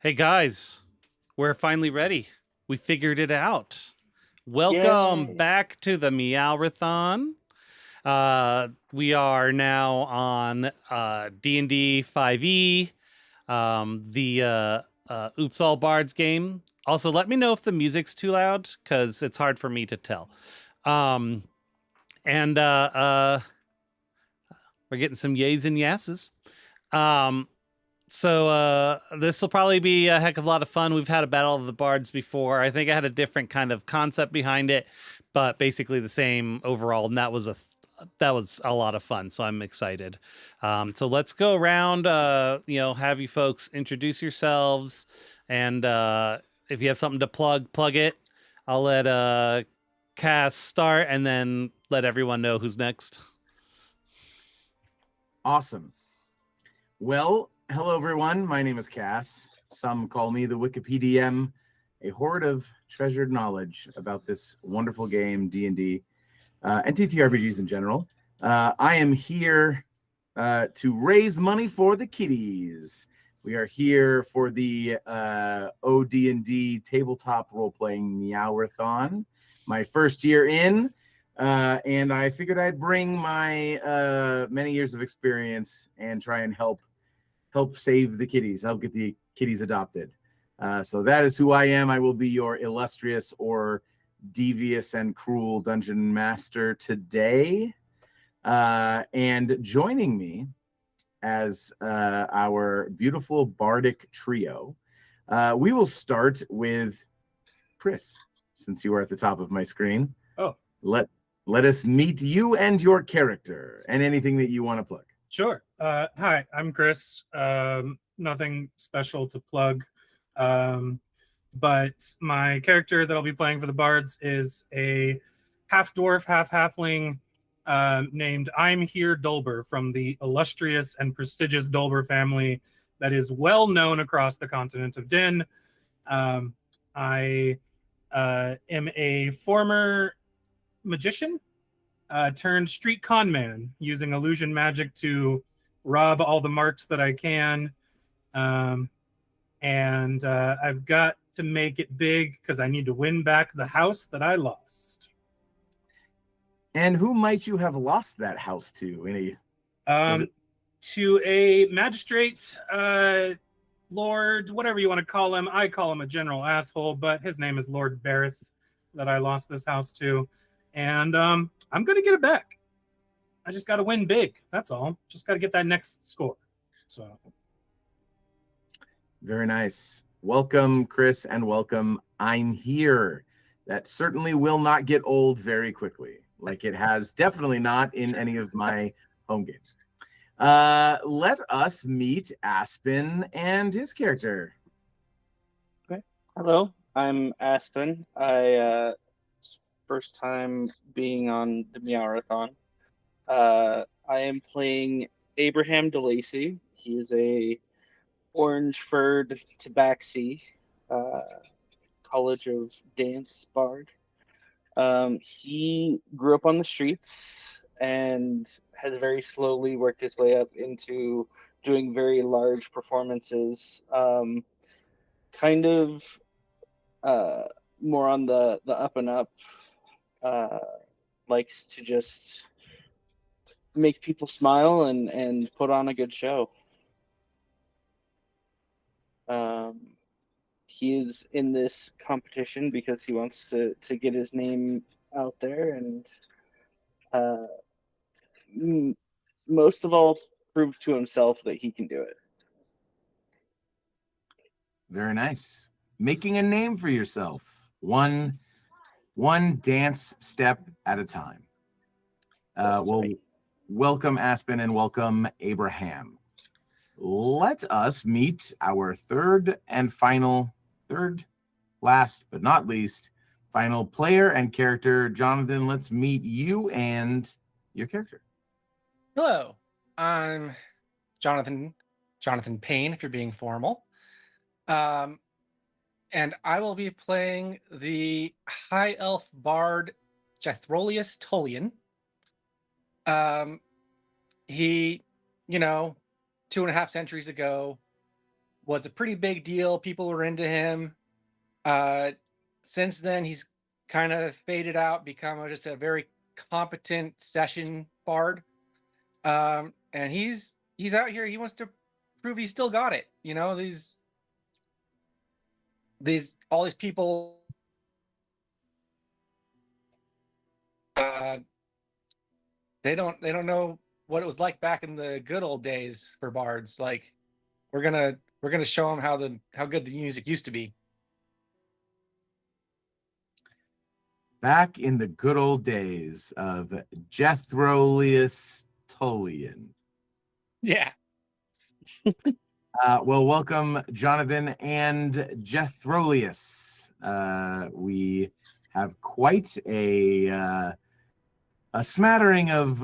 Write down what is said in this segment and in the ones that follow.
Hey guys, we're finally ready. We figured it out. Welcome Yay! back to the Meowrathon. We are now on D&D5e, the Oops All Bards game. Also, let me know if the music's too loud because it's hard for me to tell. Um, and we're getting some yays and yeses. Um, So this will probably be a heck of a lot of fun. We've had a Battle of the Bards before. I think I had a different kind of concept behind it, but basically the same overall. And that was a lot of fun. So I'm excited. So let's go around. Have you folks introduce yourselves, and if you have something to plug it. I'll let Cass start, and then let everyone know who's next. Awesome. Well, hello everyone. My name is Cass. Some call me the Wikipediam, a hoard of treasured knowledge about this wonderful game, D&D, and TTRPGs in general. I am here to raise money for the kiddies. We are here for the OD&D tabletop role-playing Meowrathon. My first year in. And I figured I'd bring my many years of experience and try and help save the kitties, help get the kitties adopted. So that is who I am. I will be your illustrious or devious and cruel dungeon master today. And joining me as our beautiful bardic trio, we will start with Chris, since you are at the top of my screen. Oh. Let us meet you and your character and anything that you want to plug. Sure. Hi, I'm Chris. Nothing special to plug. But my character that I'll be playing for the Bards is a half dwarf, half halfling named I'm Here Dolber from the illustrious and prestigious Dolber family that is well known across the continent of Din. I am a former magician turned street con man, using illusion magic to rob all the marks that I can. And I've got to make it big because I need to win back the house that I lost. And who might you have lost that house to? To a magistrate, Lord, whatever you want to call him. I call him a general asshole, but his name is Lord Barrett that I lost this house to. And I'm going to get it back. I just got to win big. That's all. Just got to get that next score. So. Very nice. Welcome, Chris, and welcome. I'm Here. That certainly will not get old very quickly, like it has definitely not in any of my home games. Let us meet Aspen and his character. Okay. Hello, I'm Aspen. First time being on the Meowrathon. I am playing Abraham DeLacy. He is a orange-furred tabaxi, College of Dance bard. He grew up on the streets and has very slowly worked his way up into doing very large performances. Kind of more on the up and up. Likes to just make people smile and put on a good show. He is in this competition because he wants to get his name out there and most of all prove to himself that he can do it. Very nice. Making a name for yourself. One dance step at a time. Welcome Aspen and welcome Abraham. Let us meet our third last but not least, final player and character. Jonathan, let's meet you and your character. Hello, I'm Jonathan Payne, if you're being formal. And I will be playing the High Elf Bard Jethrolius Tullian. He, 2.5 centuries ago, was a pretty big deal. People were into him. Since then, he's kind of faded out, become just a very competent session bard. And he's out here. He wants to prove he still got it. You know, all these people. They don't know what it was like back in the good old days for bards. Like, we're gonna show them how good the music used to be. Back in the good old days of Jethroleus Tolian. Yeah. Well, welcome, Jonathan and Jethroleus. We have quite a smattering of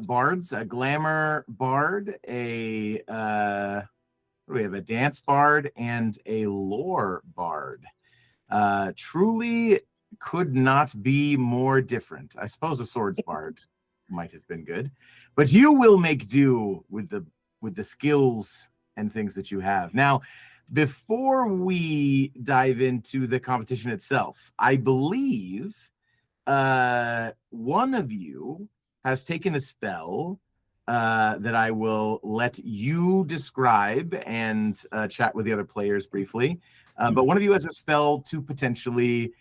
bards, a glamour bard, we have a dance bard, and a lore bard. Truly could not be more different. I suppose a swords bard might have been good, but you will make do with the skills and things that you have. Now, before we dive into the competition itself, I believe one of you has taken a spell that I will let you describe and chat with the other players briefly. But one of you has a spell to potentially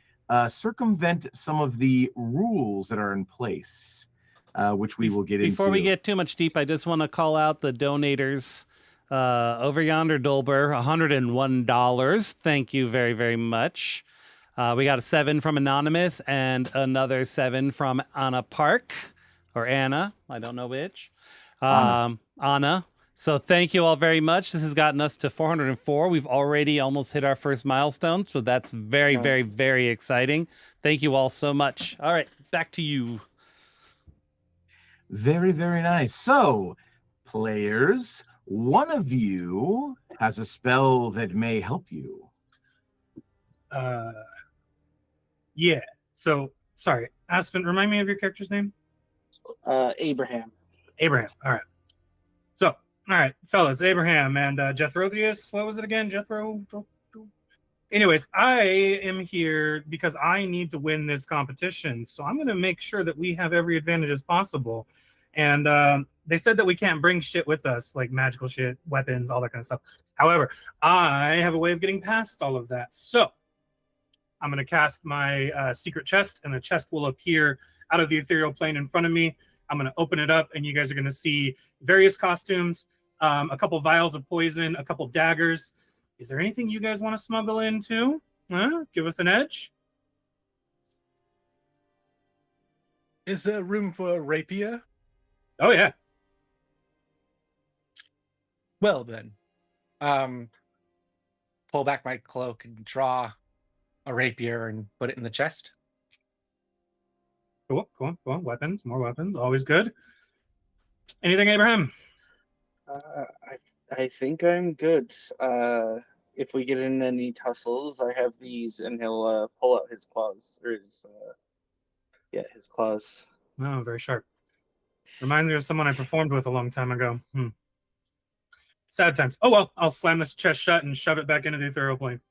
circumvent some of the rules that are in place, which we will get into. Before we get too much deep, I just want to call out the donators over yonder, Dolber, $101. Thank you very, very much. We got a 7 from Anonymous and another 7 from Anna Park, or Anna, I don't know which. Anna. So thank you all very much. This has gotten us to 404. We've already almost hit our first milestone, so that's very, very, very exciting. Thank you all so much. All right, back to you. Very, very nice. So, players, one of you has a spell that may help you. Yeah. So, sorry, Aspen, remind me of your character's name? Abraham. Abraham. All right. So, all right, fellas, Abraham and Jethrotheus. What was it again? Jethro? Anyways, I am here because I need to win this competition. So I'm going to make sure that we have every advantage as possible. And they said that we can't bring shit with us, like magical shit, weapons, all that kind of stuff. However, I have a way of getting past all of that. So I'm going to cast my secret chest, and a chest will appear out of the ethereal plane in front of me. I'm going to open it up, and you guys are going to see various costumes, a couple vials of poison, a couple daggers. Is there anything you guys want to smuggle in too? Give us an edge. Is there room for a rapier? Oh, yeah. Well, then. Pull back my cloak and draw a rapier and put it in the chest. Cool. Weapons, more weapons, always good. Anything, Abraham? I think I'm good. If we get in any tussles, I have these, and he'll pull out his claws, or his claws. Oh, very sharp. Reminds me of someone I performed with a long time ago. Sad times. Oh, well, I'll slam this chest shut and shove it back into the ethereal plane.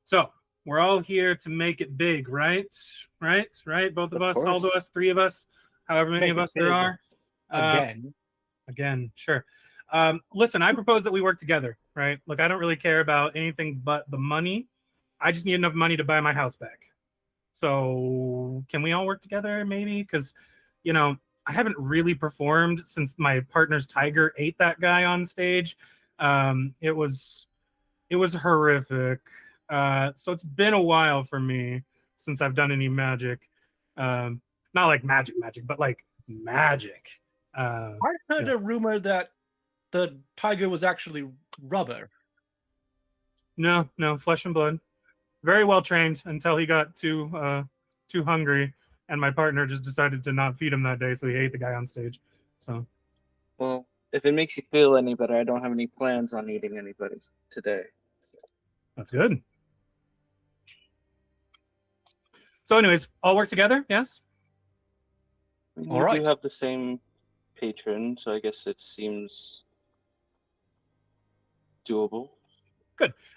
So we're all here to make it big, right? Right? Both of us, all of us, 3 of us, however many of us there are. Again, sure. Listen, I propose that we work together, right? Look, I don't really care about anything but the money. I just need enough money to buy my house back. So can we all work together maybe? Because, I haven't really performed since my partner's tiger ate that guy on stage. It was horrific. So it's been a while for me since I've done any magic. Not like magic, but like magic. I heard a rumor that the tiger was actually rubber. No, flesh and blood. Very well trained until he got too hungry, and my partner just decided to not feed him that day, so he ate the guy on stage. So, well, if it makes you feel any better, I don't have any plans on eating anybody today. That's good. So, anyways, all work together, yes? All right. We do have the same patron, so I guess it seems doable.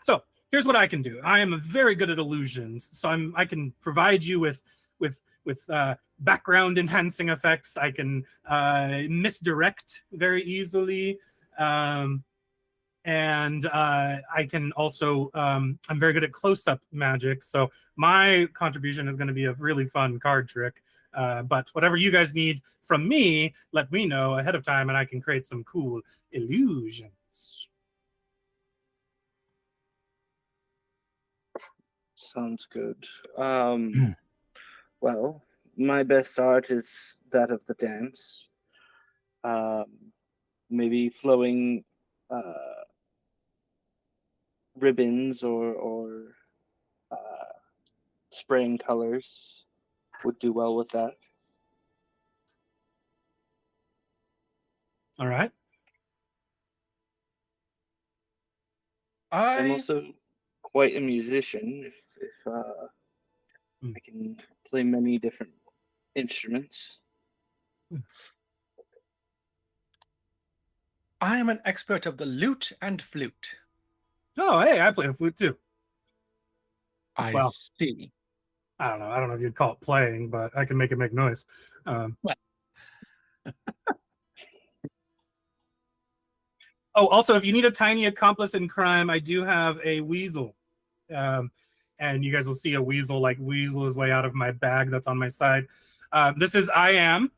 So here's what I can do. I am very good at illusions, so I can provide you with background enhancing effects. I can misdirect very easily, and I can also. I'm very good at close-up magic, so my contribution is going to be a really fun card trick. But whatever you guys need from me, let me know ahead of time, and I can create some cool illusions. Sounds good. Well, my best art is that of the dance. Maybe flowing ribbons or spraying colors would do well with that. All right. I'm I also quite a musician. If I can play many different instruments. I am an expert of the lute and flute. Oh, hey, I play the flute too. I Well. see. I don't know if you'd call it playing, but I can make it make noise. Oh, also, if you need a tiny accomplice in crime, I do have a weasel. And you guys will see a weasel, like weasel his way out of my bag that's on my side. This is I Am.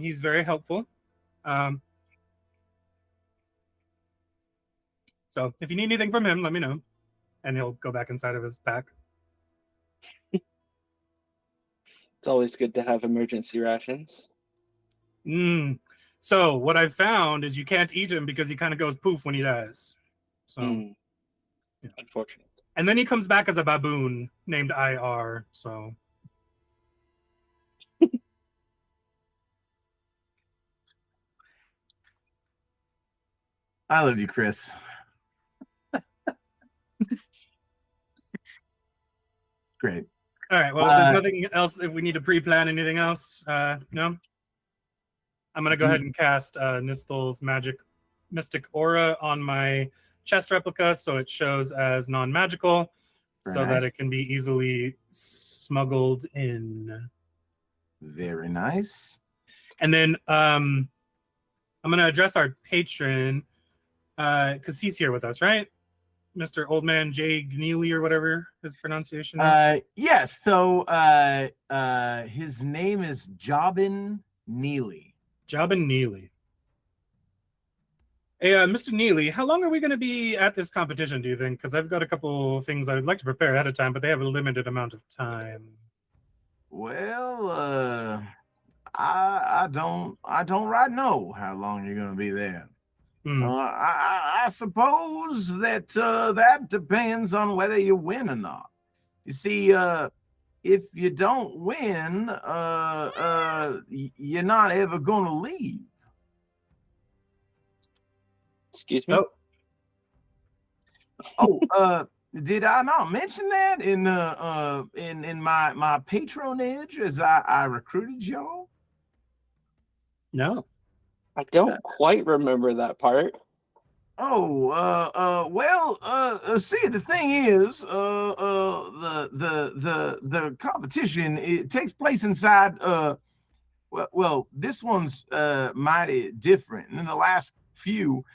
He's very helpful. So if you need anything from him, let me know. And he'll go back inside of his pack. It's always good to have emergency rations. So what I've found is you can't eat him because he kind of goes poof when he dies. So, yeah. Unfortunate. And then he comes back as a baboon named IR. So. I love you, Chris. Great. All right. Well, if there's nothing else, if we need to pre-plan anything else, no. I'm gonna go ahead and cast Nistel's mystic aura on my chest replica, so it shows as non-magical, so that it can be easily smuggled in. Very nice. And then I'm gonna address our patron because he's here with us, right? Mr. Oldman J. Gneely or whatever his pronunciation is. Yes. So his name is Jobin Neely. Jobin Neely. Hey, Mr. Neely, how long are we going to be at this competition, do you think? Because I've got a couple things I would like to prepare ahead of time, but they have a limited amount of time. Well, I don't right know how long you're going to be there. I suppose that that depends on whether you win or not. You see, if you don't win, you're not ever going to leave. Excuse me? Did I not mention that in my patronage as I recruited y'all? No. I don't quite remember that part. See, the thing is, the competition, it takes place inside this one's mighty different. And in the last few,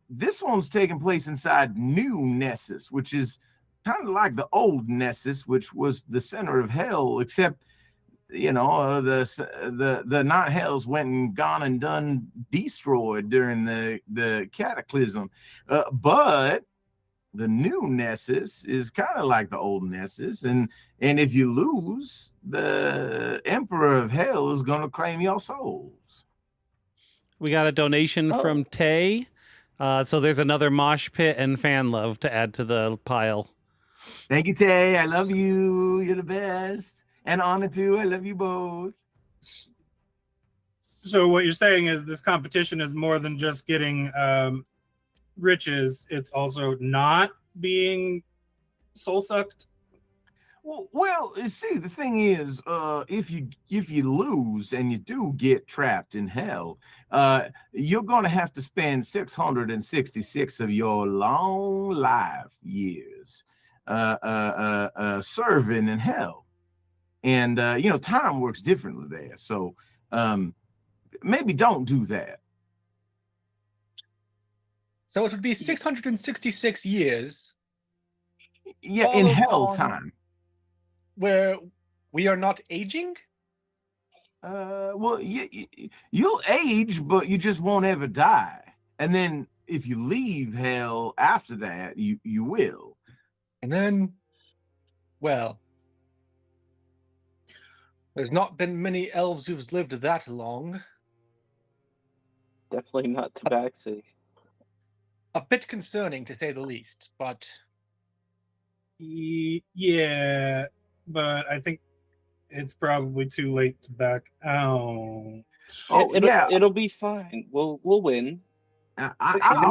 this one's taking place inside New Nessus, which is kind of like the old Nessus, which was the center of hell, except the not hells went and gone and done destroyed during the cataclysm, but the new Nessus is kind of like the old Nessus, and if you lose, the Emperor of Hell is going to claim your souls. We got a donation from Tay, so there's another mosh pit and fan love to add to the pile. Thank you, Tay. I love you. You're the best. And Anna too. I love you both. So what you're saying is this competition is more than just getting riches. It's also not being soul sucked. Well, see, the thing is, if you lose and you do get trapped in hell, you're gonna have to spend 666 of your long life years serving in hell, and time works differently there. So maybe don't do that. So it would be 666 years. Yeah, in Followed hell on- time. Where we are not aging? Well, you'll age, but you just won't ever die. And then if you leave hell after that, you will. And then, well, there's not been many elves who've lived that long. Definitely not Tabaxi. A bit concerning, to say the least, but Yeah, but I think it's probably too late to back out. It'll be fine. We'll win. I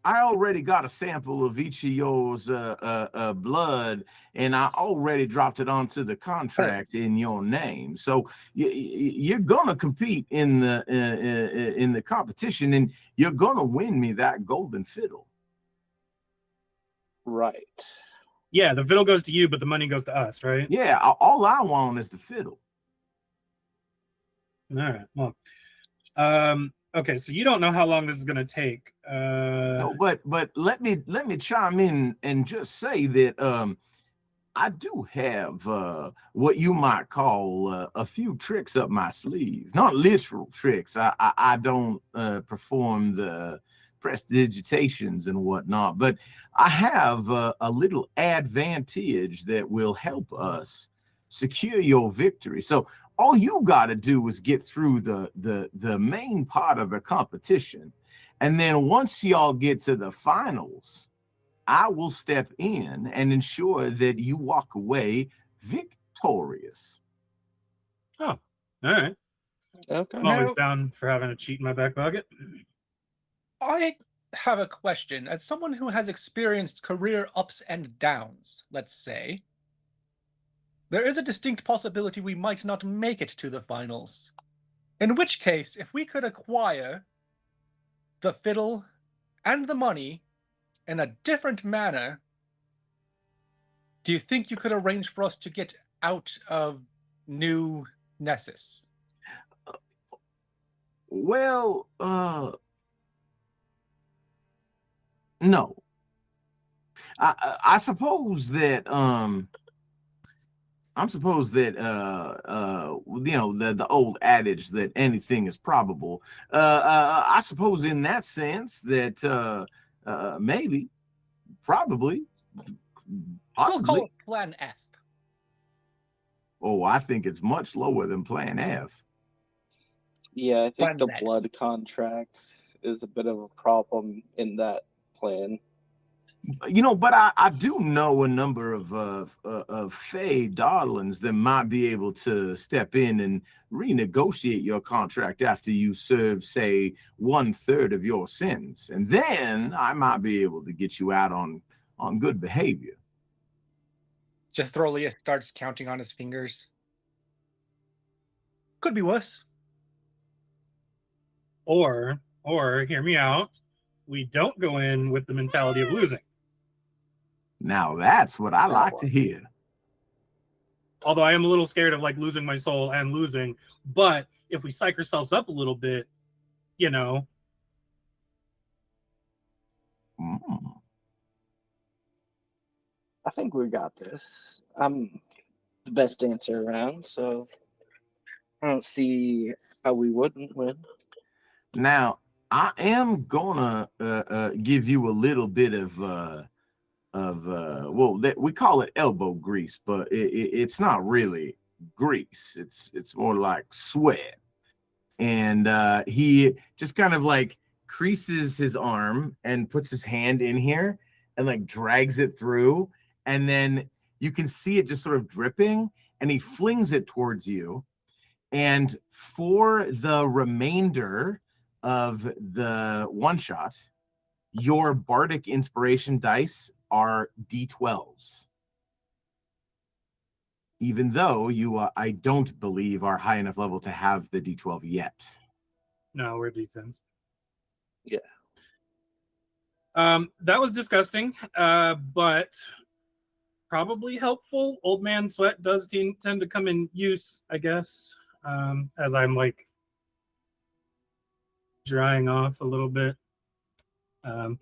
already got a sample of each of yours blood, and I already dropped it onto the contract in your name. So you're gonna compete in the competition, and you're gonna win me that golden fiddle. Right. Yeah, the fiddle goes to you, but the money goes to us, right? Yeah, all I want is the fiddle. All right. Well, okay, so you don't know how long this is going to take. No, but let me chime in and just say that I do have what you might call a few tricks up my sleeve. Not literal tricks. I don't perform the prestidigitations and whatnot, but I have a little advantage that will help us secure your victory. So all you got to do is get through the main part of the competition, and then once y'all get to the finals, I will step in and ensure that you walk away victorious. Oh, all right. Okay. I'm always down for having a cheat in my back pocket. I have a question. As someone who has experienced career ups and downs, let's say, there is a distinct possibility we might not make it to the finals. In which case, if we could acquire the fiddle and the money in a different manner, do you think you could arrange for us to get out of New Nessus? Well, no. I suppose that the old adage that anything is probable. I suppose in that sense that maybe, probably, possibly. We'll call it Plan F. Oh, I think it's much lower than Plan F. Yeah, I think Plan the Z. blood contract is a bit of a problem in that plan. But I do know a number of Fey darlings that might be able to step in and renegotiate your contract after you serve, say, 1/3 of your sins, and then I might be able to get you out on good behavior. Jethrolia starts counting on his fingers. Could be worse. Or hear me out. We don't go in with the mentality of losing. Now that's what I like to hear. Although I am a little scared of like losing my soul and losing, but if we psych ourselves up a little bit, Mm. I think we got this. I'm the best dancer around, so I don't see how we wouldn't win. Now I am gonna give you a little bit of we call it elbow grease, but it's not really grease. It's more like sweat. And he just kind of like creases his arm and puts his hand in here and like drags it through, and then you can see it just sort of dripping, and he flings it towards you. And for the remainder of the one shot, your bardic inspiration dice are D12s. even though you, I don't believe, are high enough level to have the D12 yet. No, we're D10s. Yeah. That was disgusting, but probably helpful. Old man sweat does tend to come in use, I guess, as I'm like drying off a little bit. I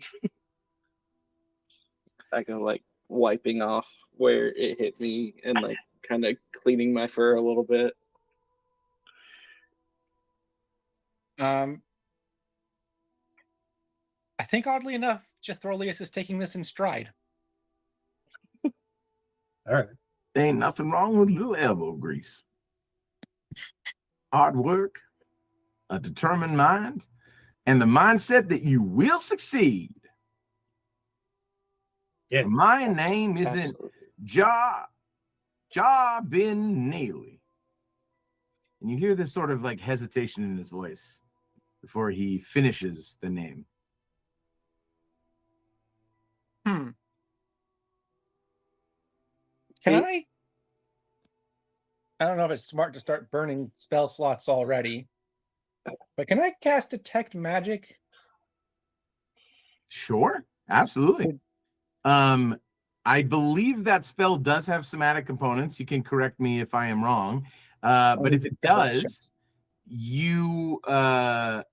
go like wiping off where it hit me and like kind of cleaning my fur a little bit. I think oddly enough, Jethrolius is taking this in stride. All right. There ain't nothing wrong with a little elbow grease. Hard work, a determined mind, and the mindset that you will succeed. Yeah. My name isn't Absolutely. Ja bin Neely. And you hear this sort of like hesitation in his voice before he finishes the name. Can Hey. I don't know if it's smart to start burning spell slots already, but can I cast Detect Magic? Sure, absolutely. I believe that spell does have somatic components. You can correct me if I am wrong. But if it does, you will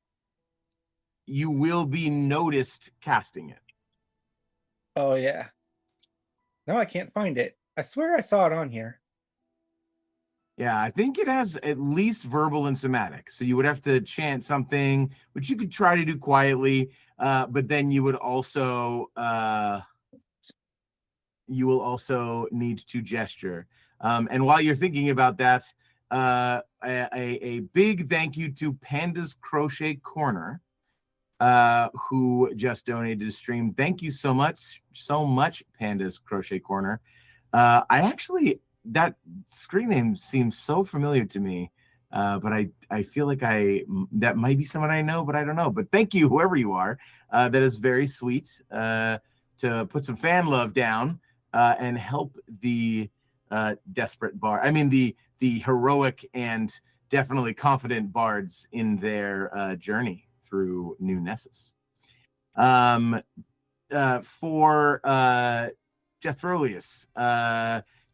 be noticed casting it. Oh, yeah. No, I can't find it. I swear I saw it on here. Yeah, I think it has at least verbal and somatic. So you would have to chant something, which you could try to do quietly, but then you would also need to gesture. And while you're thinking about that, a big thank you to Panda's Crochet Corner, who just donated to stream. Thank you so much, Panda's Crochet Corner. That screen name seems so familiar to me, but I feel like that might be someone I know, but I don't know. But thank you, whoever you are. That is very sweet to put some fan love down and help the desperate bard. I mean, the heroic and definitely confident bards in their journey through New Nessus. For Jethrolius,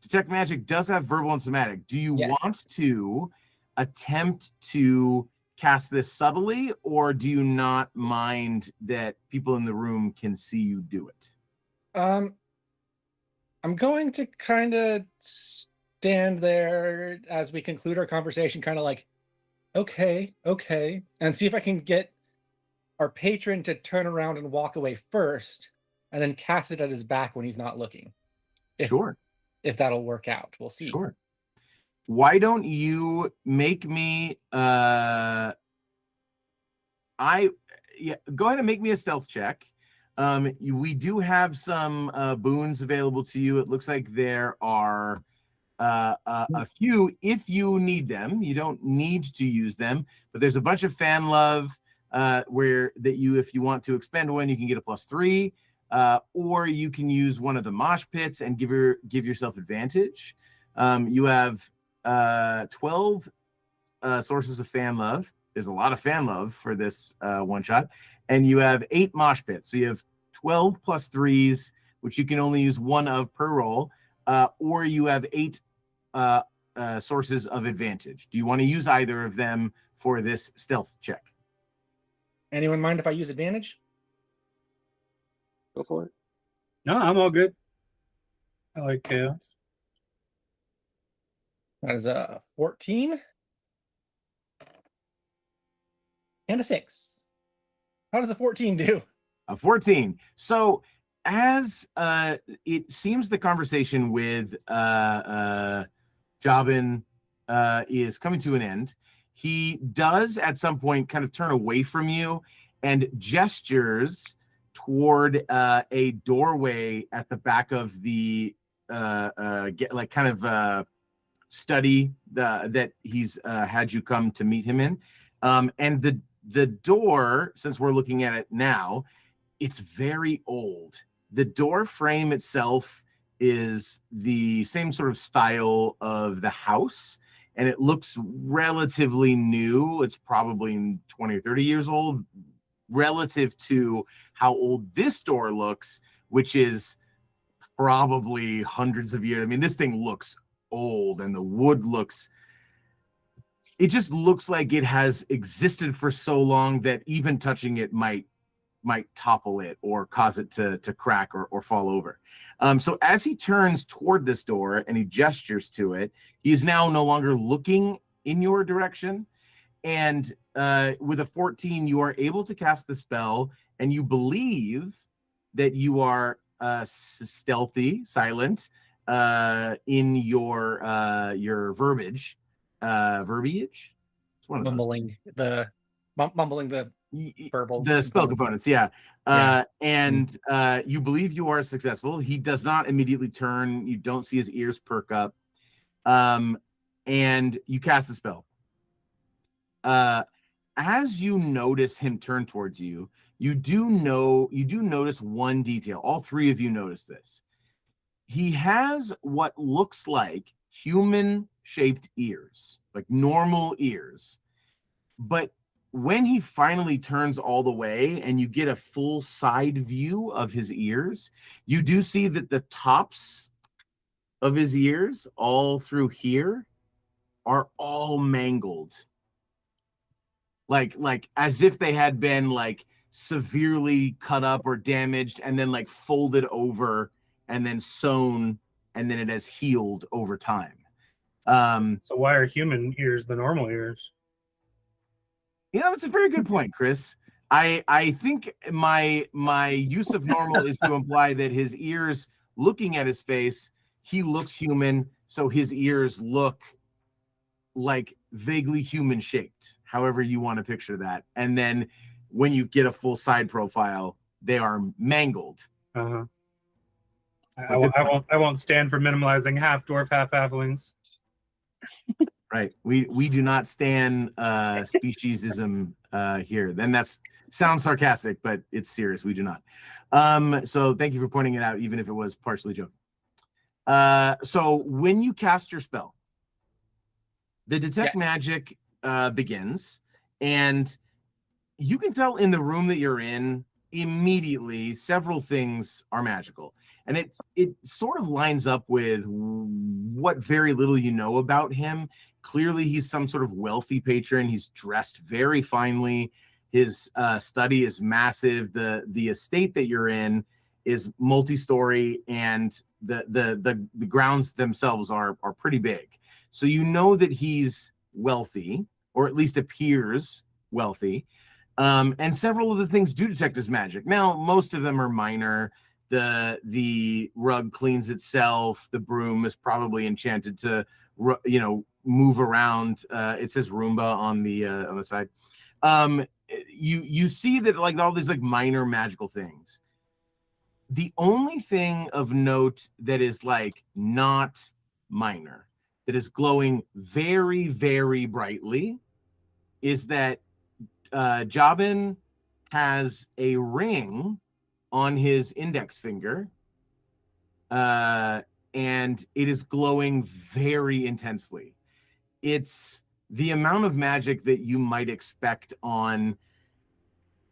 Detect Magic does have verbal and somatic. Do you want to attempt to cast this subtly, or do you not mind that people in the room can see you do it? I'm going to kind of stand there as we conclude our conversation, kind of like, okay, and see if I can get our patron to turn around and walk away first, and then cast it at his back when he's not looking. Sure. If that'll work out. We'll see. Sure. Why don't you make me go ahead and make me a stealth check. We do have some boons available to you. It looks like there are a few if you need them. You don't need to use them, but there's a bunch of fan love if you want to expend one, you can get a +3. Or you can use one of the mosh pits and give yourself advantage. You have 12 sources of fan love. There's a lot of fan love for this one shot. And you have 8 mosh pits. So you have 12 +3s, which you can only use one of per roll. Or you have 8 sources of advantage. Do you want to use either of them for this stealth check? Anyone mind if I use advantage? Go for it. No, I'm all good. I like chaos. That is a 14 and a 6. How does a 14 do? A 14. So as it seems the conversation with Jabin is coming to an end, he does at some point kind of turn away from you and gestures toward a doorway at the back of the study that he's had you come to meet him in. And the door, since we're looking at it now, it's very old. The door frame itself is the same sort of style of the house, and it looks relatively new. It's probably 20 or 30 years old relative to how old this door looks, which is probably hundreds of years. I mean, this thing looks old, and the wood looks, it just looks like it has existed for so long that even touching it might topple it or cause it to crack or fall over. So as he turns toward this door and he gestures to it, he is now no longer looking in your direction. And with a 14, you are able to cast the spell, and you believe that you are stealthy, silent in your verbiage. Verbiage? It's one of those. Mumbling the verbal the spell components, yeah. Yeah. And you believe you are successful. He does not immediately turn. You don't see his ears perk up. And you cast the spell. As you notice him turn towards you, you do notice one detail. All three of you notice this. He has what looks like human-shaped ears, like normal ears. But when he finally turns all the way and you get a full side view of his ears, you do see that the tops of his ears, all through here, are all mangled. Like as if they had been like severely cut up or damaged and then like folded over and then sewn, and then it has healed over time. So why are human ears the normal ears? You know, that's a very good point, Chris. I think my use of normal is to imply that his ears, looking at his face, he looks human, so his ears look like vaguely human shaped, however you want to picture that. And then when you get a full side profile, they are mangled. Uh-huh. I won't stand for minimalizing half dwarf, half halflings. Right. We do not stand speciesism here. Then that's sounds sarcastic, but it's serious. We do not. So thank you for pointing it out, even if it was partially joking. So when you cast your spell, the detect magic begins, and you can tell in the room that you're in immediately several things are magical. And it sort of lines up with what very little you know about him. Clearly, he's some sort of wealthy patron. He's dressed very finely. His study is massive. The estate that you're in is multi-story, and the grounds themselves are pretty big. So you know that he's wealthy, or at least appears wealthy. And several of the things do detect as magic. Now, most of them are minor. The rug cleans itself. The broom is probably enchanted to, move around. It says Roomba on the side. You see that like all these like minor magical things. The only thing of note that is like not minor, that is glowing very, very brightly, is that Jabin has a ring on his index finger, and it is glowing very intensely. It's the amount of magic that you might expect on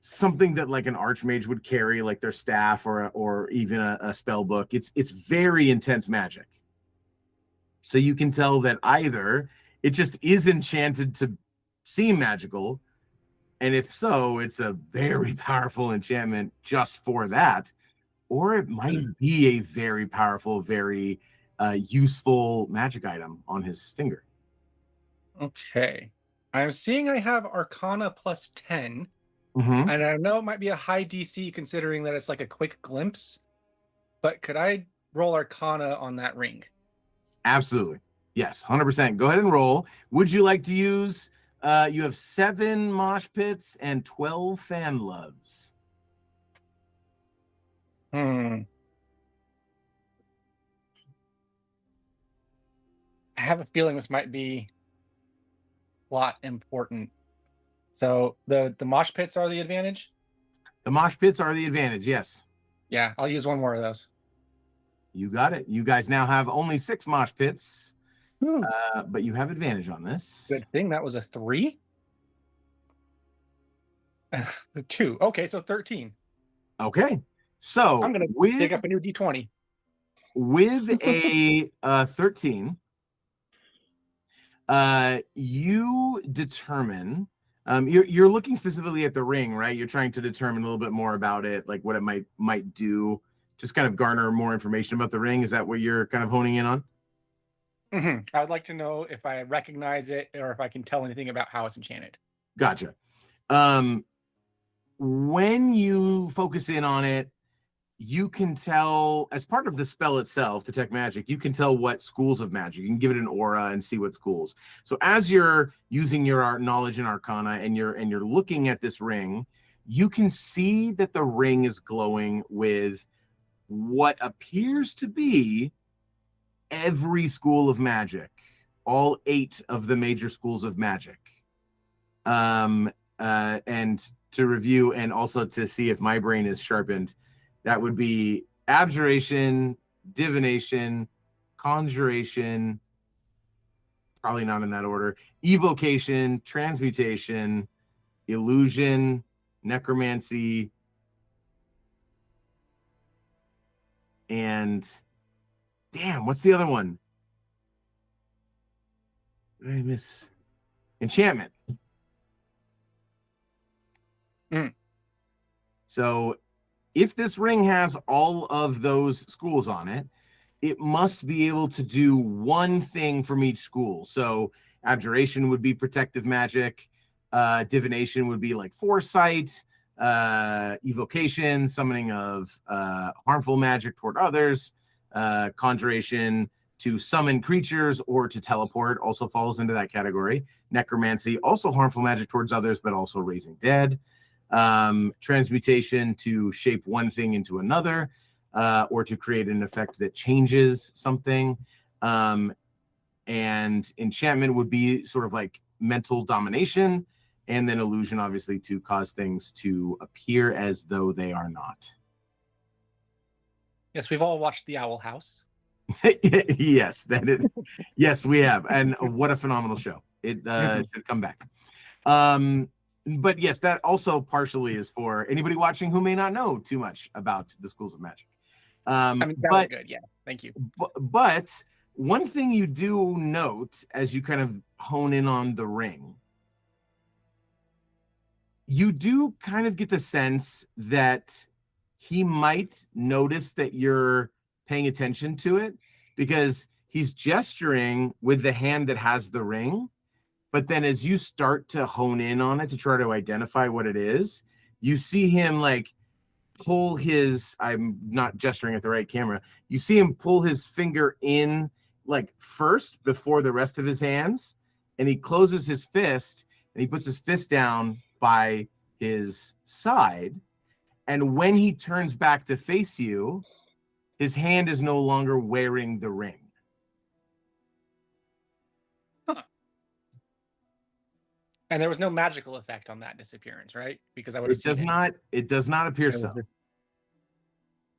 something that like an archmage would carry, like their staff or even a spell book. It's very intense magic. So you can tell that either it just is enchanted to seem magical, and if so, it's a very powerful enchantment just for that, or it might be a very powerful, very useful magic item on his finger. Okay. I'm seeing I have Arcana plus 10. Mm-hmm. And I know it might be a high DC considering that it's like a quick glimpse, but could I roll Arcana on that ring? Absolutely. Yes, 100%. Go ahead and roll. Would you like to use, you have 7 mosh pits and 12 fan loves. I have a feeling this might be plot important. So the mosh pits are the advantage? The mosh pits are the advantage, yes. Yeah, I'll use one more of those. You got it. You guys now have only 6 mosh pits, Ooh, but you have advantage on this. good thing that was a 3. 2. Okay, so 13. Okay. So I'm gonna with dig up a new D20. with a 13, you determine. You're looking specifically at the ring, right? You're trying to determine a little bit more about it, like what it might do. Just kind of garner more information about the ring. Is that what you're kind of honing in on? I would like to know if I recognize it or if I can tell anything about how it's enchanted. Gotcha. When you focus in on it, you can tell, as part of the spell itself, detect magic, you can tell what schools of magic. You can give it an aura and see what schools. So as you're using your art knowledge and arcana and you're looking at this ring, you can see that the ring is glowing with what appears to be every school of magic, all 8 of the major schools of magic. And to review and also to see if my brain is sharpened, that would be abjuration, divination, conjuration, probably not in that order, evocation, transmutation, illusion, necromancy, and damn, what's the other one? What did I miss? Enchantment. So if this ring has all of those schools on it, it must be able to do one thing from each school. So abjuration would be protective magic, divination would be like foresight, evocation, summoning of harmful magic toward others, conjuration to summon creatures or to teleport also falls into that category. Necromancy, also harmful magic towards others, but also raising dead. Transmutation to shape one thing into another, or to create an effect that changes something. And enchantment would be sort of like mental domination, and then illusion, obviously, to cause things to appear as though they are not. Yes, we've all watched The Owl House. Yes, yes, we have, and what a phenomenal show! It should come back. But yes, that also partially is for anybody watching who may not know too much about the schools of magic. I mean, that was good. Yeah, thank you. But one thing you do note as you kind of hone in on the ring, you do kind of get the sense that he might notice that you're paying attention to it, because he's gesturing with the hand that has the ring. But then as you start to hone in on it to try to identify what it is, you see him like pull his, I'm not gesturing at the right camera, you see him pull his finger in like first before the rest of his hands, and he closes his fist and he puts his fist down by his side. And when he turns back to face you, his hand is no longer wearing the ring. And there was no magical effect on that disappearance, right? Because I would have It does not. It does not appear so.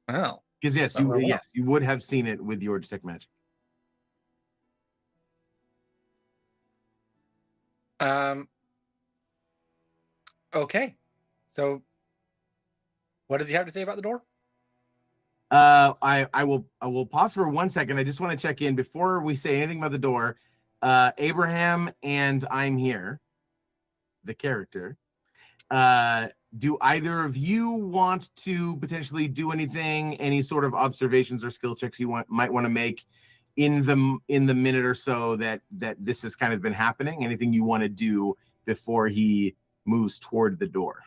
Oh, Because yes, you would have seen it with your detect magic. Okay. So, what does he have to say about the door? I will pause for 1 second. I just want to check in before we say anything about the door. Abraham and I'm here, the character. Do either of you want to potentially do anything? Any sort of observations or skill checks you might want to make in the minute or so that this has kind of been happening? Anything you want to do before he moves toward the door?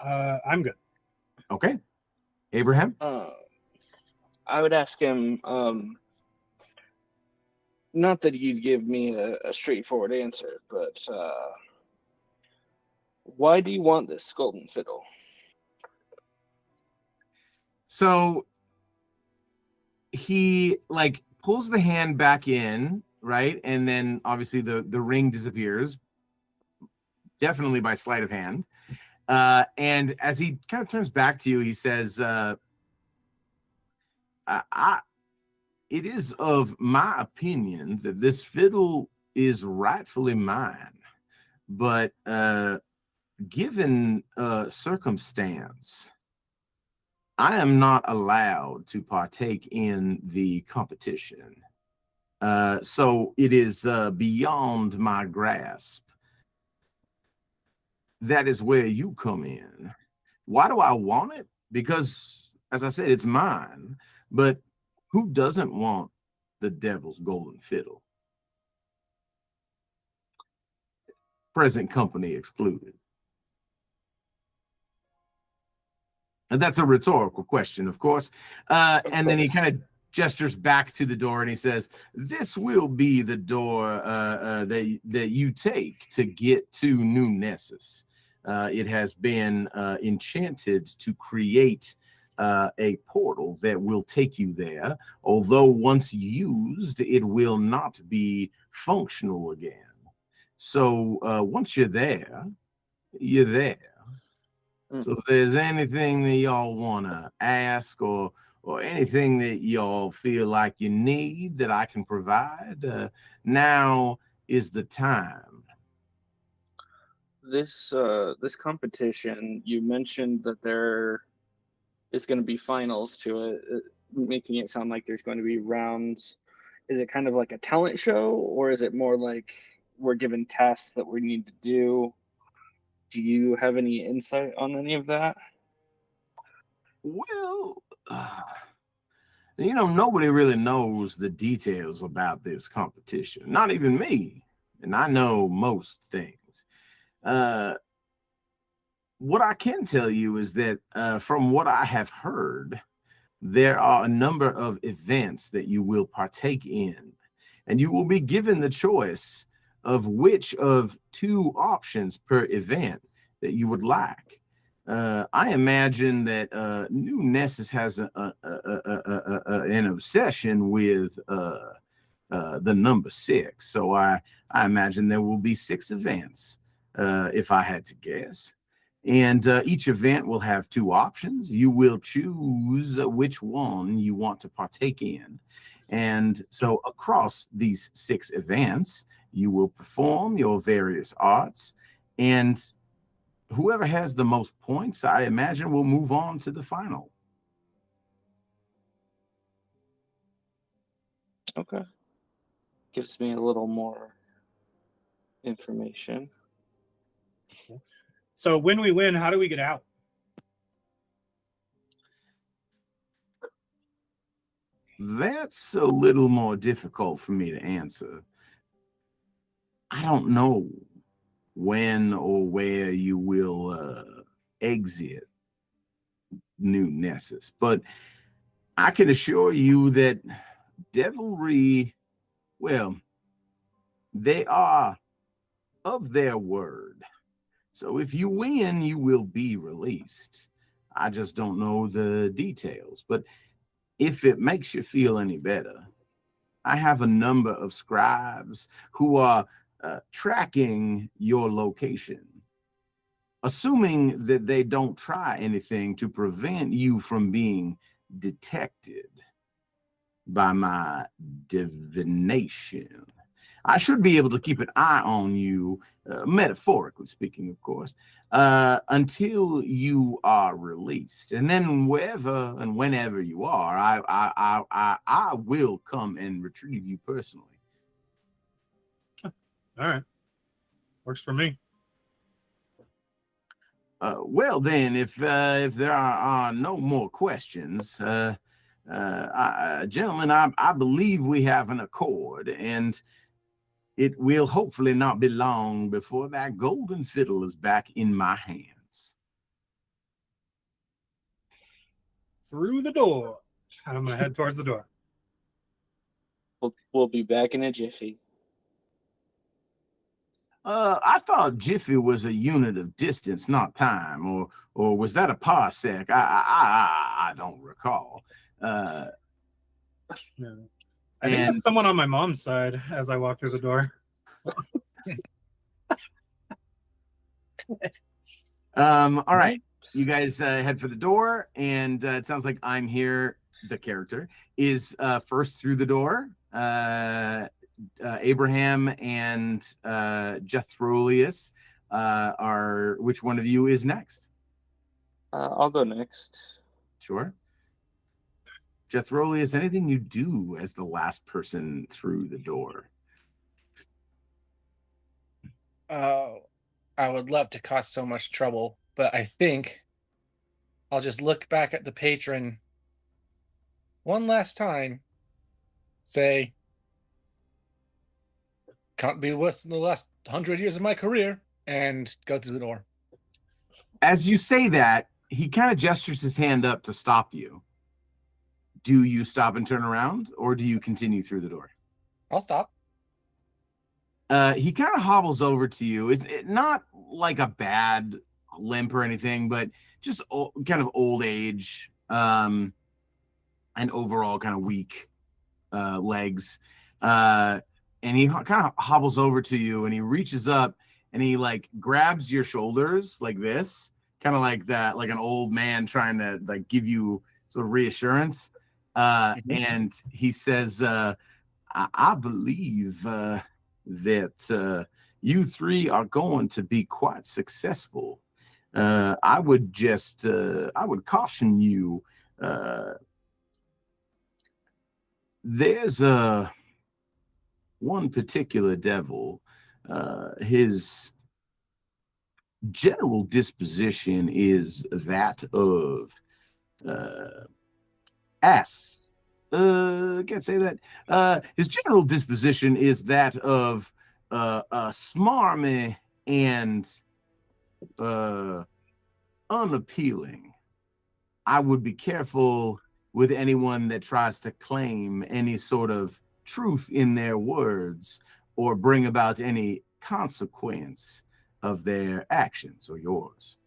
I'm good. Okay. Abraham? I would ask him, not that you'd give me a straightforward answer, but why do you want this Golden Fiddle? So he like pulls the hand back in, right? And then obviously the ring disappears, definitely by sleight of hand. And as he kind of turns back to you, he says, it is of my opinion that this fiddle is rightfully mine, but given circumstance, I am not allowed to partake in the competition. So it is beyond my grasp. That is where you come in. Why do I want it? Because, as I said, it's mine. But who doesn't want the devil's golden fiddle? Present company excluded. And that's a rhetorical question, of course. And then he kind of gestures back to the door and he says, this will be the door that you take to get to New Nessus. It has been enchanted to create a portal that will take you there, although once used, it will not be functional again. So once you're there, you're there. So if there's anything that y'all want to ask or anything that y'all feel like you need that I can provide, now is the time. This competition, you mentioned that there is going to be finals to it, making it sound like there's going to be rounds. Is it kind of like a talent show, or is it more like we're given tasks that we need to do? Do you have any insight on any of that? Well, nobody really knows the details about this competition, not even me, and I know most things. What I can tell you is that from what I have heard, there are a number of events that you will partake in, and you will be given the choice of which of two options per event that you would like. I imagine that New Nessus has an obsession with the number 6. So I imagine there will be 6 events, if I had to guess. And each event will have 2 options. You will choose which one you want to partake in. And so across these 6 events, you will perform your various arts, and whoever has the most points, I imagine, will move on to the final. Okay. Gives me a little more information. So when we win, how do we get out? That's a little more difficult for me to answer. I don't know when or where you will exit New Nessus, but I can assure you that devilry, well, they are of their word. So if you win, you will be released. I just don't know the details, but if it makes you feel any better, I have a number of scribes who are tracking your location, assuming that they don't try anything to prevent you from being detected by my divination. I should be able to keep an eye on you, metaphorically speaking, of course, until you are released. And then wherever and whenever you are, I will come and retrieve you personally. All right. Works for me. Well, then, if there are no more questions, gentlemen, I believe we have an accord, and it will hopefully not be long before that golden fiddle is back in my hands. Through the door. And I'm going to head towards the door. We'll be back in a jiffy. I thought jiffy was a unit of distance, not time, or was that a parsec? I don't recall. Yeah. I think that's someone on my mom's side as I walk through the door. All right. You guys head for the door, and it sounds like I'm here. The character is first through the door. Abraham and Jethroleus are. Which one of you is next? I'll go next. Sure. Jethroleus, anything you do as the last person through the door? Oh, I would love to cause so much trouble, but I think I'll just look back at the patron one last time, say, can't be worse than the last 100 years of my career, and go through the door. As you say that, he kind of gestures his hand up to stop you. Do you stop and turn around, or do you continue through the door? I'll stop. He kind of hobbles over to you. It's not like a bad limp or anything, but just kind of old age and overall kind of weak legs. And he kind of hobbles over to you, and he reaches up and he like grabs your shoulders like this, kind of like that, like an old man trying to like give you sort of reassurance. And he says, I believe that you three are going to be quite successful. I would caution you. There's one particular devil. His general disposition is that of ass. Can't say that. His general disposition is that of smarmy and unappealing. I would be careful with anyone that tries to claim any sort of truth in their words or bring about any consequence of their actions or yours.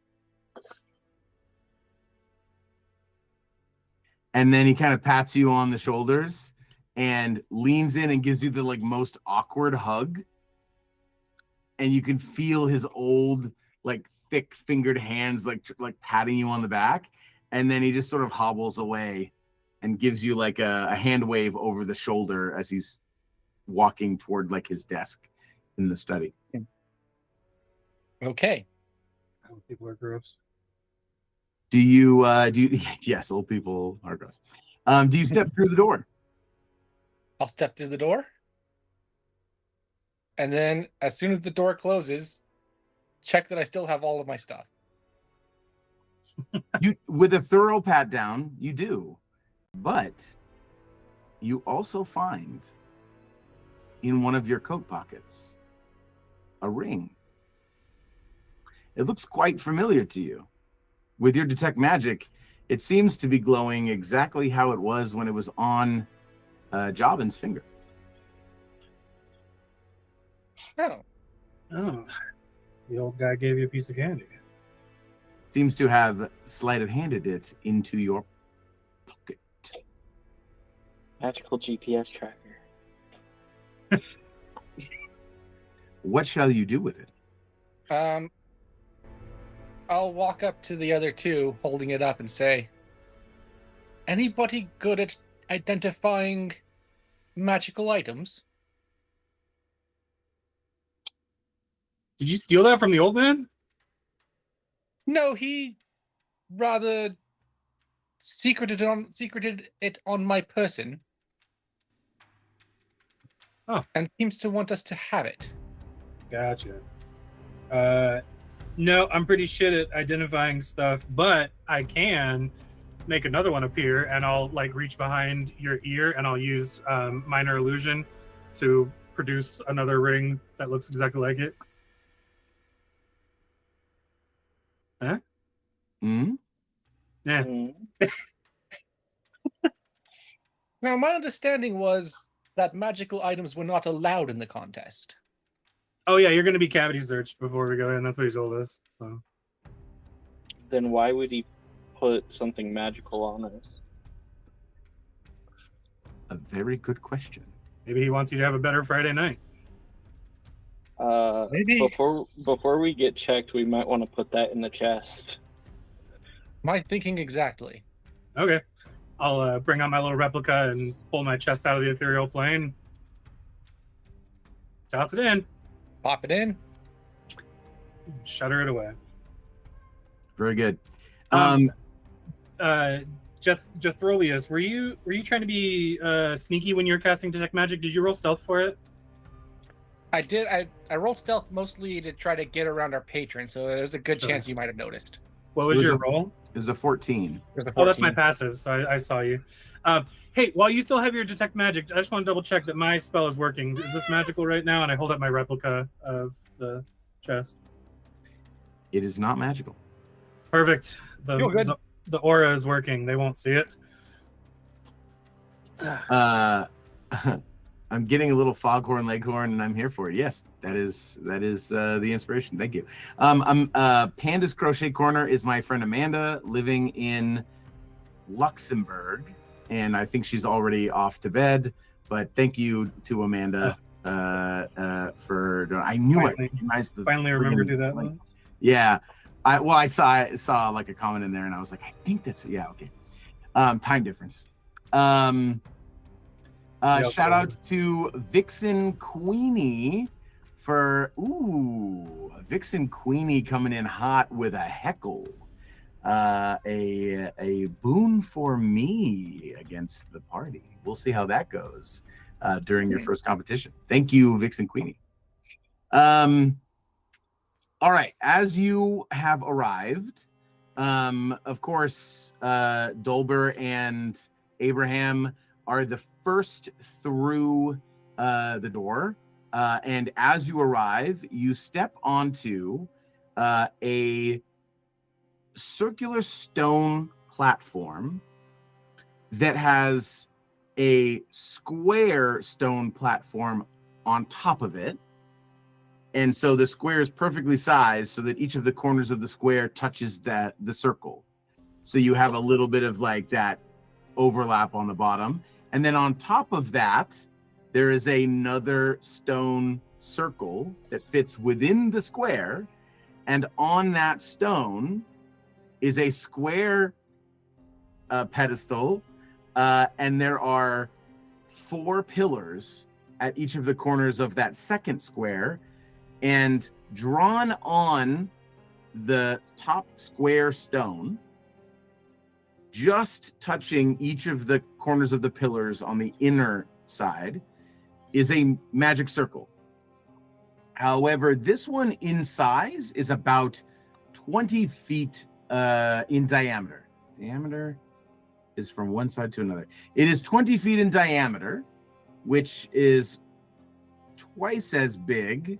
And then he kind of pats you on the shoulders and leans in and gives you the like most awkward hug. And you can feel his old, like thick fingered hands, like patting you on the back. And then he just sort of hobbles away and gives you like a hand wave over the shoulder as he's walking toward like his desk in the study. Okay. Old people are gross. Do you yes, old people are gross. Do you step through the door? I'll step through the door. And then as soon as the door closes, check that I still have all of my stuff. You with a thorough pat down, you do. But you also find in one of your coat pockets a ring. It looks quite familiar to you. With your detect magic, it seems to be glowing exactly how it was when it was on Jobin's finger. Oh. Oh, the old guy gave you a piece of candy. Seems to have sleight of handed it into your pocket. Magical GPS tracker. What shall you do with it? I'll walk up to the other two, holding it up, and say, anybody good at identifying magical items? Did you steal that from the old man? No, he rather secreted it on my person. Oh. And seems to want us to have it. Gotcha. No, I'm pretty shit at identifying stuff, but I can make another one appear, and I'll like reach behind your ear, and I'll use minor illusion to produce another ring that looks exactly like it. Huh? Hmm? Yeah. Now, my understanding was that magical items were not allowed in the contest. Oh yeah, you're going to be cavity searched before we go in. That's what he told us. So. Then why would he put something magical on us? A very good question. Maybe he wants you to have a better Friday night. Maybe. Before we get checked, we might want to put that in the chest. My thinking exactly. Okay. I'll bring out my little replica and pull my chest out of the ethereal plane. Toss it in. Pop it in. Shutter it away. Very good. Jethrolius, were you trying to be sneaky when you were casting detect magic? Did you roll stealth for it? I did. I rolled stealth mostly to try to get around our patron, so there's a good Okay. chance you might have noticed. What was your roll? It was a 14. Oh, that's my passive, so I saw you. Hey, while you still have your detect magic, I just want to double check that my spell is working. Is this magical right now? And I hold up my replica of the chest. It is not magical. Perfect. Feel good. The aura is working. They won't see it. I'm getting a little foghorn leghorn, and I'm here for it. Yes, that is the inspiration. Thank you. Panda's Crochet Corner is my friend Amanda, living in Luxembourg, and I think she's already off to bed. But thank you to Amanda for. I knew I recognized the. Finally, remember to do that. Like, yeah, I saw like a comment in there, and I was like, I think that's okay. Time difference. Shout out to Vixen Queenie for Vixen Queenie coming in hot with a heckle. A boon for me against the party. We'll see how that goes during your first competition. Thank you, Vixen Queenie. All right, as you have arrived, of course, Dolber and Abraham are the first through the door, and as you arrive, you step onto a circular stone platform that has a square stone platform on top of it. And so the square is perfectly sized so that each of the corners of the square touches the circle. So you have a little bit of like that overlap on the bottom. And then on top of that, there is another stone circle that fits within the square. And on that stone is a square pedestal. And there are 4 pillars at each of the corners of that second square. And drawn on the top square stone, just touching each of the corners of the pillars on the inner side, is a magic circle. However, this one in size is about 20 feet in diameter. Diameter is from one side to another. It is 20 feet in diameter, which is twice as big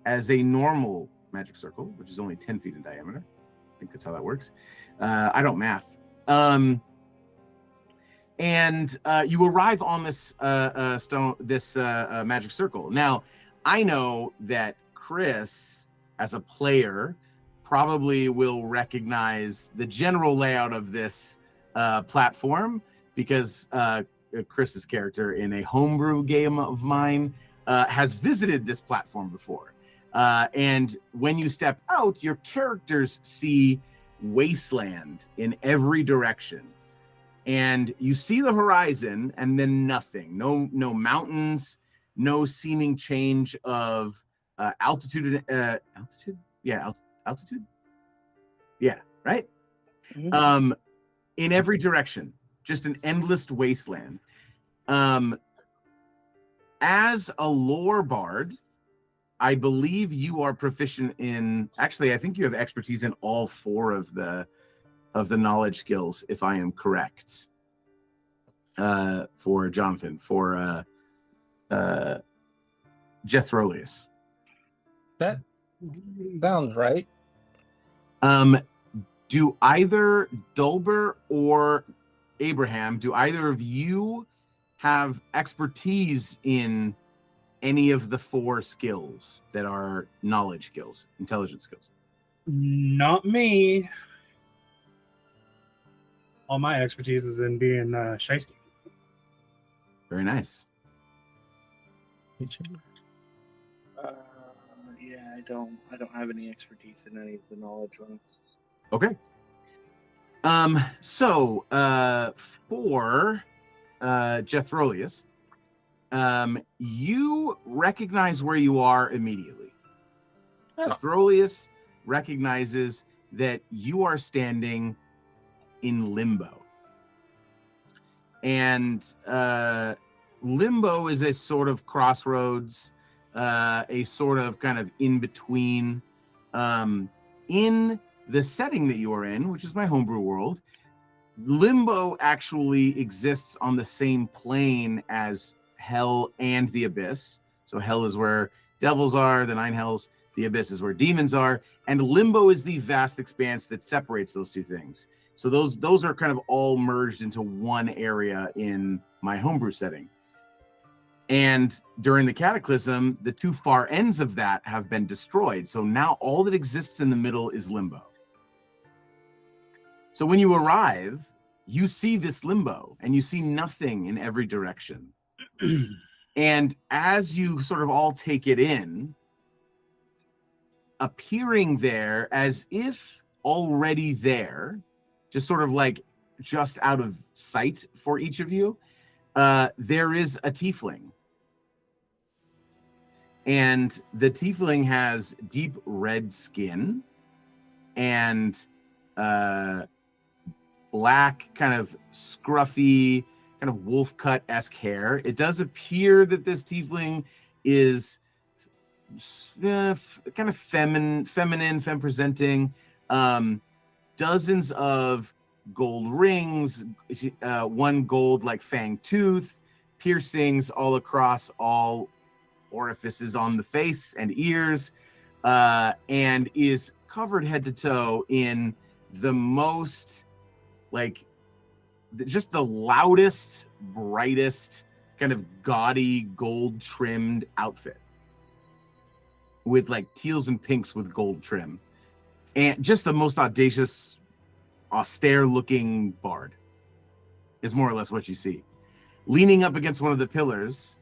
as a normal magic circle, which is only 10 feet in diameter. I think that's how that works. I don't math. And you arrive on this magic circle. Now, I know that Chris, as a player, probably will recognize the general layout of this platform because Chris's character in a homebrew game of mine has visited this platform before. And when you step out, your characters see wasteland in every direction. And you see the horizon and then nothing. No mountains, no seeming change of altitude. Altitude? Yeah, altitude? Yeah, right? Mm-hmm. In every direction. Just an endless wasteland. As a lore bard, I believe you are proficient in. Actually, I think you have expertise in all 4 of the knowledge skills, if I am correct. For Jonathan, for Jethrolius. That sounds right. Do either Dolber or Abraham, do either of you have expertise in any of the 4 skills that are knowledge skills, intelligence skills? Not me. All my expertise is in being shiesty. Very nice. I don't have any expertise in any of the knowledge ones. Okay. So for Jethrolius, you recognize where you are immediately. Oh. Jethrolius recognizes that you are standing in limbo. And limbo is a sort of crossroads, a sort of kind of in between. In the setting that you are in, which is my homebrew world, limbo actually exists on the same plane as hell and the abyss. So hell is where devils are, the nine hells. The abyss is where demons are, and limbo is the vast expanse that separates those two things. So those are kind of all merged into one area in my homebrew setting. And during the cataclysm, the two far ends of that have been destroyed. So now all that exists in the middle is limbo. So when you arrive, you see this limbo and you see nothing in every direction. And as you sort of all take it in, appearing there as if already there, just sort of like just out of sight for each of you, there is a tiefling. And the tiefling has deep red skin and black, kind of scruffy, kind of wolf cut-esque hair. It does appear that this tiefling is kind of feminine, femme-presenting. Dozens of gold rings, one gold like fang tooth, piercings all across all orifices on the face and ears, and is covered head to toe in the most, like, just the loudest, brightest, kind of gaudy, gold-trimmed outfit with like teals and pinks with gold trim, and just the most audacious, austere-looking bard is more or less what you see. Leaning up against one of the pillars,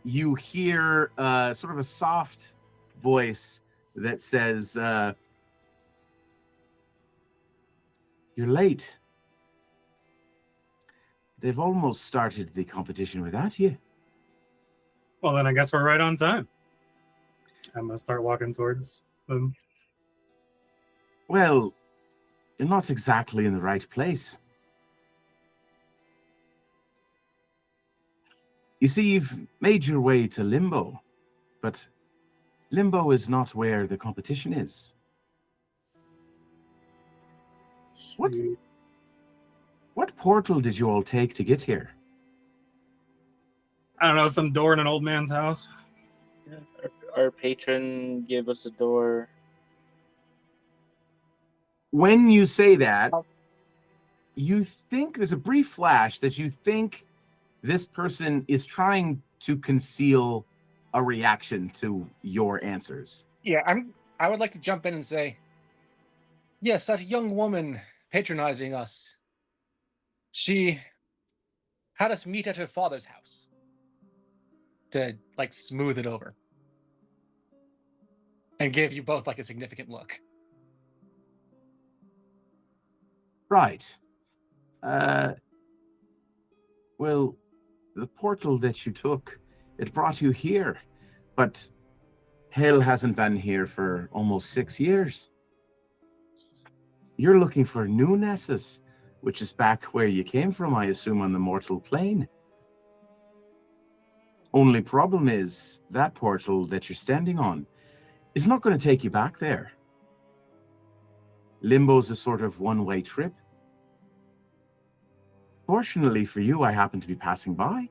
you hear sort of a soft voice that says, "You're late. They've almost started the competition without you." Well, then I guess we're right on time. I'm going to start walking towards them. Well, you're not exactly in the right place. You see, you've made your way to Limbo, but Limbo is not where the competition is. What? Sweet. What portal did you all take to get here? I don't know, some door in an old man's house. Yeah, our patron gave us a door. When you say that, you think there's a brief flash that you think this person is trying to conceal a reaction to your answers. Yeah, I would like to jump in and say, yes, that young woman patronizing us. She had us meet at her father's house to like smooth it over and give you both like a significant look. Right. Well, the portal that you took, it brought you here, but hell hasn't been here for almost 6 years. You're looking for new Nessus, which is back where you came from, I assume, on the mortal plane. Only problem is, that portal that you're standing on is not going to take you back there. Limbo's a sort of one-way trip. Fortunately for you, I happen to be passing by,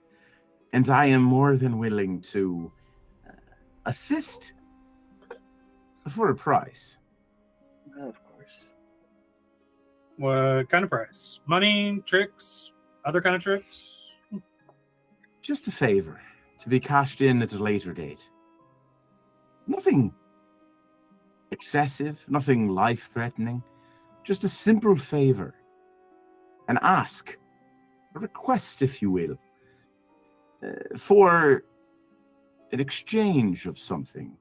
and I am more than willing to assist for a price. Of course. What kind of price? Money, tricks, other kind of tricks? Just a favor, to be cashed in at a later date. Nothing excessive, nothing life-threatening. Just a simple favor. An ask, a request, if you will, for an exchange of something.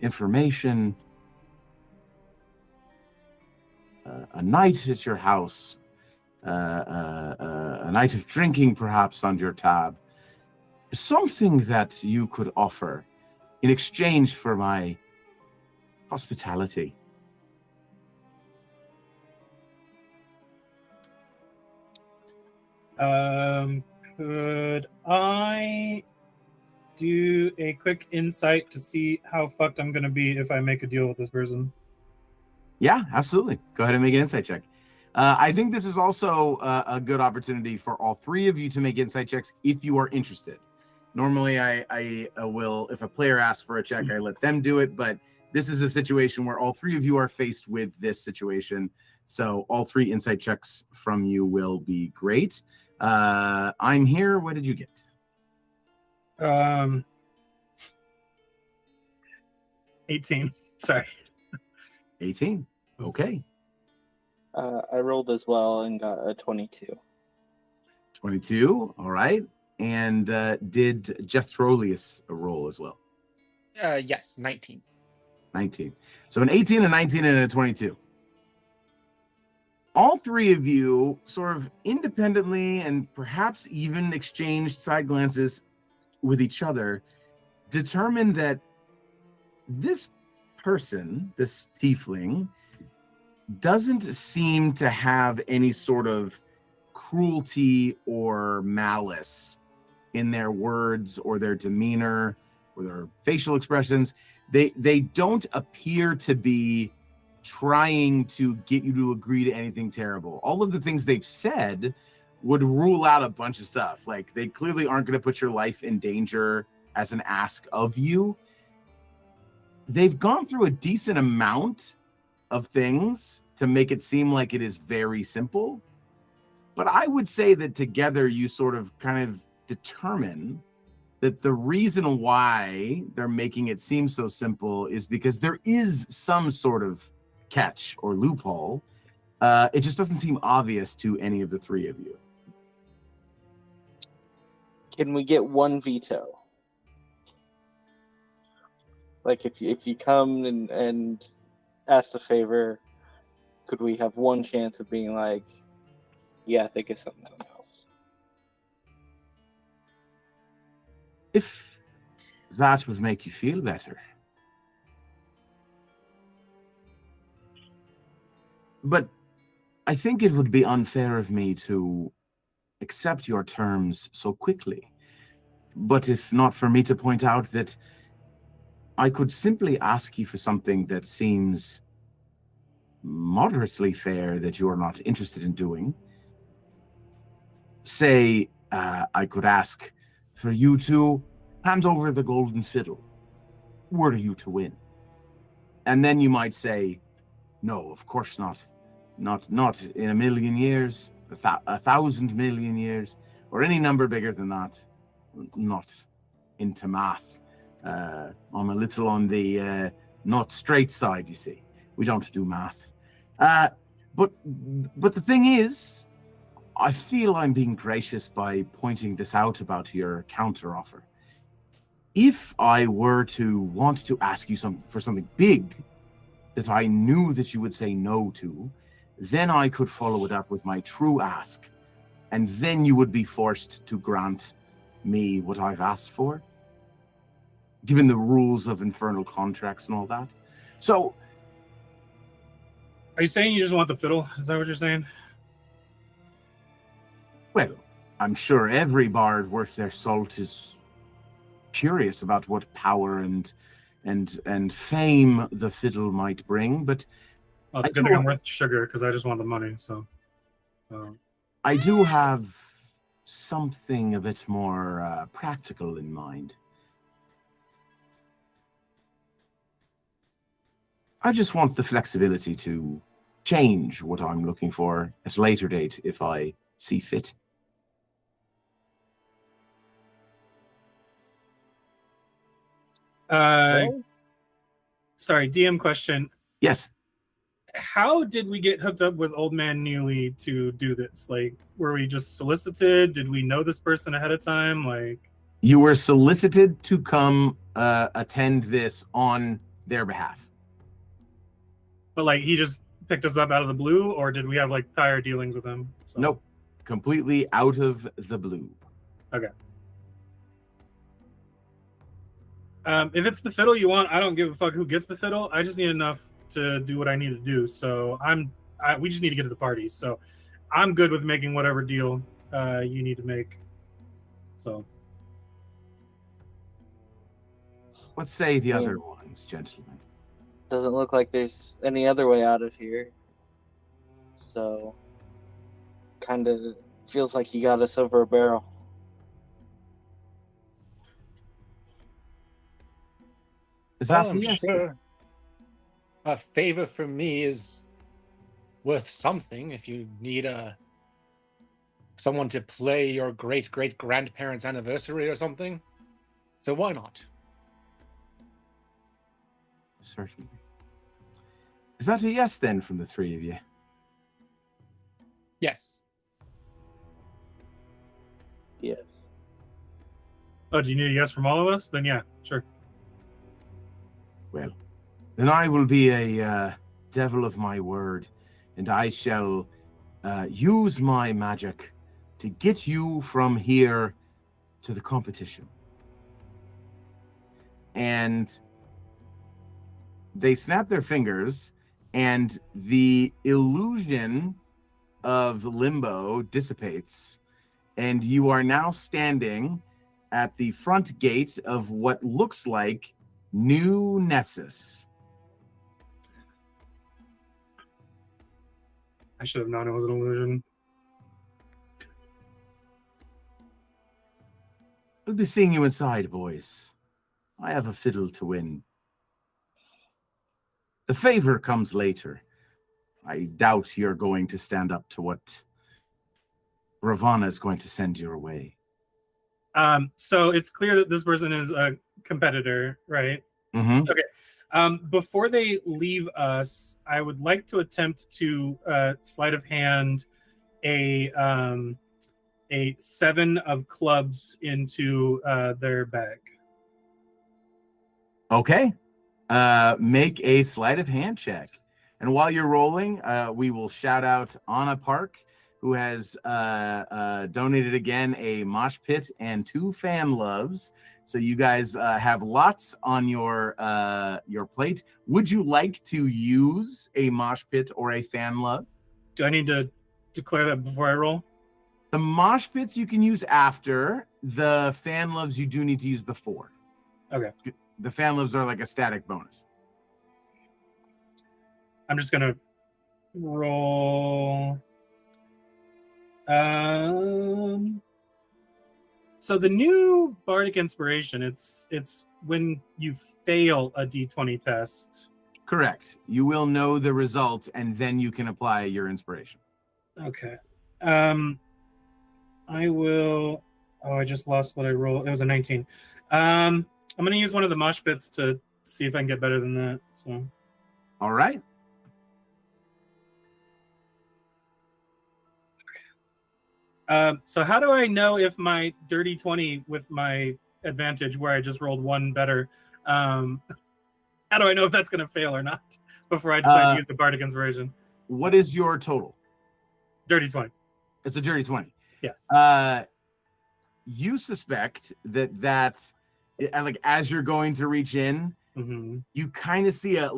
information, a night at your house, a night of drinking perhaps on your tab, something that you could offer in exchange for my hospitality. Could I do a quick insight to see how fucked I'm gonna be if I make a deal with this person? Yeah, absolutely. Go ahead and make an insight check. I think this is also a good opportunity for all three of you to make insight checks if you are interested. Normally, I will, if a player asks for a check, I let them do it, but this is a situation where all three of you are faced with this situation. So all three insight checks from you will be great. I'm here. What did you get? 18. Sorry. 18. Okay. I rolled as well and got a 22. 22. All right. And did Jethrolius roll as well? Yes, 19. 19. So an 18, a 19, and a 22. All three of you sort of independently and perhaps even exchanged side glances with each other, determined that this person, this tiefling, doesn't seem to have any sort of cruelty or malice in their words or their demeanor or their facial expressions. They don't appear to be trying to get you to agree to anything terrible. All of the things they've said would rule out a bunch of stuff. Like, they clearly aren't going to put your life in danger as an ask of you. They've gone through a decent amount of things to make it seem like it is very simple. But I would say that together you sort of kind of determine that the reason why they're making it seem so simple is because there is some sort of catch or loophole. It just doesn't seem obvious to any of the three of you. Can we get one veto? Like, if you come and ask a favor, could we have one chance of being like, yeah, think of something else? If that would make you feel better. But I think it would be unfair of me to accept your terms so quickly. But if not for me to point out that I could simply ask you for something that seems moderately fair that you are not interested in doing. Say, I could ask for you to hand over the Golden Fiddle, were you to win. And then you might say, no, of course not. Not in a million years, 1,000 million years, or any number bigger than that. Not into math. I'm a little on the not straight side, you see. We don't do math. But the thing is, I feel I'm being gracious by pointing this out about your counteroffer. If I were to want to ask you for something big that I knew that you would say no to, then I could follow it up with my true ask, and then you would be forced to grant me what I've asked for, given the rules of infernal contracts and all that. So, are you saying you just want the fiddle? Is that what you're saying? well, I'm sure every bard worth their salt is curious about what power and fame the fiddle might bring, but Well, it's good thing I'm worth sugar because I just want the money. So, I do have something a bit more practical in mind. I just want the flexibility to change what I'm looking for at a later date if I see fit. Sorry, DM question. Yes. How did we get hooked up with Old Man Neely to do this? Like, were we just solicited? Did we know this person ahead of time? Like, You were solicited to come attend this on their behalf. But like he just picked us up out of the blue, or did we have like prior dealings with him? So. Nope, completely out of the blue. Okay. If it's the fiddle you want, I don't give a fuck who gets the fiddle. I just need enough to do what I need to do. So we just need to get to the party. So I'm good with making whatever deal you need to make. So What say the other ones, gentlemen? Doesn't look like there's any other way out of here. So, kind of feels like you got us over a barrel. Is that I'm yes? sure a favor from me is worth something. If you need someone to play your great-great-grandparents' anniversary or something, so why not? Certainly. Is that a yes then from the three of you? Yes. Yes. Oh, do you need a yes from all of us? Then yeah, sure. Well, then I will be a devil of my word, and I shall use my magic to get you from here to the competition. And they snap their fingers, and the illusion of limbo dissipates, and you are now standing at the front gate of what looks like New Nessus. I should have known it was an illusion. I'll be seeing you inside, boys. I have a fiddle to win. The favor comes later. I doubt you're going to stand up to what Ravana is going to send your way. So it's clear that this person is a competitor, right? Mm-hmm. Okay. Before they leave us, I would like to attempt to sleight of hand a 7 of clubs into their bag. Okay. Make a sleight of hand check. And while you're rolling, we will shout out Anna Park, who has donated again a mosh pit and 2 fan loves. So you guys have lots on your plate. Would you like to use a mosh pit or a fan love? Do I need to declare that before I roll? The mosh pits you can use after. The fan loves you do need to use before. Okay. The fan loves are like a static bonus. I'm just gonna roll. So the new bardic inspiration, it's when you fail a D20 test. Correct. You will know the result, and then you can apply your inspiration. Okay. I will. Oh, I just lost what I rolled. It was a 19. I'm gonna use one of the mosh pits to see if I can get better than that. So. All right. So how do I know if my dirty 20 with my advantage, where I just rolled 1 better, how do I know if that's going to fail or not before I decide to use the bardic inspiration? What is your total? Dirty 20. It's a dirty 20. Yeah. You suspect that like as you're going to reach in, you kind of see a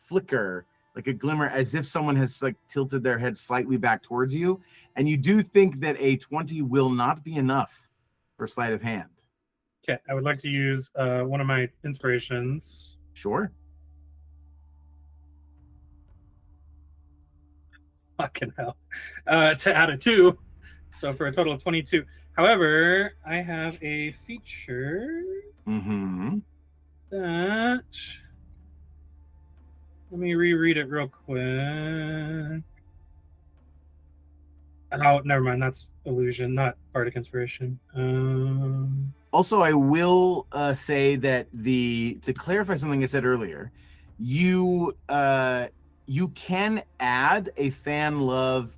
flicker, like a glimmer, as if someone has like tilted their head slightly back towards you. And you do think that a 20 will not be enough for sleight of hand. Okay, I would like to use one of my inspirations. Sure. Fucking hell. To add a 2. So for a total of 22. However, I have a feature that... Let me reread it real quick. Oh, never mind. That's illusion, not bardic inspiration. Also, I will say that to clarify something I said earlier, you can add a fan love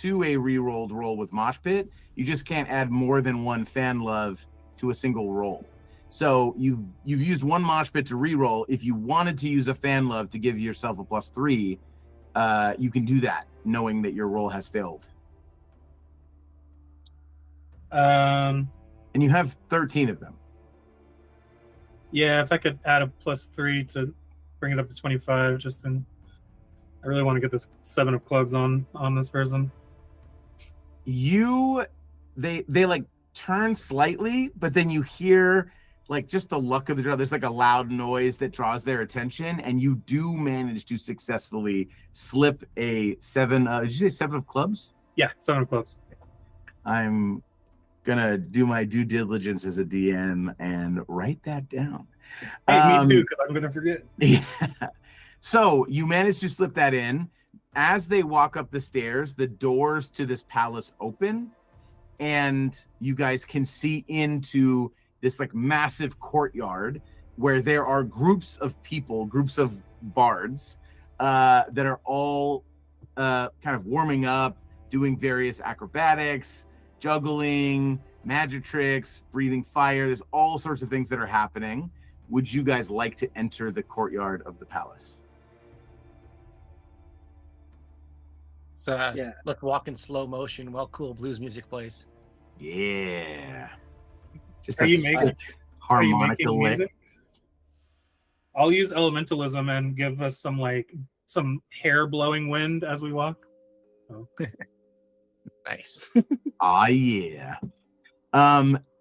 to a rerolled roll with Mosh Pit. You just can't add more than 1 fan love to a single roll. So you've used one mosh pit to reroll. If you wanted to use a fan love to give yourself a +3, you can do that, knowing that your roll has failed. And you have 13 of them. Yeah, if I could add a +3 to bring it up to 25, just in. I really want to get this 7 of clubs on this person. They like turn slightly, but then you hear like just the luck of the draw. There's like a loud noise that draws their attention, and you do manage to successfully slip a 7. Did you say 7 of clubs? Yeah, 7 of clubs. I'm gonna do my due diligence as a DM and write that down. Hey, me too, because I'm gonna forget. Yeah. So you manage to slip that in. As they walk up the stairs, the doors to this palace open, and you guys can see into this like massive courtyard where there are groups of people, groups of bards that are all kind of warming up, doing various acrobatics, juggling, magic tricks, breathing fire. There's all sorts of things that are happening. Would you guys like to enter the courtyard of the palace? So Yeah. let's walk in slow motion while cool blues music plays. Yeah. Just Are a you making- slight harmonica lick. music? I'll use elementalism and give us some hair blowing wind as we walk. Nice. Ah, yeah.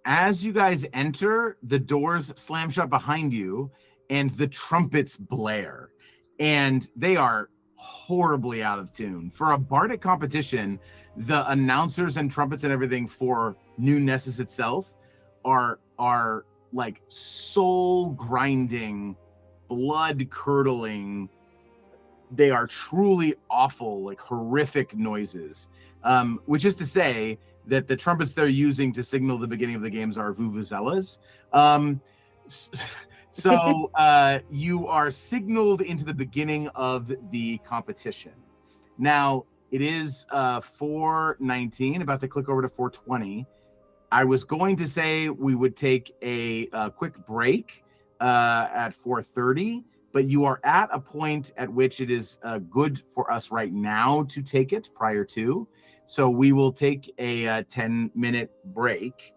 As you guys enter, the doors slam shut behind you, and the trumpets blare, and they are horribly out of tune. For a bardic competition, the announcers and trumpets and everything for New Nessus itself are like soul grinding, blood curdling. They are truly awful, like horrific noises. Which is to say that the trumpets they're using to signal the beginning of the games are vuvuzelas. So you are signaled into the beginning of the competition. Now it is 4:19, about to click over to 4:20. I was going to say we would take a quick break at 4:30, but you are at a point at which it is good for us right now to take it prior to. So we will take a 10-minute break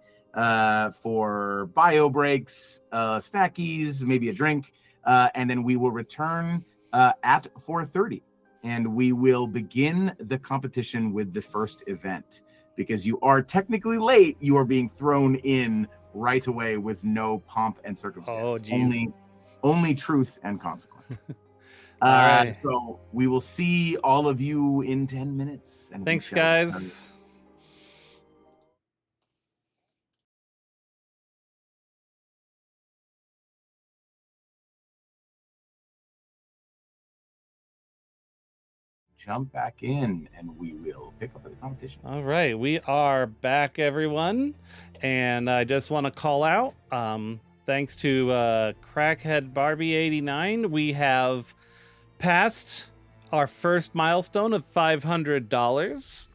for bio breaks, snackies, maybe a drink, and then we will return at 4:30, and we will begin the competition with the first event. Because you are technically late, you are being thrown in right away with no pomp and circumstance. Oh, geez. Only truth and consequence. All right. So we will see all of you in 10 minutes. And we Thanks, shall guys. jump back in and we will pick up the competition. All right, we are back, everyone, and I just want to call out, thanks to Crackhead Barbie 89, we have passed our first milestone of $500.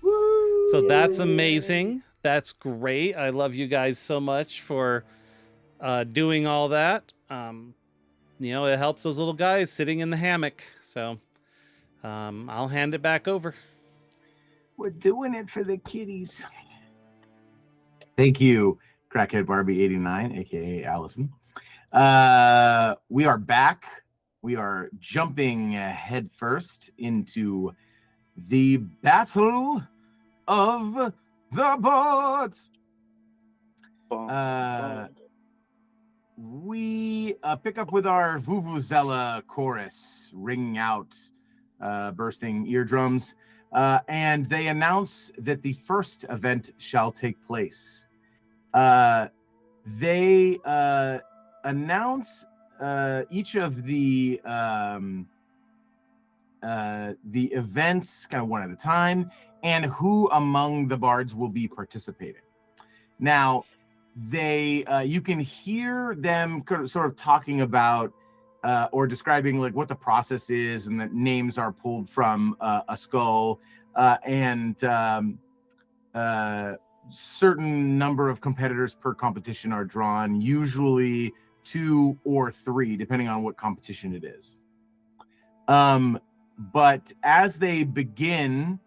So that's amazing. That's great. I love you guys so much for doing all that. You know, it helps those little guys sitting in the hammock. So I'll hand it back over. We're doing it for the kiddies. Thank you, Crackhead Barbie 89, aka Allison. We are back. We are jumping head first into the Battle of the Bards. We pick up with our Vuvuzela chorus ringing out, bursting eardrums, and they announce that the first event shall take place. They announce each of the events kind of one at a time, and who among the bards will be participating. Now, they you can hear them sort of talking about or describing like what the process is, and that names are pulled from a skull, and certain number of competitors per competition are drawn, usually 2 or 3, depending on what competition it is. But as they begin,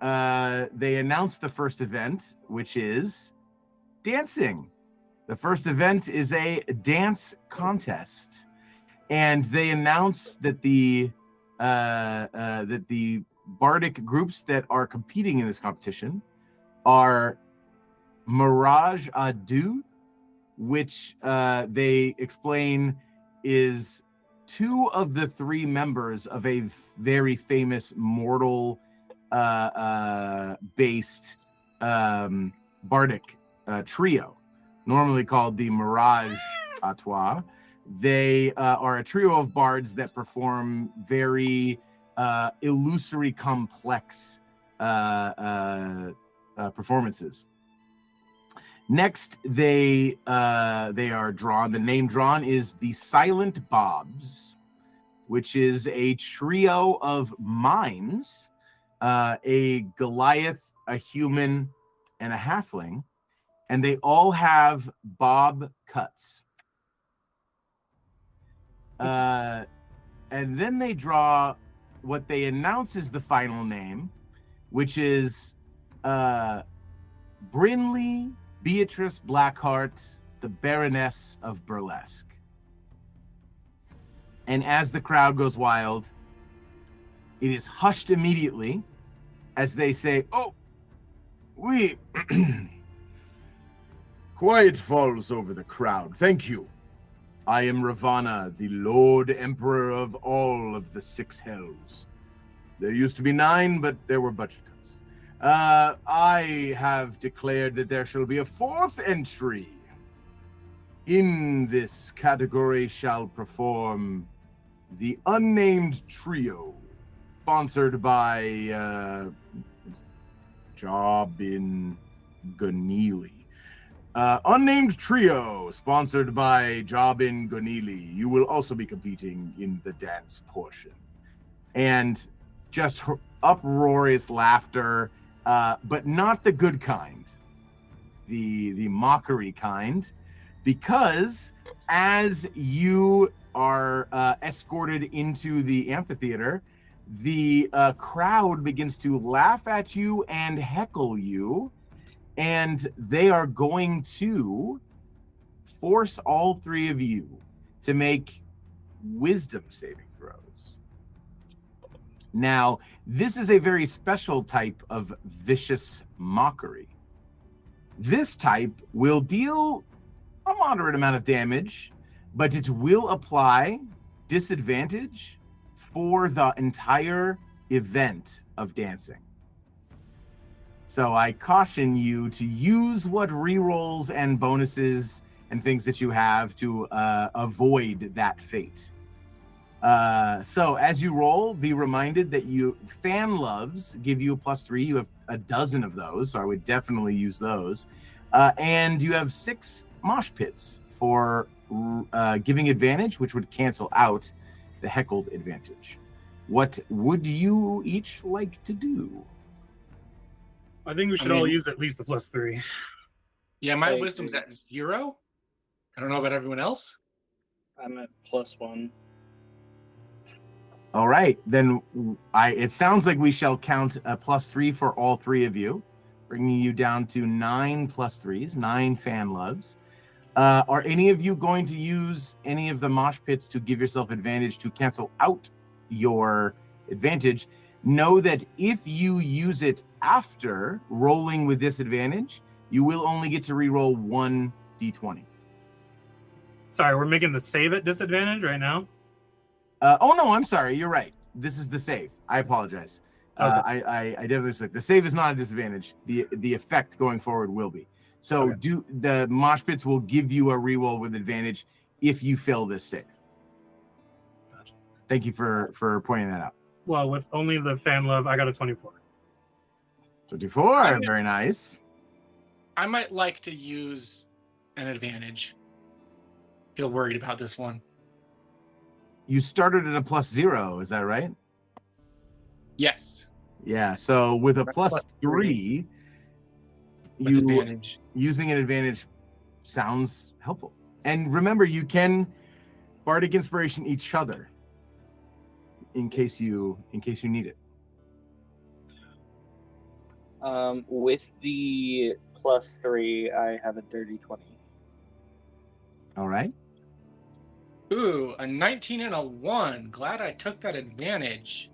they announce the first event, which is dancing. The first event is a dance contest, and they announce that the bardic groups that are competing in this competition are Mirage Adu, which they explain is 2 of the 3 members of a very famous mortal based bardic trio, normally called the Mirage Atois. They are a trio of bards that perform very illusory, complex performances. Next, they are drawn. The name drawn is the Silent Bobs, which is a trio of mimes, a Goliath, a human, and a halfling, and they all have bob cuts. And then they draw what they announce is the final name, which is Brinley Beatrice Blackheart, the Baroness of Burlesque. And as the crowd goes wild, it is hushed immediately as they say, "Oh, we..." Quiet falls over the crowd. Thank you. I am Ravana, the Lord Emperor of all of the 6 hells. There used to be 9, but there were budget cuts. I have declared that there shall be a 4th entry. In this category shall perform the Unnamed Trio, sponsored by Jobin Gunili. Unnamed Trio, sponsored by Jobin Gunili. You will also be competing in the dance portion. And just uproarious laughter, but not the good kind, the mockery kind, because as you are escorted into the amphitheater, the crowd begins to laugh at you and heckle you, and they are going to force all 3 of you to make wisdom saving throws. Now, this is a very special type of vicious mockery. This type will deal a moderate amount of damage, but it will apply disadvantage for the entire event of dancing. So I caution you to use what rerolls and bonuses and things that you have to avoid that fate. So as you roll, be reminded that fan loves give you a +3. You have a dozen of those, so I would definitely use those. And you have 6 mosh pits for giving advantage, which would cancel out the heckled advantage. What would you each like to do? I think we should all use at least the +3. Yeah, my wisdom's at 0. I don't know about everyone else. I'm at +1. All right, then it sounds like we shall count a +3 for all 3 of you, bringing you down to 9 +3s, 9 fan loves. Are any of you going to use any of the mosh pits to give yourself advantage to cancel out your advantage? Know that if you use it after rolling with disadvantage, you will only get to reroll 1 d20. Sorry, we're making the save at disadvantage right now? Oh no, I'm sorry. You're right. This is the save. I apologize. Okay. I definitely was like, the save is not a disadvantage. The effect going forward will be. So Okay. The mosh pits will give you a reroll with advantage if you fail this save. Gotcha. Thank you for pointing that out. Well, with only the fan love, I got a 24. 24, very nice. I might like to use an advantage. Feel worried about this one. You started at a +0, is that right? Yes. Yeah, so with a Plus +3, With advantage. Using an advantage sounds helpful. And remember, you can bardic inspiration each other in case you need it. With the +3, I have a dirty 20. All right. Ooh, a 19 and a 1. Glad I took that advantage.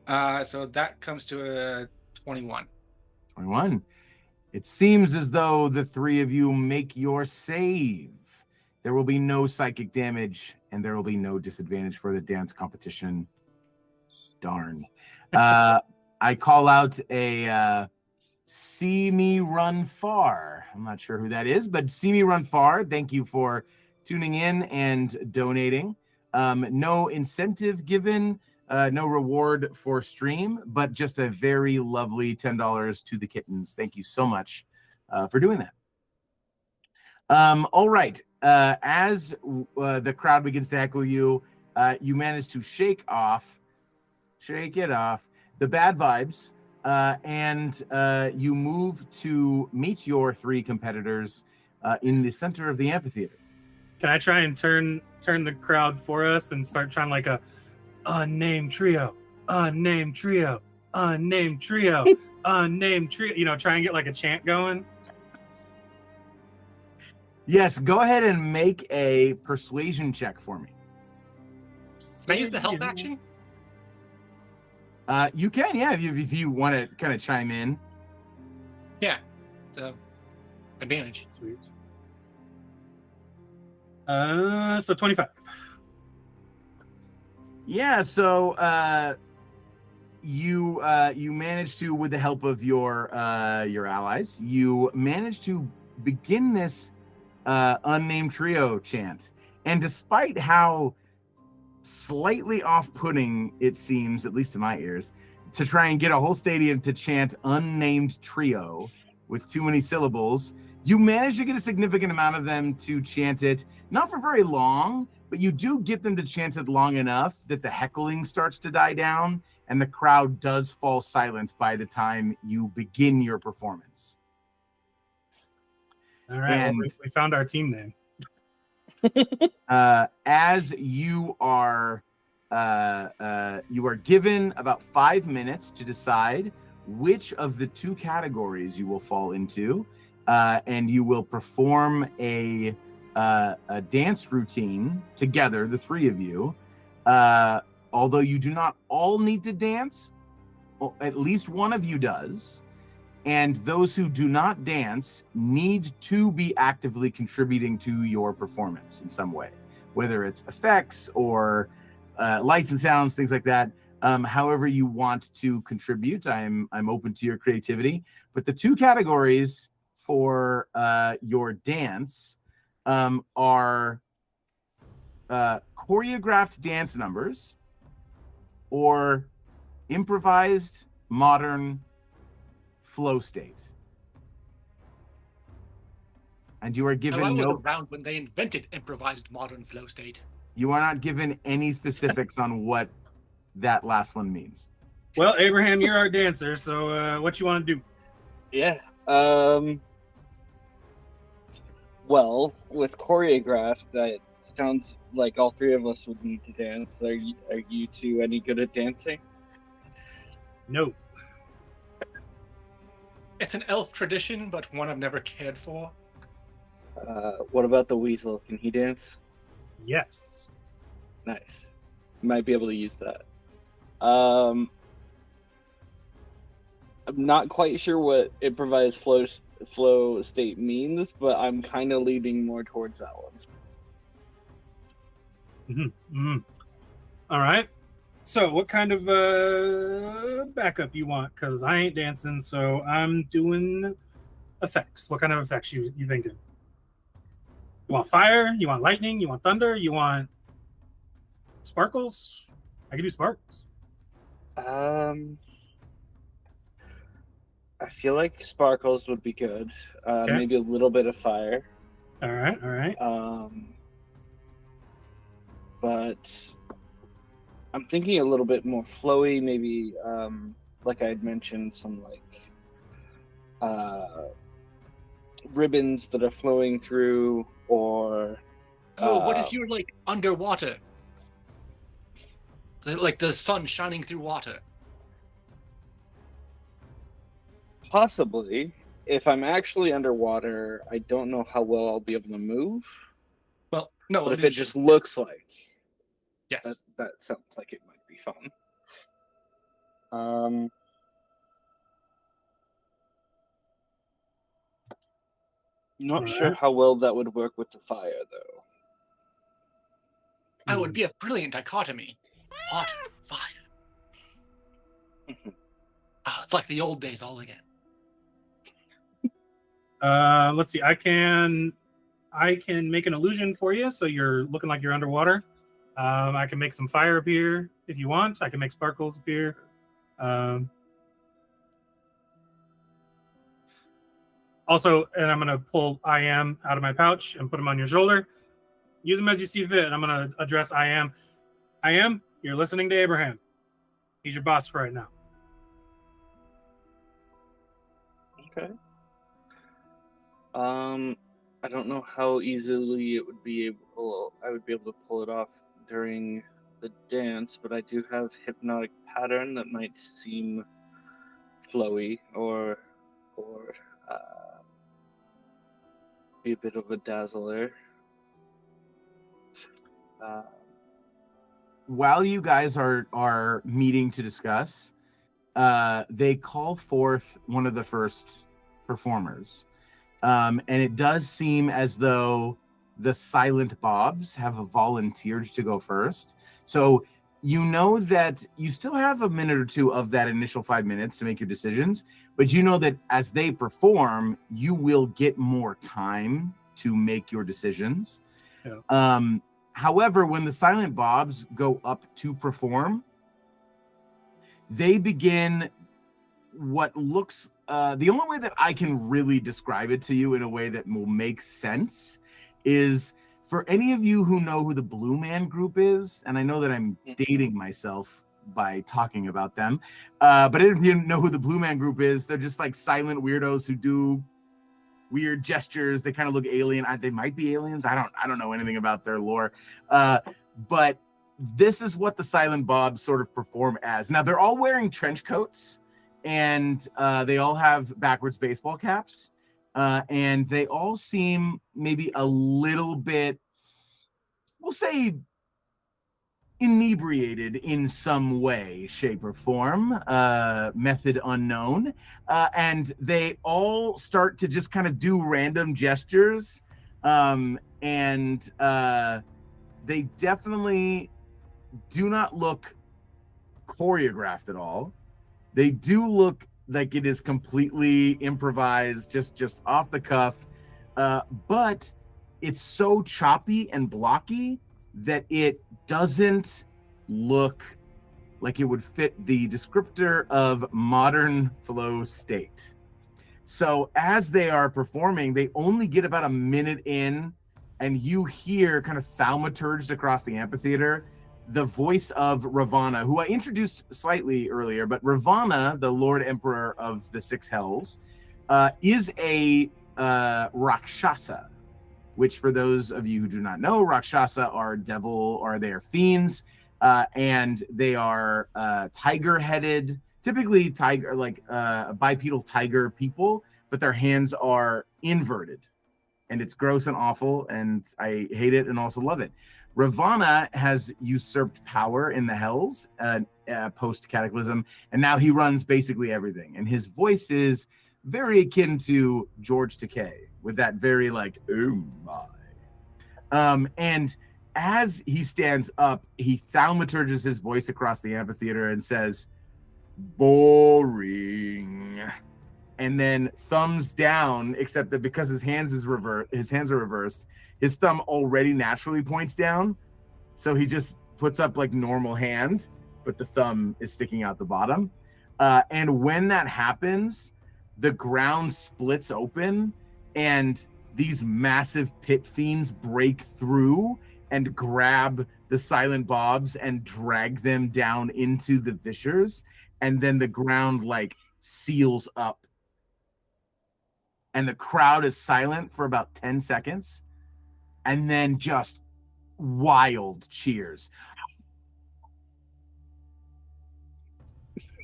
So that comes to a 21. 21. It seems as though the three of you make your save. There will be no psychic damage, and there will be no disadvantage for the dance competition. Darn. I call out a See Me Run Far. I'm not sure who that is, but See Me Run Far, thank you for tuning in and donating. No incentive given, no reward for stream, but just a very lovely $10 to the kittens. Thank you so much for doing that. All right. As the crowd begins to heckle you, you manage to shake it off the bad vibes, and you move to meet your three competitors in the center of the amphitheater. Can I try and turn the crowd for us and start trying like a unnamed trio, unnamed trio, unnamed trio, unnamed trio? You know, try and get like a chant going. Yes, go ahead and make a persuasion check for me. Can I use the help action? You can, yeah, if you want to kind of chime in. Yeah. So, advantage. Sweet. So 25. Yeah, so you managed to, with the help of your allies, you managed to begin this unnamed trio chant. And despite how slightly off-putting it seems, at least to my ears, to try and get a whole stadium to chant unnamed trio with too many syllables, you manage to get a significant amount of them to chant it, not for very long, but you do get them to chant it long enough that the heckling starts to die down and the crowd does fall silent by the time you begin your performance. All right, well, we found our team name. As you are given about 5 minutes to decide which of the two categories you will fall into, and you will perform a dance routine together, the three of you. Although you do not all need to dance, well, at least one of you does. And those who do not dance need to be actively contributing to your performance in some way, whether it's effects or lights and sounds, things like that. However you want to contribute, I'm open to your creativity. But the two categories for your dance are choreographed dance numbers or improvised modern flow state. And you are given I was around when they invented improvised modern flow state. You are not given any specifics on what that last one means. Well, Abraham, you're our dancer, so what you want to do? Yeah. Well, with choreographed, that sounds like all three of us would need to dance. Are you two any good at dancing? No. It's an elf tradition, but one I've never cared for. What about the weasel? Can he dance? Yes. Nice. Might be able to use that. I'm not quite sure what improvised flow state means, but I'm kind of leaning more towards that one. All right. So what kind of backup you want? Because I ain't dancing, so I'm doing effects. What kind of effects you thinking? You want fire? You want lightning? You want thunder? You want sparkles? I can do sparkles. I feel like sparkles would be good. Okay. Maybe a little bit of fire. All right. But I'm thinking a little bit more flowy, maybe like I had mentioned, some like ribbons that are flowing through, or What if you're like underwater? Like the sun shining through water. possibly. If I'm actually underwater, I don't know how well I'll be able to move. Well, no. But if it just looks like, yes. that sounds like it might be fun. Not sure Alright. how well that would work with the fire, though. That would be a brilliant dichotomy. Water, fire. It's like the old days all again. Let's see. I can make an illusion for you, so you're looking like you're underwater. I can make some fire appear if you want. I can make sparkles appear. Also, and I'm gonna pull I am out of my pouch and put him on your shoulder. Use them as you see fit. And I'm gonna address I am. I am. You're listening to Abraham. He's your boss for right now. Okay. I don't know how easily I would be able to pull it off during the dance, but I do have hypnotic pattern that might seem flowy or be a bit of a dazzler. While you guys are meeting to discuss, they call forth one of the first performers. And it does seem as though the Silent Bobs have volunteered to go first. So you know that you still have a minute or two of that initial 5 minutes to make your decisions, but you know that as they perform, you will get more time to make your decisions. Yeah. However, when the Silent Bobs go up to perform, they begin what looks the only way that I can really describe it to you in a way that will make sense is for any of you who know who the Blue Man Group is, and I know that I'm dating myself by talking about them, but if you know who the Blue Man Group is, they're just like silent weirdos who do weird gestures. They kind of look alien. They might be aliens. I don't know anything about their lore, but this is what the Silent Bobs sort of perform as. Now they're all wearing trench coats, and they all have backwards baseball caps, and they all seem maybe a little bit, we'll say, inebriated in some way, shape, or form, method unknown, and they all start to just kind of do random gestures, and they definitely do not look choreographed at all. They do look like it is completely improvised, just off the cuff, but it's so choppy and blocky that it doesn't look like it would fit the descriptor of modern flow state. So as they are performing, they only get about a minute in, and you hear kind of thaumaturged across the amphitheater the voice of Ravana, who I introduced slightly earlier, but Ravana, the Lord Emperor of the Six Hells, is a Rakshasa, which for those of you who do not know, Rakshasa are they are fiends, and they are tiger-headed, typically tiger, like bipedal tiger people, but their hands are inverted. And it's gross and awful, and I hate it and also love it. Ravana has usurped power in the Hells post-Cataclysm, and now he runs basically everything. And his voice is very akin to George Takei, with that very like, oh my. And as he stands up, he thaumaturges his voice across the amphitheater and says, boring. And then thumbs down, except that because his hands are reversed, his thumb already naturally points down. So he just puts up like normal hand, but the thumb is sticking out the bottom. And when that happens, the ground splits open and these massive pit fiends break through and grab the Silent Bobs and drag them down into the fissures. And then the ground like seals up. and the crowd is silent for about 10 seconds, and then just wild cheers.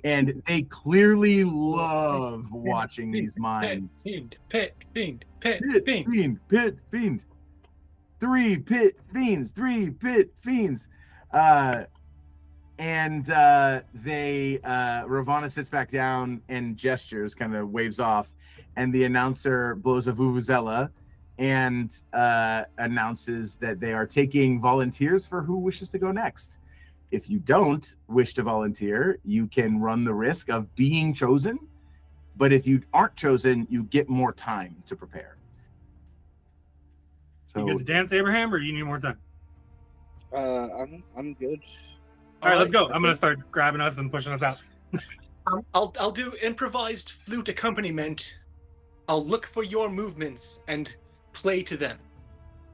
And they clearly love watching these minds. Pit fiend. 3 pit fiends. Ravana sits back down and gestures, kind of waves off, and the announcer blows a vuvuzela and announces that they are taking volunteers for who wishes to go next. If you don't wish to volunteer, you can run the risk of being chosen, but if you aren't chosen, you get more time to prepare. You good to dance, Abraham, or you need more time? I'm good. All right, let's go. I'm gonna start grabbing us and pushing us out. I'll do improvised flute accompaniment. I'll look for your movements and play to them.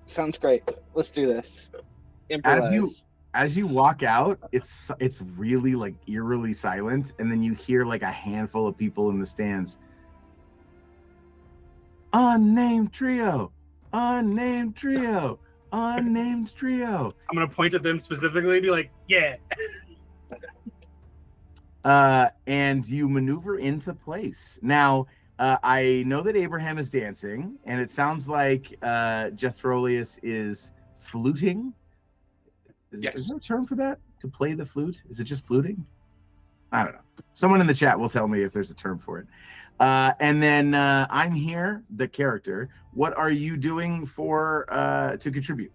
Sounds great. Let's do this. Improvise. As you walk out, it's really like eerily silent, and then you hear like a handful of people in the stands. Unnamed trio. I'm gonna point at them specifically and be like, yeah. And you maneuver into place. Now, I know that Abraham is dancing, and it sounds like Jethrolius is fluting. Is there a term for that? To play the flute? Is it just fluting? I don't know. Someone in the chat will tell me if there's a term for it. And then I'm here, the character. What are you doing for to contribute?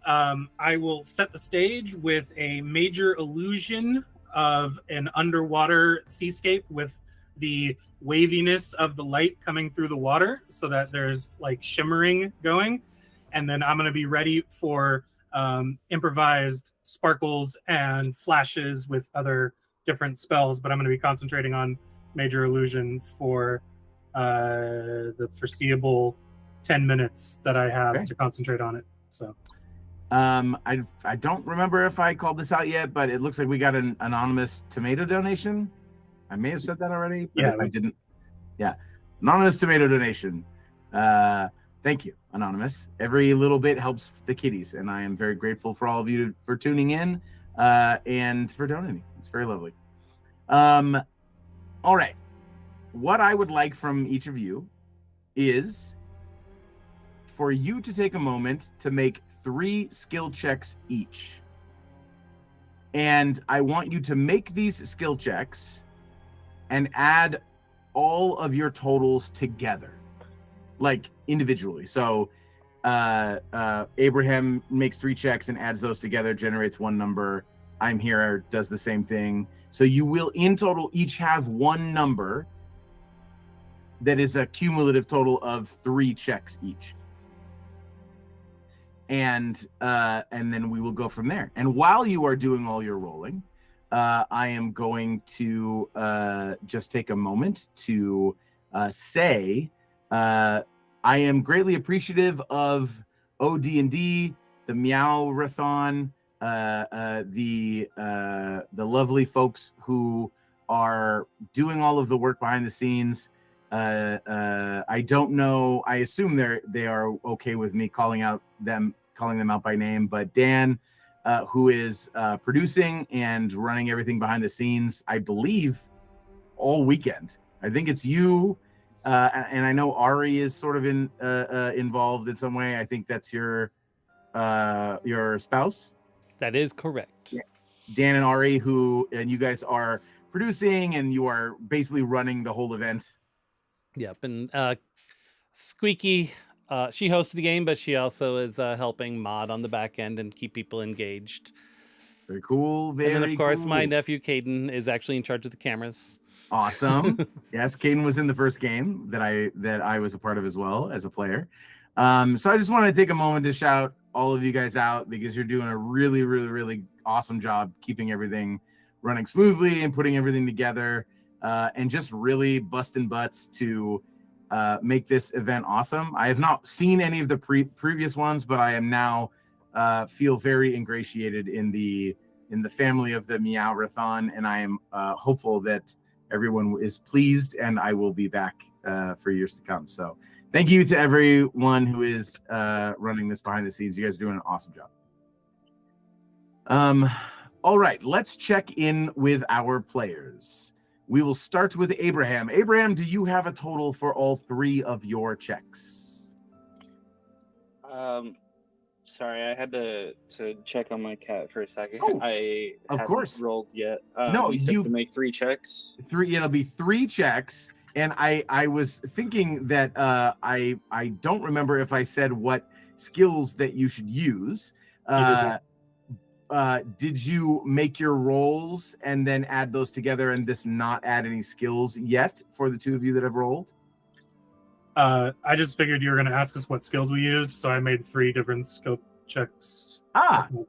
I will set the stage with a major illusion of an underwater seascape with the waviness of the light coming through the water so that there's like shimmering going. And then I'm going to be ready for improvised sparkles and flashes with other different spells, but I'm going to be concentrating on major illusion for the foreseeable 10 minutes that I have to concentrate on it. So I don't remember if I called this out yet, but it looks like we got an anonymous tomato donation. I may have said that already, but if I didn't, anonymous tomato donation. Thank you, anonymous. Every little bit helps the kiddies, and I am very grateful for all of you for tuning in and for donating. It's very lovely. All right, what I would like from each of you is for you to take a moment to make 3 skill checks each. And I want you to make these skill checks and add all of your totals together, like individually. So Abraham makes 3 checks and adds those together, generates 1 number. I'm here, does the same thing. So you will in total each have 1 number that is a cumulative total of 3 checks each. And then we will go from there. And while you are doing all your rolling, I am going to just take a moment to say I am greatly appreciative of OD&D, the Meowrathon, the lovely folks who are doing all of the work behind the scenes. I don't know. I assume they are okay with me calling them out by name, but Dan, who is producing and running everything behind the scenes, I believe all weekend. I think it's you, and I know Ari is sort of involved in some way. I think that's your spouse. That is correct. Yeah. Dan and Ari, and you guys are producing, and you are basically running the whole event. Yep, and Squeaky, she hosts the game, but she also is helping mod on the back end and keep people engaged. Very cool. And then, of course, my nephew Caden is actually in charge of the cameras. Awesome. Yes, Caden was in the first game that I was a part of as well as a player. So I just want to take a moment to shout all of you guys out because you're doing a really, really, really awesome job keeping everything running smoothly and putting everything together. And just really busting butts to make this event awesome. I have not seen any of the previous ones, but I am now feel very ingratiated in the family of the Meowrathon, and I am hopeful that everyone is pleased, and I will be back for years to come. So Thank you to everyone who is running this behind the scenes. You guys are doing an awesome job. All right, let's check in with our players. We will start with Abraham. Abraham, do you have a total for all 3 of your checks? Sorry, I had to check on my cat for a second. Oh, I of haven't course. rolled yet. No, you said to make 3 checks. 3. It'll be 3 checks. And I was thinking that I don't remember if I said what skills that you should use. Did you make your rolls and then add those together and this not add any skills yet for the 2 of you that have rolled? I just figured you were going to ask us what skills we used, so I made 3 different skill checks.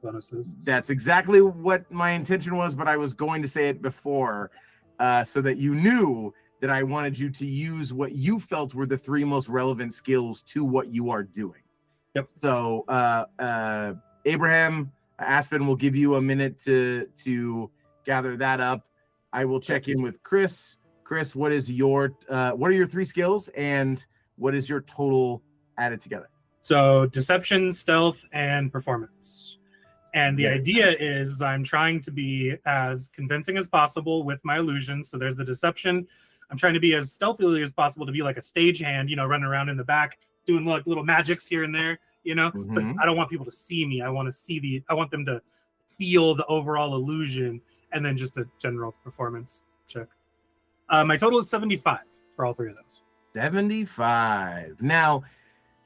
Bonuses. That's exactly what my intention was, but I was going to say it before so that you knew that I wanted you to use what you felt were the 3 most relevant skills to what you are doing. Yep. So, Abraham, Aspen will give you a minute to gather that up. I will check in with Chris. Chris, what are your 3 skills and what is your total added together? So deception, stealth, and performance. And the idea is I'm trying to be as convincing as possible with my illusions. So there's the deception. I'm trying to be as stealthily as possible to be like a stagehand, running around in the back, doing like little magics here and there, But I don't want people to see me. I want them to feel the overall illusion, and then just a general performance check. My total is 75 for all 3 of those. 75. Now,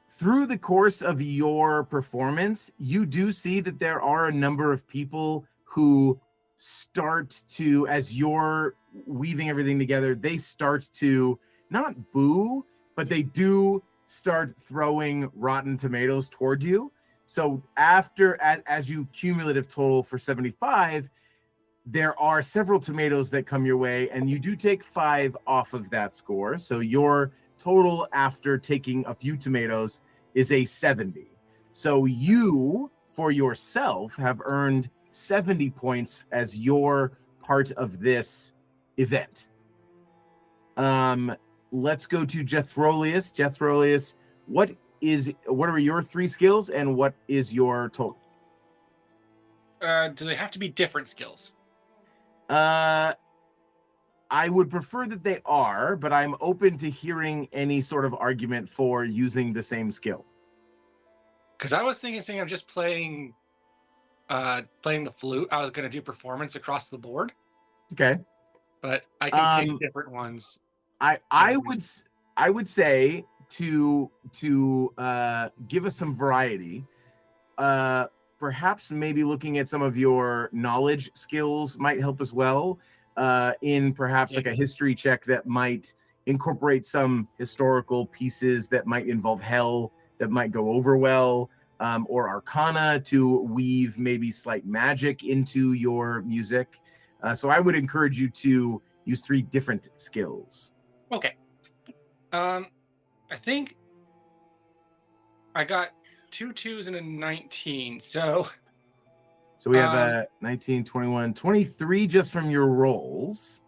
through the course of your performance, you do see that there are a number of people who start to, as you're weaving everything together, they start to not boo, but they do start throwing rotten tomatoes toward you. So as you cumulative total for 75, there are several tomatoes that come your way, and you do take 5 off of that score. So your total after taking a few tomatoes is a 70. So you, for yourself, have earned 70 points as your part of this event. Let's go to Jethrolius. Jethrolius, what are your 3 skills and what is your total? Do they have to be different skills? I would prefer that they are, but I'm open to hearing any sort of argument for using the same skill. Because I was thinking of just playing the flute. I was going to do performance across the board. Okay. But I can pick different ones. I would say to give us some variety, perhaps maybe looking at some of your knowledge skills might help as well, in perhaps like a history check that might incorporate some historical pieces that might involve hell that might go over well, or arcana to weave maybe slight magic into your music. So I would encourage you to use 3 different skills. Okay. I think I got 2 2s and a 19. So we have a 19, 21, 23 just from your rolls,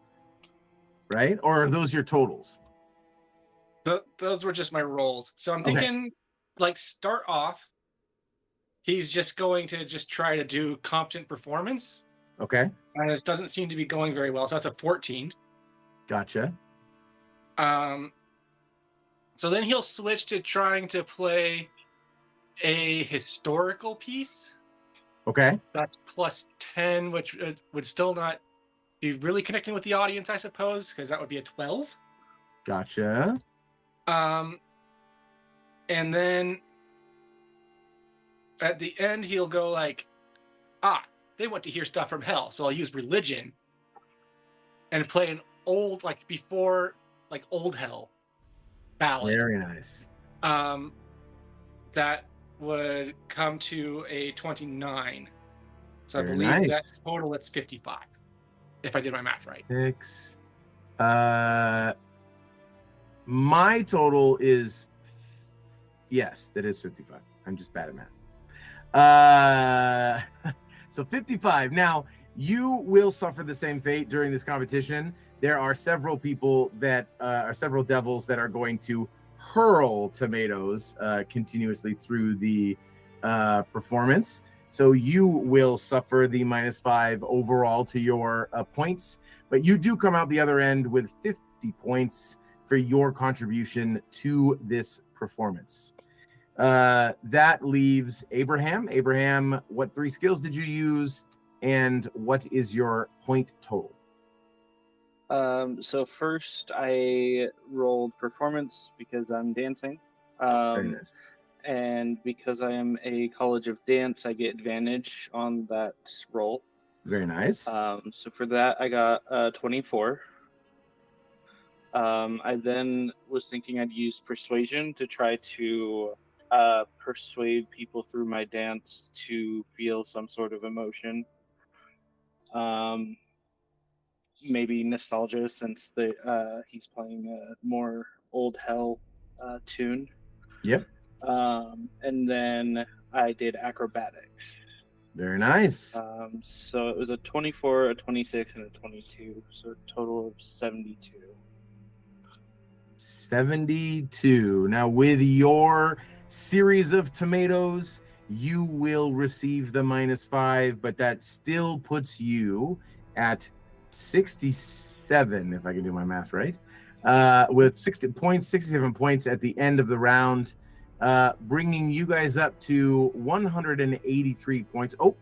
right? Or are those your totals? Those were just my rolls. So I'm thinking, start off, he's just going to just try to do competent performance. Okay. And it doesn't seem to be going very well. So that's a 14. Gotcha. So then he'll switch to trying to play a historical piece. Okay. That's plus 10, which would still not be really connecting with the audience, I suppose, because that would be a 12. Gotcha. And then at the end, he'll go they want to hear stuff from hell, so I'll use religion and play an old, old hell ballad. Very nice. That would come to a 29. So Very I believe nice. that total it's 55, if I did my math right. 6. My total is, yes, that is 55. I'm just bad at math. So 55. Now, you will suffer the same fate during this competition. There are several people that are several devils that are going to hurl tomatoes continuously through the performance. So you will suffer the -5 overall to your points, but you do come out the other end with 50 points for your contribution to this performance. That leaves Abraham. Abraham, what 3 skills did you use, and what is your point total? So first I rolled performance because I'm dancing. Very nice. And because I am a college of dance, I get advantage on that roll. Very nice. So for that, I got 24. I then was thinking I'd use persuasion to try to persuade people through my dance to feel some sort of emotion. Maybe nostalgia, since he's playing a more old hell tune. Yep. And then I did acrobatics. Very nice. So it was a 24, a 26, and a 22. So a total of 72. 72. Now, with your series of tomatoes, you will receive the -5, but that still puts you at 67, if I can do my math right, with 67 points at the end of the round, bringing you guys up to 183 points. Oh,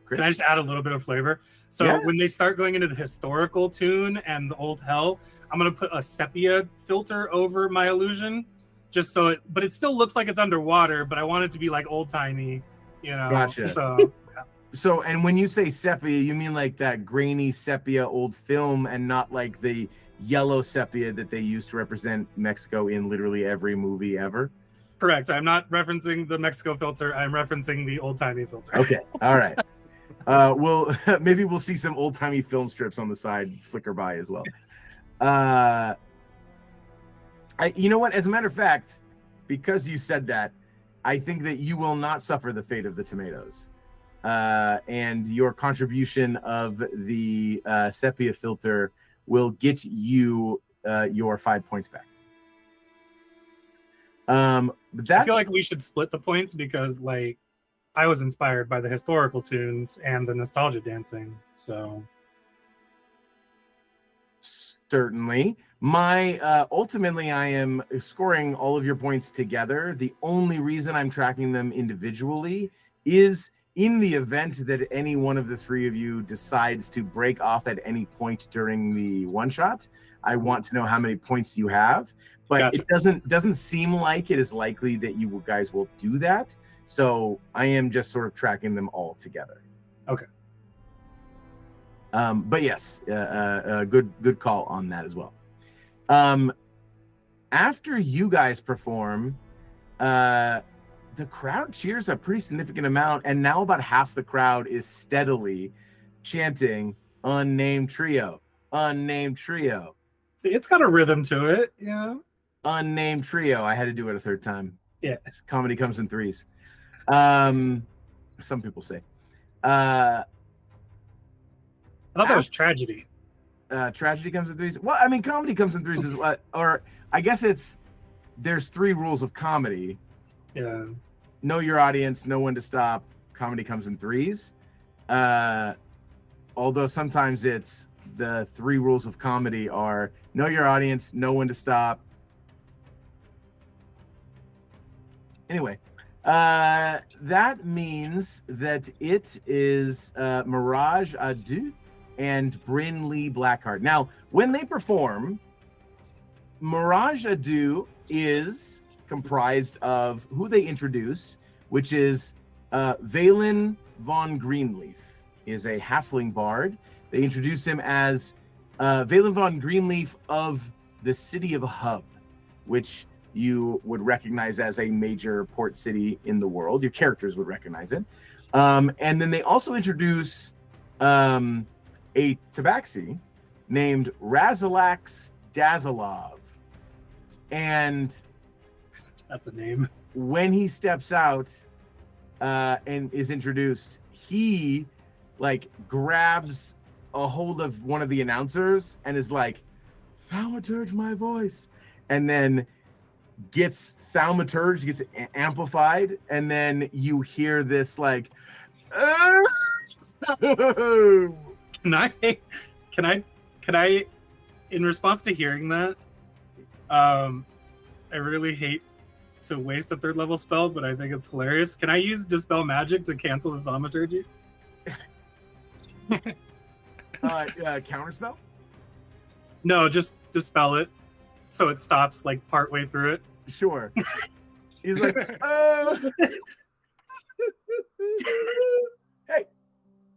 Chris? Can I just add a little bit of flavor? So Yeah. when they start going into the historical tune and the old hell, I'm going to put a sepia filter over my illusion, just so but it still looks like it's underwater, but I want it to be like old timey, Gotcha. So, and when you say sepia, you mean like that grainy sepia old film, and not like the yellow sepia that they use to represent Mexico in literally every movie ever? Correct. I'm not referencing the Mexico filter. I'm referencing the old timey filter. Okay. All right. Maybe we'll see some old timey film strips on the side flicker by as well. You know what? As a matter of fact, because you said that, I think that you will not suffer the fate of the tomatoes. And your contribution of the sepia filter will get you your 5 points back. I feel like we should split the points because, like, I was inspired by the historical tunes and the nostalgia dancing. So certainly, ultimately, I am scoring all of your points together. The only reason I'm tracking them individually is in the event that any one of the 3 of you decides to break off at any point during the one shot. I want to know how many points you have, but Gotcha. It doesn't seem like it is likely that you guys will do that. So I am just sort of tracking them all together. Okay. But yes, good call on that as well. After you guys perform, the crowd cheers a pretty significant amount, and now about half the crowd is steadily chanting "Unnamed Trio, Unnamed Trio." See, it's got a rhythm to it, yeah. Unnamed Trio. I had to do it a third time. Yeah. Comedy comes in threes. Some people say. I thought that was tragedy. Tragedy comes in threes. Well, I mean, comedy comes in threes as well. Or I guess there's 3 rules of comedy. Yeah. Know your audience, know when to stop. Comedy comes in threes. Although sometimes it's the 3 rules of comedy are know your audience, know when to stop. Anyway, that means that it is Mirage Adu and Bryn Lee Blackheart. Now, when they perform, Mirage Adu is comprised of who they introduce, which is Valen von Greenleaf, is a halfling bard. They introduce him as Valen von Greenleaf of the city of Hub, which you would recognize as a major port city in the world. Your characters would recognize it. And then they also introduce a tabaxi named Razalax Dazalov. And that's a name. When he steps out and is introduced, he like grabs a hold of one of the announcers and is like, "Thaumaturge my voice," and then gets thaumaturged, gets amplified, and then you hear this like Can I in response to hearing that, I really hate to waste a 3rd level spell, but I think it's hilarious. Can I use Dispel Magic to cancel the thaumaturgy? Counterspell? No, just dispel it so it stops like partway through it. Sure. He's like, hey,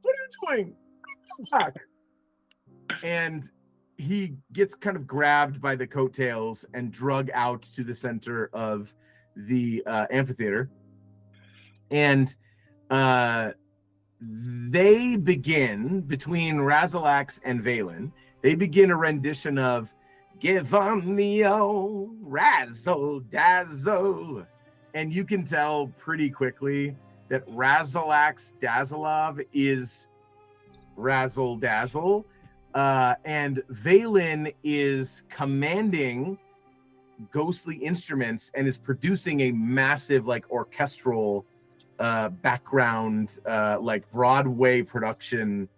what are you doing? Back. And he gets kind of grabbed by the coattails and drug out to the center of the amphitheater. And they begin, between Razalax and Valen, they begin a rendition of Give on the old razzle dazzle. And you can tell pretty quickly that Razalax Dazzlov is razzle dazzle. And Valen is commanding ghostly instruments and is producing a massive like orchestral background like Broadway production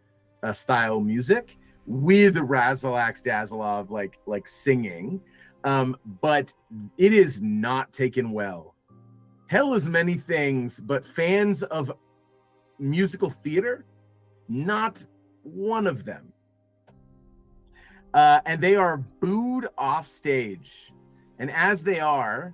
style music with Razalax Dazzlov like singing, but it is not taken well. Hell is many things, but fans of musical theater, not one of them. And they are booed off stage. And as they are,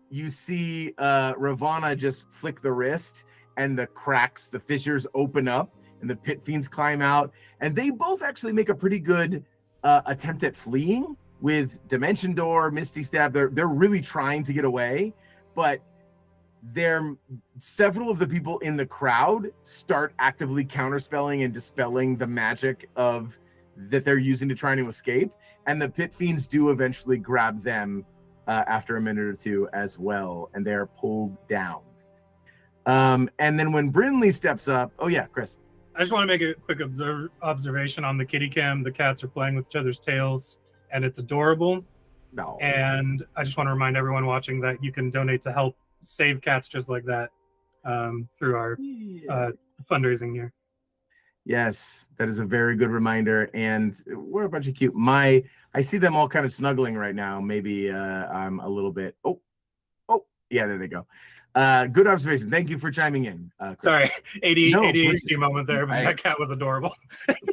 you see Ravana just flick the wrist and the cracks, the fissures open up and the pit fiends climb out. And they both actually make a pretty good attempt at fleeing with Dimension Door, Misty Stab. They're really trying to get away, but several of the people in the crowd start actively counterspelling and dispelling the magic of that they're using to try to escape. And the pit fiends do eventually grab them after a minute or two as well, and they're pulled down. And then when Brinley steps up, oh yeah, Chris. I just want to make a quick observation on the kitty cam. The cats are playing with each other's tails, and it's adorable. No. And I just want to remind everyone watching that you can donate to help save cats just like that through our fundraising here. Yes, that is a very good reminder, and we're a bunch of cute. I see them all kind of snuggling right now. Maybe I'm a little bit. Oh, yeah, there they go. Good observation. Thank you for chiming in. Chris. Sorry, ADHD please. moment there, but that cat was adorable.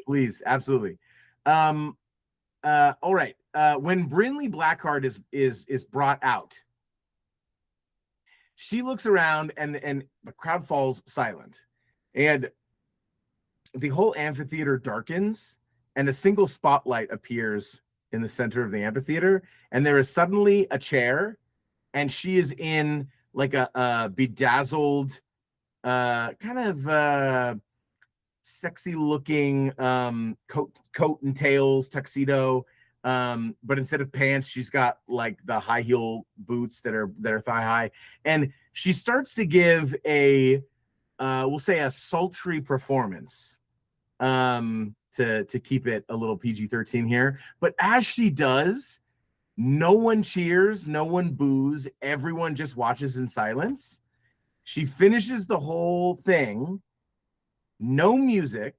Please, absolutely. All right. When Brinley Blackheart is brought out, she looks around, and the crowd falls silent, and the whole amphitheater darkens, and a single spotlight appears in the center of the amphitheater, and there is suddenly a chair, and she is in like a bedazzled, kind of sexy looking coat and tails tuxedo, but instead of pants, she's got like the high heel boots that are thigh high, and she starts to give a we'll say a sultry performance to keep it a little PG-13 here. But as she does, no one cheers, no one boos, everyone just watches in silence. She finishes the whole thing, no music,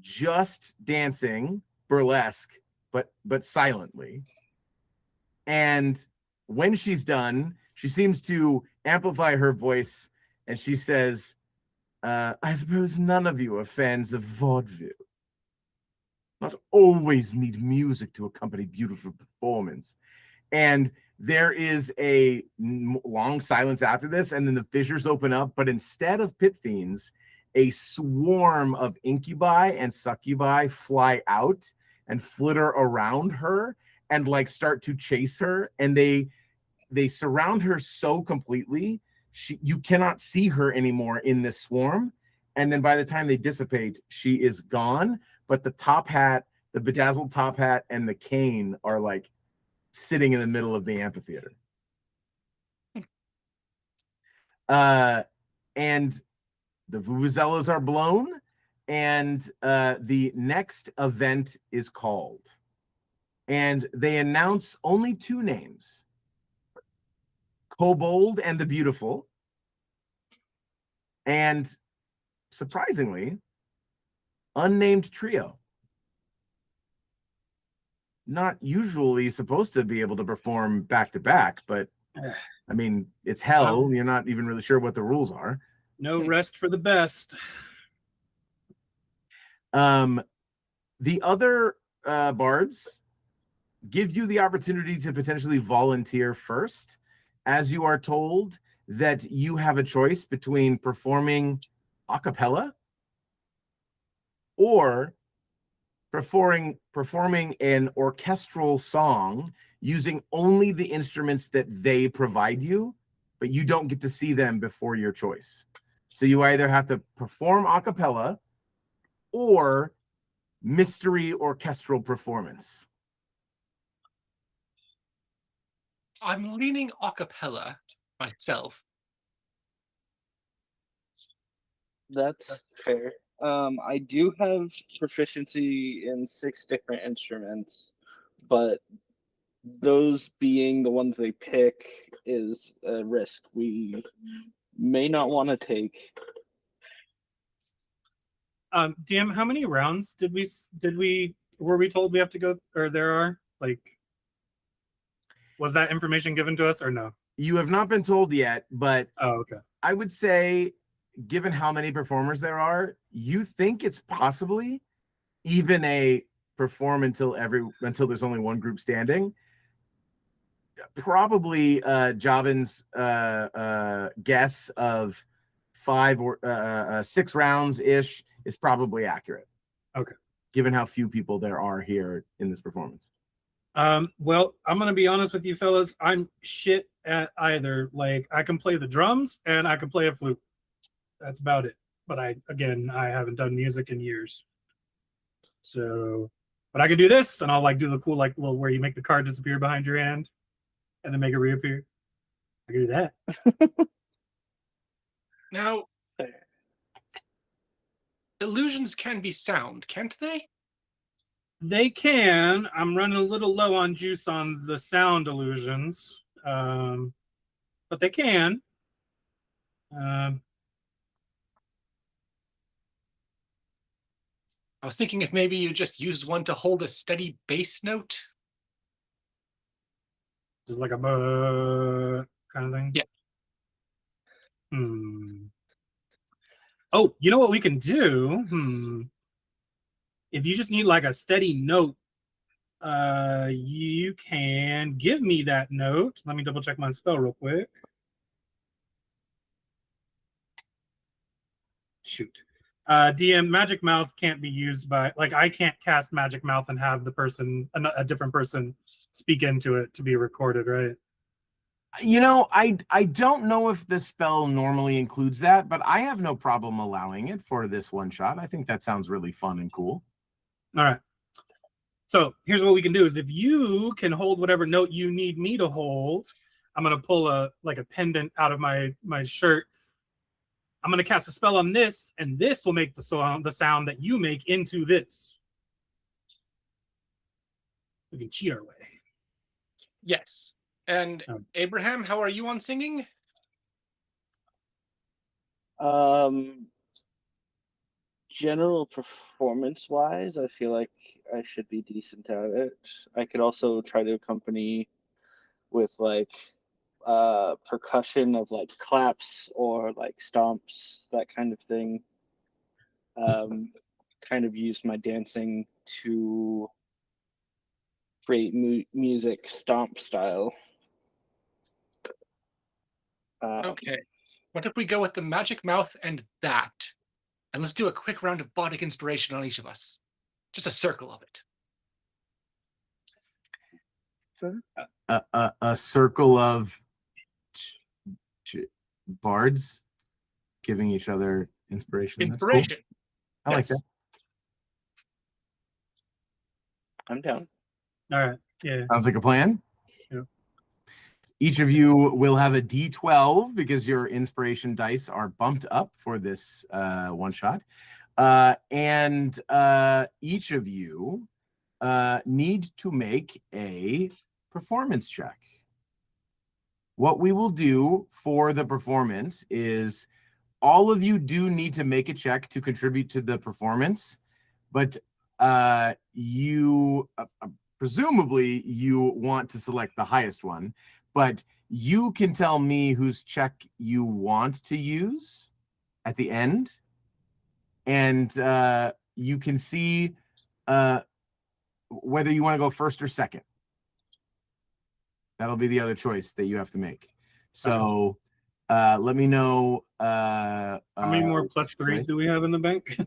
just dancing, burlesque, but silently. And when she's done, she seems to amplify her voice, and she says, I suppose none of you are fans of vaudeville. Not always need music to accompany beautiful performance. And there is a long silence after this, and then the fissures open up, but instead of pit fiends, a swarm of incubi and succubi fly out and flitter around her and like start to chase her, and they surround her so completely you cannot see her anymore in this swarm. And then by the time they dissipate, she is gone. But the top hat, the bedazzled top hat, and the cane are like sitting in the middle of the amphitheater. And the vuvuzelas are blown, and the next event is called. And they announce only two names. Kobold and the Beautiful, and surprisingly, Unnamed Trio. Not usually supposed to be able to perform back to back, but I mean, it's hell. Well, you're not even really sure what the rules are. No rest for the best. The other bards give you the opportunity to potentially volunteer first, as you are told that you have a choice between performing a cappella or performing an orchestral song using only the instruments that they provide you, but you don't get to see them before your choice. So you either have to perform a cappella or mystery orchestral performance. I'm leaning a cappella myself. That's fair. I do have proficiency in 6 different instruments, but those being the ones they pick is a risk we may not want to take. DM, how many rounds were we told we have to go, or there are? Like, was that information given to us or no? You have not been told yet, but Oh, okay. I would say, given how many performers there are, you think it's possibly even a perform until there's only one group standing. Probably Jobin's guess of 5 or 6 rounds ish is probably accurate. Okay. Given how few people there are here in this performance. Well, I'm gonna be honest with you fellas. I'm shit at either. Like, I can play the drums and I can play a flute. That's about it. But I haven't done music in years. So, but I can do this, and I'll like do the cool like little where you make the card disappear behind your hand, and then make it reappear. I can do that. Now, illusions can be sound, can't they? They can. I'm running a little low on juice on the sound illusions, but they can. I was thinking if maybe you just used one to hold a steady bass note. Just like a kind of thing. Yeah. Oh, you know what we can do? If you just need like a steady note, you can give me that note. Let me double check my spell real quick. Shoot. DM, Magic Mouth can't be used by, like, I can't cast Magic Mouth and have the person, a different person, speak into it to be recorded, right? You know, I don't know if the spell normally includes that, but I have no problem allowing it for this one shot. I think that sounds really fun and cool. All right. So here's what we can do is if you can hold whatever note you need me to hold, I'm going to pull a pendant out of my shirt. I'm going to cast a spell on this, and this will make the sound that you make into this. We can cheat our way. Yes. And Abraham, how are you on singing? General performance wise, I feel like I should be decent at it. I could also try to accompany with like percussion of like claps or like stomps, that kind of thing. Kind of use my dancing to create music stomp style. Okay. What if we go with the Magic Mouth and that? And let's do a quick round of bardic inspiration on each of us. Just a circle of it. A circle of bards giving each other inspiration. Inspiration. That's cool. I like that. I'm down. All right. Yeah. Sounds like a plan. Yeah. Each of you will have a D12 because your inspiration dice are bumped up for this one shot. And each of you need to make a performance check. what we will do for the performance is all of you do need to make a check to contribute to the performance, but you presumably you want to select the highest one, but you can tell me whose check you want to use at the end, and you can see whether you want to go first or second. That'll be the other choice that you have to make. So let me know. How many more plus threes do we have in the bank?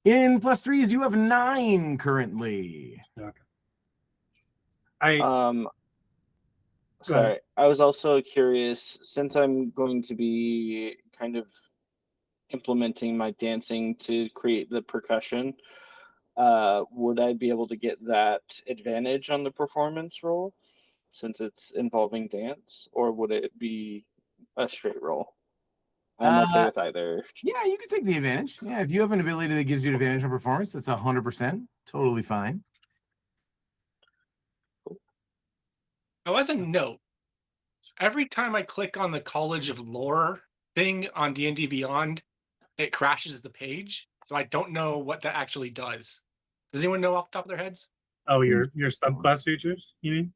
In plus threes, you have 9 currently. Okay. Sorry, I was also curious, since I'm going to be kind of implementing my dancing to create the percussion, would I be able to get that advantage on the performance roll since it's involving dance, or would it be a straight roll? I'm okay with either. Yeah, you can take the advantage. Yeah, if you have an ability that gives you an advantage on performance, that's 100% totally fine. Oh, as a note, every time I click on the College of Lore thing on D&D Beyond, it crashes the page. So I don't know what that actually does. Does anyone know off the top of their heads? Oh, your subclass features, you mean?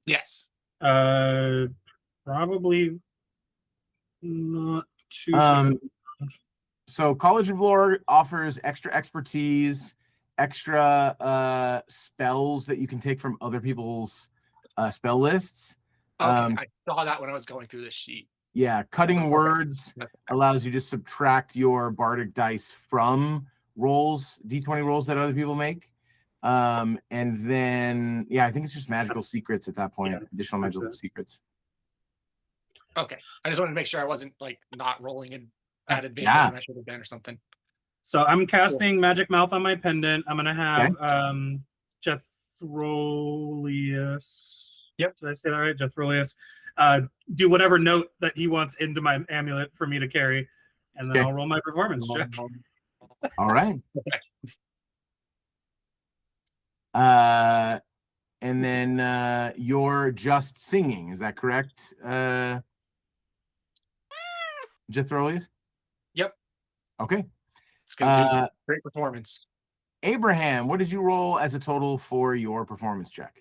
Yes. Probably not too. So College of Lore offers extra expertise, extra spells that you can take from other people's spell lists. Okay, I saw that when I was going through this sheet. Yeah, cutting words allows you to subtract your bardic dice from rolls, d20 rolls that other people make. And then, yeah, I think it's just magical secrets at that point, additional magical secrets. Okay, I just wanted to make sure I wasn't like not rolling and at advantage when I should have been or something. So I'm casting Magic Mouth on my pendant. I'm gonna have Jethrolius. Yep. Did I say that right? Jethrolius. Do whatever note that he wants into my amulet for me to carry, and then I'll roll my performance check. All right. And then you're just singing, is that correct, Jethrolius? Yep. Okay. It's gonna be great performance. Abraham, what did you roll as a total for your performance check?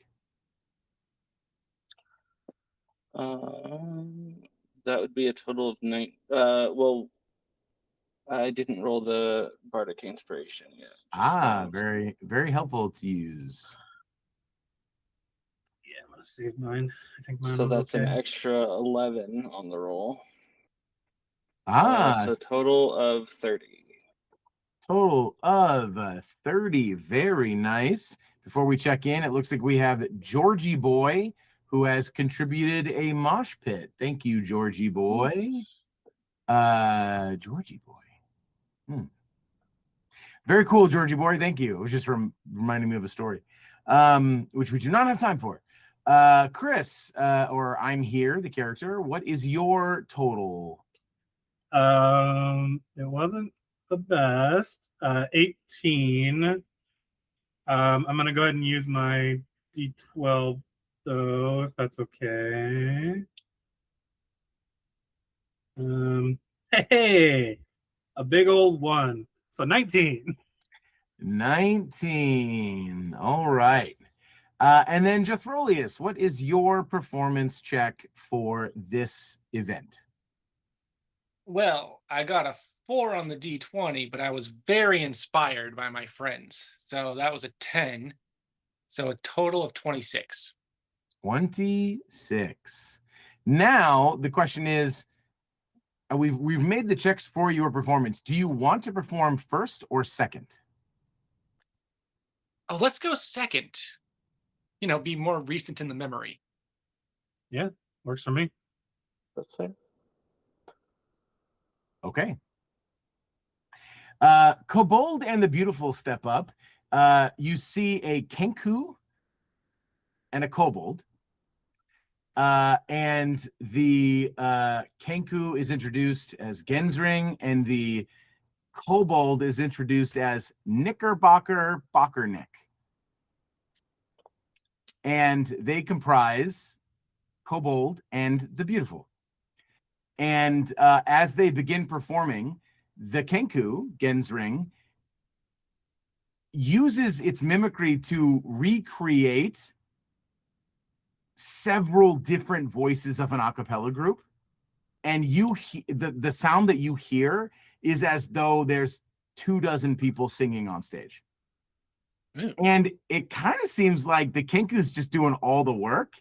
That would be a total of 9. Well, I didn't roll the bardic inspiration yet. Very, very helpful to use. Yeah, I'm gonna save mine. I think mine So was that's okay. an extra 11 on the roll. So total of 30. Total of 30. Very nice. Before we check in, it looks like we have Georgie Boy, who has contributed a mosh pit. Thank you, Georgie Boy. Georgie Boy. Very cool, Georgie Boy. Thank you. It was just reminding me of a story, which we do not have time for. Chris, or I'm here, the character. What is your total? It wasn't the best. 18. I'm gonna go ahead and use my D12 though, if that's okay. Hey, a big old 1. So 19. 19. All right. And then Jethrolius, what is your performance check for this event? Well, I got a 4 on the D20, but I was very inspired by my friends. So that was a 10. So a total of 26. 26. Now the question is, we've made the checks for your performance. Do you want to perform first or second? Oh, let's go second. You know, be more recent in the memory. Yeah, works for me. That's fine. Okay. Kobold and the Beautiful step up. You see a Kenku and a Kobold. And the Kenku is introduced as Gensring, and the Kobold is introduced as Knickerbocker Bockerneck. And they comprise Kobold, and the Beautiful. And as they begin performing, the Kenku, Gensring, uses its mimicry to recreate several different voices of an a cappella group. And the sound that you hear is as though there's 24 people singing on stage. Mm. And it kind of seems like the Kenku's just doing all the work,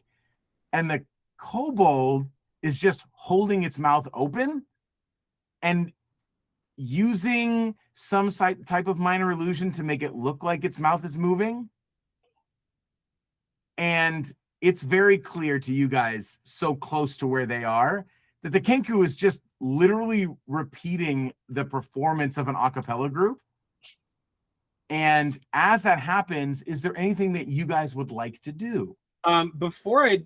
and the Kobold is just holding its mouth open and using some type of minor illusion to make it look like its mouth is moving. And it's very clear to you guys, so close to where they are, that the Kenku is just literally repeating the performance of an a cappella group. And as that happens, is there anything that you guys would like to do? Before I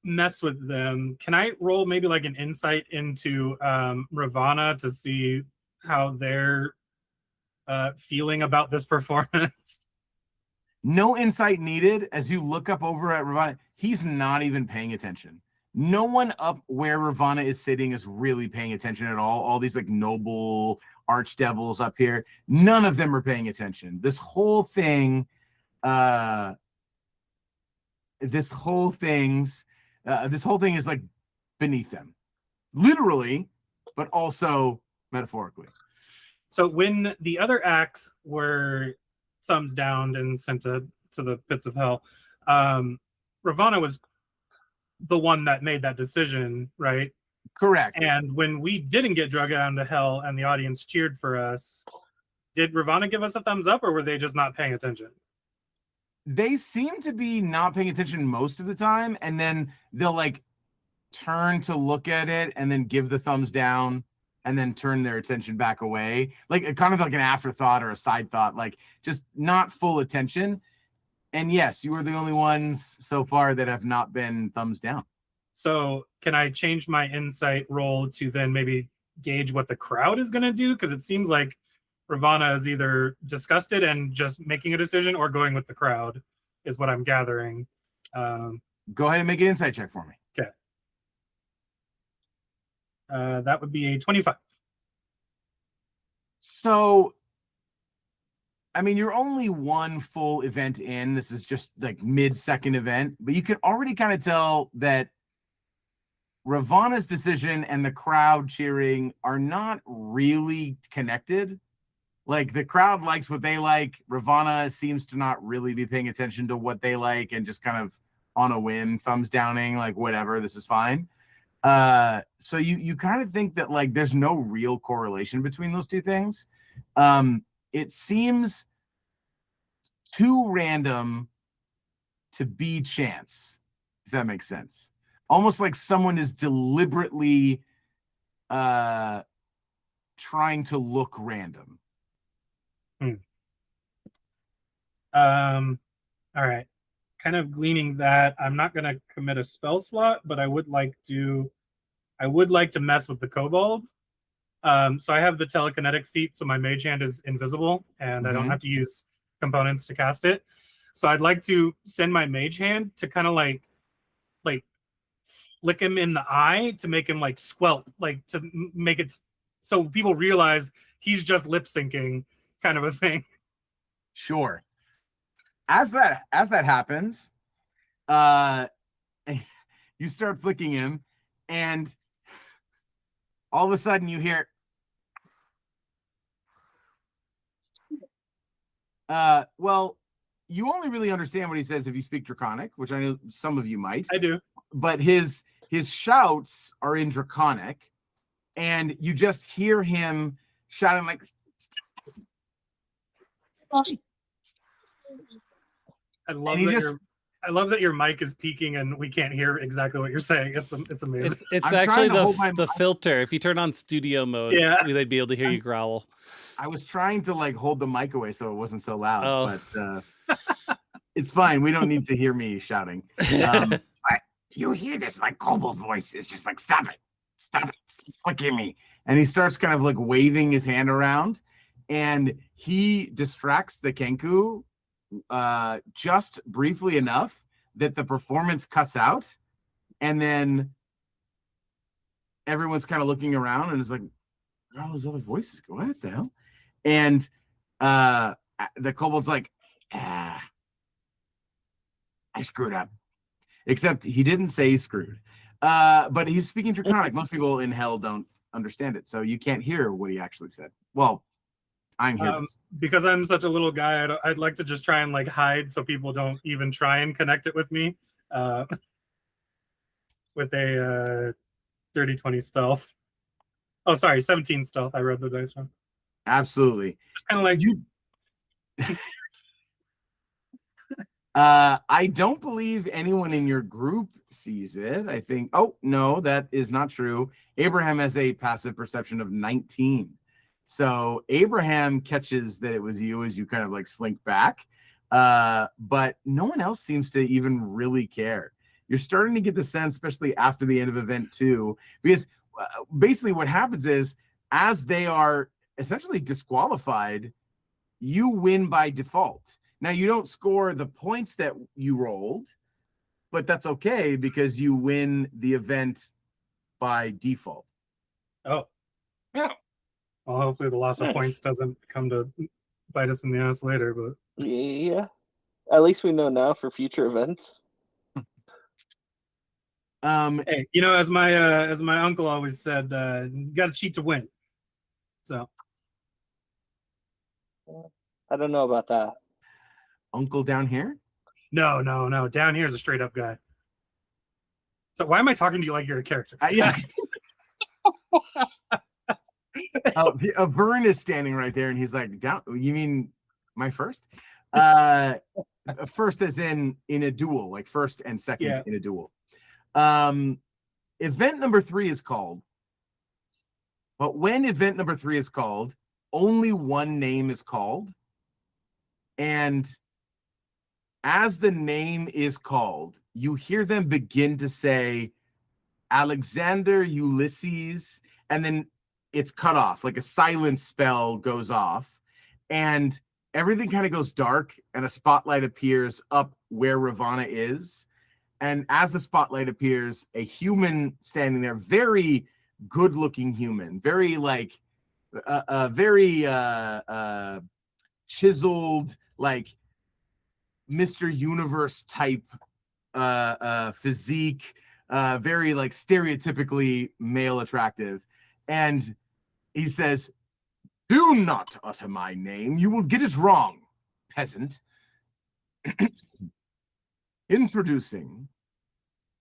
mess with them, can I roll maybe like an insight into Ravana to see how they're feeling about this performance? No insight needed. As you look up over at Ravana, he's not even paying attention. No one up where Ravana is sitting is really paying attention at all. All these like noble archdevils up here, none of them are paying attention. This whole thing is like beneath them, literally, but also metaphorically. So when the other acts were thumbs down and sent to the pits of hell, Ravana was the one that made that decision, right? Correct. And when we didn't get drugged down to hell and the audience cheered for us, did Ravana give us a thumbs up, or were they just not paying attention? They seem to be not paying attention most of the time, and then they'll like turn to look at it and then give the thumbs down and then turn their attention back away, like kind of like an afterthought or a side thought, like just not full attention. And yes, you are the only ones so far that have not been thumbs down. So can I change my insight roll to then maybe gauge what the crowd is going to do? Because it seems like Ravana is either disgusted and just making a decision or going with the crowd is what I'm gathering. Go ahead and make an insight check for me. Okay. That would be a 25. So, I mean, you're only one full event in. This is just like mid-second event, but you can already kind of tell that Ravana's decision and the crowd cheering are not really connected. Like the crowd likes what they like. Ravana seems to not really be paying attention to what they like and just kind of on a whim, thumbs downing, like whatever, this is fine. So you kind of think that like there's no real correlation between those two things. It seems too random to be chance, if that makes sense. Almost like someone is deliberately trying to look random. All right. Kind of gleaning that I'm not going to commit a spell slot, but I would like to mess with the kobold. So I have the telekinetic feat, so my mage hand is invisible and I don't have to use components to cast it. So I'd like to send my mage hand to kind of like flick him in the eye to make him like squelch, like to make it so people realize he's just lip syncing, kind of a thing. Sure. As that happens, you start flicking him, and all of a sudden you hear well, you only really understand what he says if you speak Draconic, which I know some of you might. I do. But his shouts are in Draconic, and you just hear him shouting like, I love that your mic is peaking and we can't hear exactly what you're saying. It's amazing. It's I'm actually trying to hold the filter. If you turn on studio mode, Yeah. they'd be able to hear you growl. I was trying to like hold the mic away so it wasn't so loud, Oh. but it's fine. We don't need to hear me shouting. You hear this like kobold voice. It's just like, stop it, stop flicking me. And he starts kind of like waving his hand around, and he distracts the Kenku just briefly enough that the performance cuts out, And then everyone's kind of looking around and is like, where are all those other voices go? What the hell? And the kobold's like, I screwed up. Except he didn't say he screwed. But he's speaking Draconic. Most people in hell don't understand it, so you can't hear what he actually said. Well, I'm here. Because I'm such a little guy, I'd like to just try and like hide so people don't even try and connect it with me. With a 30-20 stealth. Oh, sorry, 17 stealth. I read the dice wrong. Absolutely. Just kind of like you. I don't believe anyone in your group sees it. I think. Oh no, that is not true. Abraham has a passive perception of 19. So Abraham catches that it was you as you kind of like slink back. But no one else seems to even really care. You're starting to get the sense, especially after the end of event 2, because basically what happens is as they are essentially disqualified, you win by default. Now, you don't score the points that you rolled, but that's okay because you win the event by default. Oh. Yeah. Well, hopefully the loss of points doesn't come to bite us in the ass later, but Yeah. At least we know now for future events. Hey, you know, as my uncle always said, you got to cheat to win. So I don't know about that. Uncle down here? No. Down here is a straight up guy. So why am I talking to you like you're a character? Yeah. Vern is standing right there, and he's like, "Down? You mean my first? First, as in a duel, like first and second in a duel." Event number 3 is called, but when event number 3 is called, only one name is called, and as the name is called, you hear them begin to say Alexander Ulysses, and then it's cut off, like a silence spell goes off, and everything kind of goes dark, and a spotlight appears up where Ravana is. And as the spotlight appears, a human standing there, very good-looking human, very like, very chiseled, like Mr. Universe type physique, very like stereotypically male attractive. And he says, "Do not utter my name. You will get it wrong, peasant." Introducing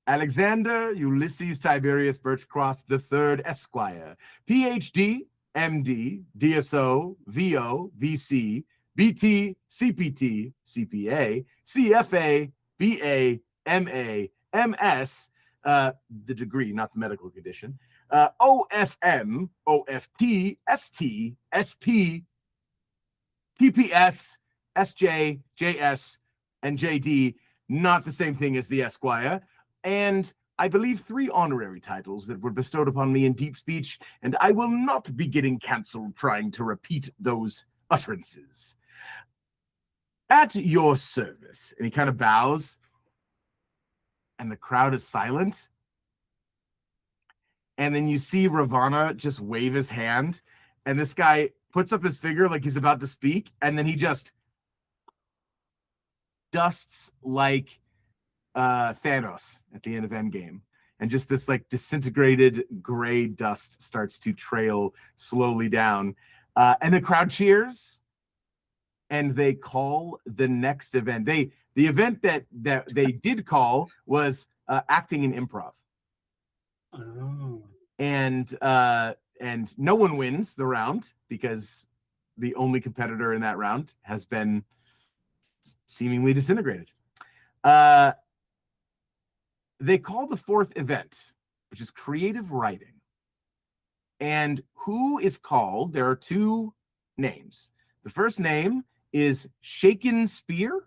Alexander Ulysses Tiberius Birchcroft III, Esquire, PhD, MD, DSO, VO, VC, BT, CPT, CPA, CFA, BA, MA, MS, the degree, not the medical condition, OFM, OFT, ST, SP, PPS, SJ, JS, and JD, not the same thing as the Esquire, and I believe 3 honorary titles that were bestowed upon me in deep speech, and I will not be getting cancelled trying to repeat those utterances. At your service. And he kind of bows, and the crowd is silent. And then you see Ravana just wave his hand, and this guy puts up his finger like he's about to speak, and then he just dusts like Thanos at the end of Endgame, and just this like disintegrated gray dust starts to trail slowly down, and the crowd cheers, and they call the next event. The event that they did call was acting in improv. Oh. And no one wins the round because the only competitor in that round has been seemingly disintegrated. They call the 4th event, which is creative writing. And who is called? There are 2 names. The first name is Shaken Spear,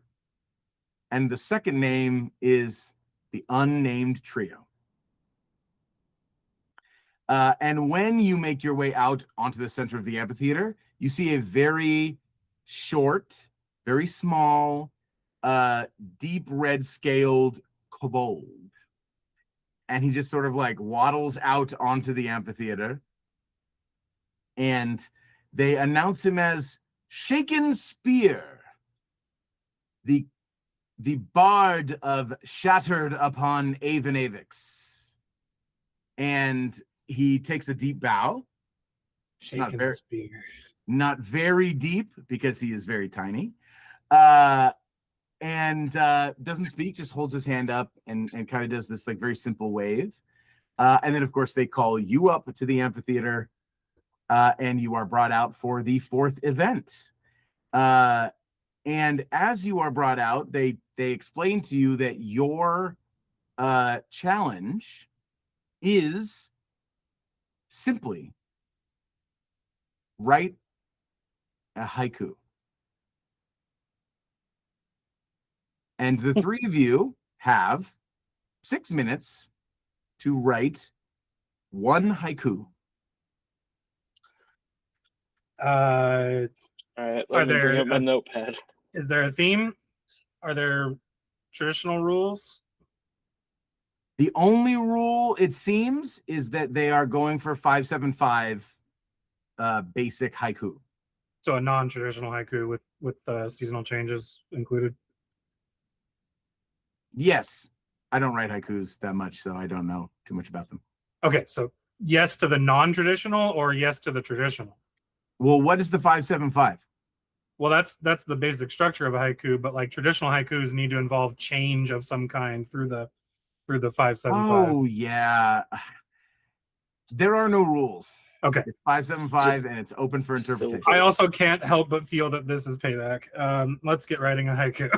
and the second name is the Unnamed Trio. And when you make your way out onto the center of the amphitheater, you see a very short, very small, deep red scaled kobold. and he just sort of like waddles out onto the amphitheater. And they announce him as Shaken Spear, the bard of Shattered Upon Avenavix. And he takes a deep bow. Shaken spear. Not very deep because he is very tiny. And doesn't speak, just holds his hand up and kind of does this like very simple wave. And then, of course, they call you up to the amphitheater, and you are brought out for the fourth event. And as you are brought out, they explain to you that your challenge is simply write a haiku. And the three of you have 6 minutes to write one haiku. All right, let me bring up my notepad. Is there a theme? Are there traditional rules? The only rule, it seems, is that they are going for 575 basic haiku. So a non-traditional haiku with seasonal changes included. Yes, I don't write haikus that much, so I don't know too much about them. Okay, so yes to the non-traditional or yes to the traditional? Well, what is the 575? Well, that's the basic structure of a haiku, but like traditional haikus need to involve change of some kind through the 575. Oh yeah, there are no rules. Okay, It's 575 and it's open for interpretation. I also can't help but feel that this is payback. Let's get writing a haiku.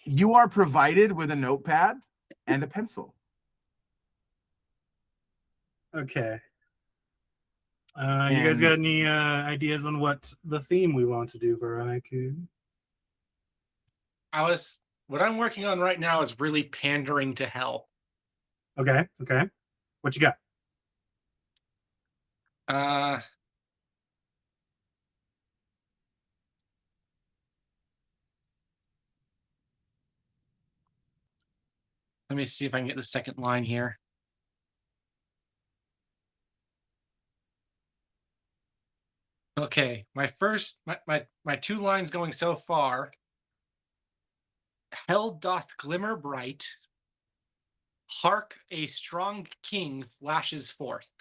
You are provided with a notepad and a pencil. Okay. You guys got any ideas on what the theme we want to do for a haiku? What I'm working on right now is really pandering to hell. Okay. What you got? Let me see if I can get the second line here. Okay, my two lines going so far. Hell doth glimmer bright. Hark, a strong king flashes forth.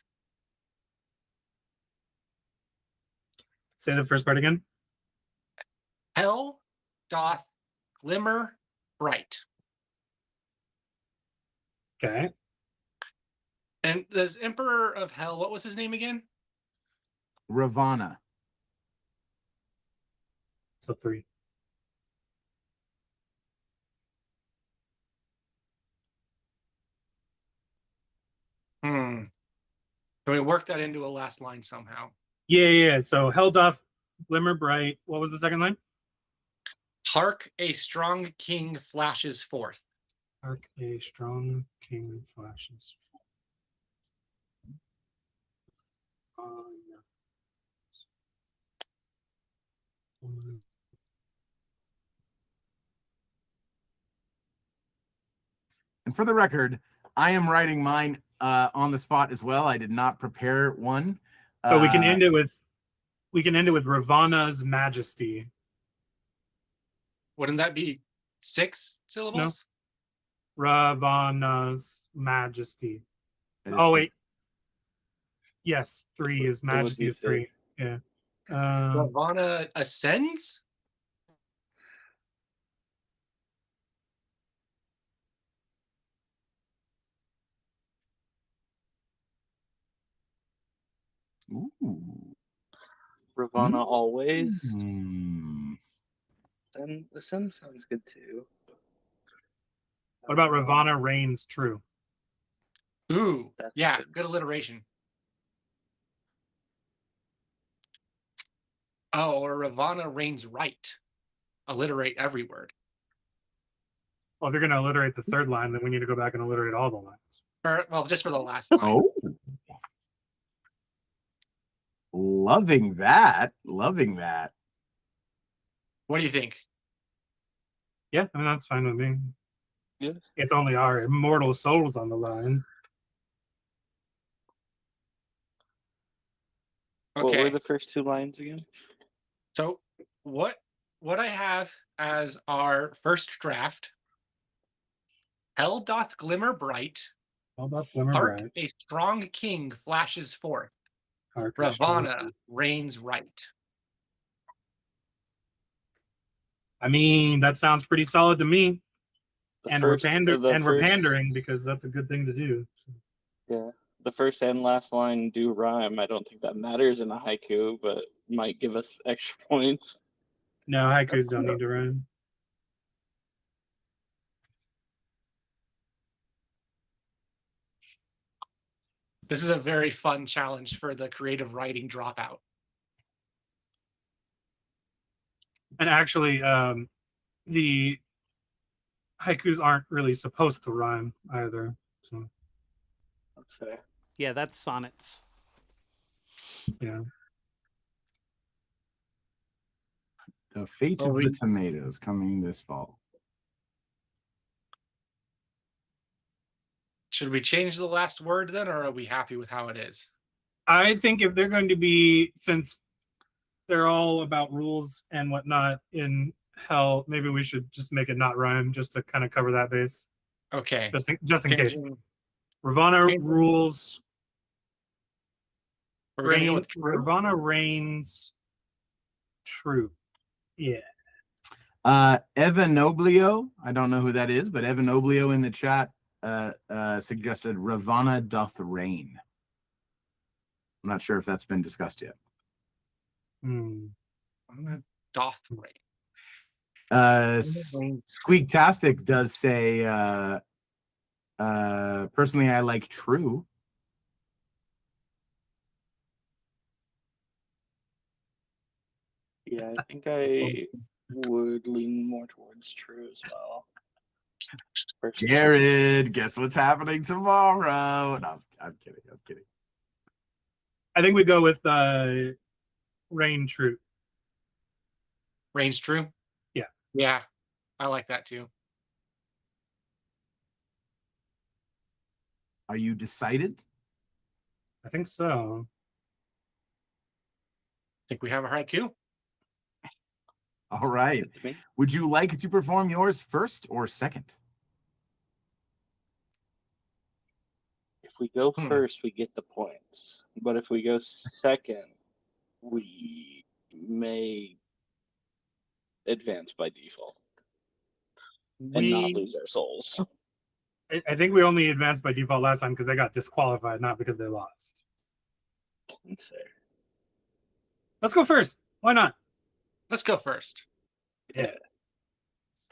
Say the first part again. Hell doth glimmer bright. Okay. And this Emperor of Hell, what was his name again? Ravana. So 3. Can we work that into a last line somehow? Yeah. So hell doth glimmer bright. What was the second line? Hark, a strong king flashes forth. Hark, a strong king flashes forth. And for the record, I am writing mine on the spot as well. I did not prepare one. So we can end it with Ravana's Majesty. Wouldn't that be 6 syllables? No. Ravana's Majesty. Oh wait. Yes, 3 is Majesty is 3. Yeah. Ravana ascends? Ooh. Ravana always. Mm. And the Sim sounds good too. What about Ravana reigns true? Ooh, That's yeah, good. good alliteration. Oh, or Ravana reigns right. Alliterate every word. Well, if you're going to alliterate the third line, then we need to go back and alliterate all the lines. Or, well, just for the last line. Oh. Loving that. What do you think? Yeah, I mean, that's fine with me. Yeah. It's only our immortal souls on the line. What were Okay. the first two lines again? So what I have as our first draft: Hell doth glimmer bright, All about glimmer hark bright. a strong king flashes forth, Hark a strong- Ravana reigns right. I mean, that sounds pretty solid to me. The And first, we're pandering because that's a good thing to do. Yeah, the first and last line do rhyme. I don't think that matters in a haiku, but might give us extra points. No, haikus don't need to rhyme. This is a very fun challenge for the creative writing dropout. And actually, the haikus aren't really supposed to rhyme either. So That's fair. Yeah, that's sonnets. yeah. The Fate Oh, of we- the Tomatoes coming this fall. Should we change the last word then, or are we happy with how it is? I think if they're going to be, since they're all about rules and whatnot in hell, maybe we should just make it not rhyme, just to kind of cover that base, Okay. just in case. Changing- Ravana Changing- rules. We're gonna go with true. Ravana reigns true. Yeah. Evan Oblio, I don't know who that is, but Evan Oblio in the chat suggested Ravana doth reign. I'm not sure if that's been discussed yet. Doth reign. Squeaktastic does say, personally, I like true. Yeah, I think I would lean more towards true as well. Jared, guess what's happening tomorrow? No, I'm kidding. I'm kidding. I think we go with reign true. Reigns true? Yeah. Yeah. I like that too. Are you decided? I think so. I think we have a haiku. All right. Would you like to perform yours first or second? If we go first, we get the points. But if we go second, we may advance by default and not lose our souls. I think we only advanced by default last time because they got disqualified, not because they lost. That's fair. Let's go first. Why not? Let's go first. Yeah.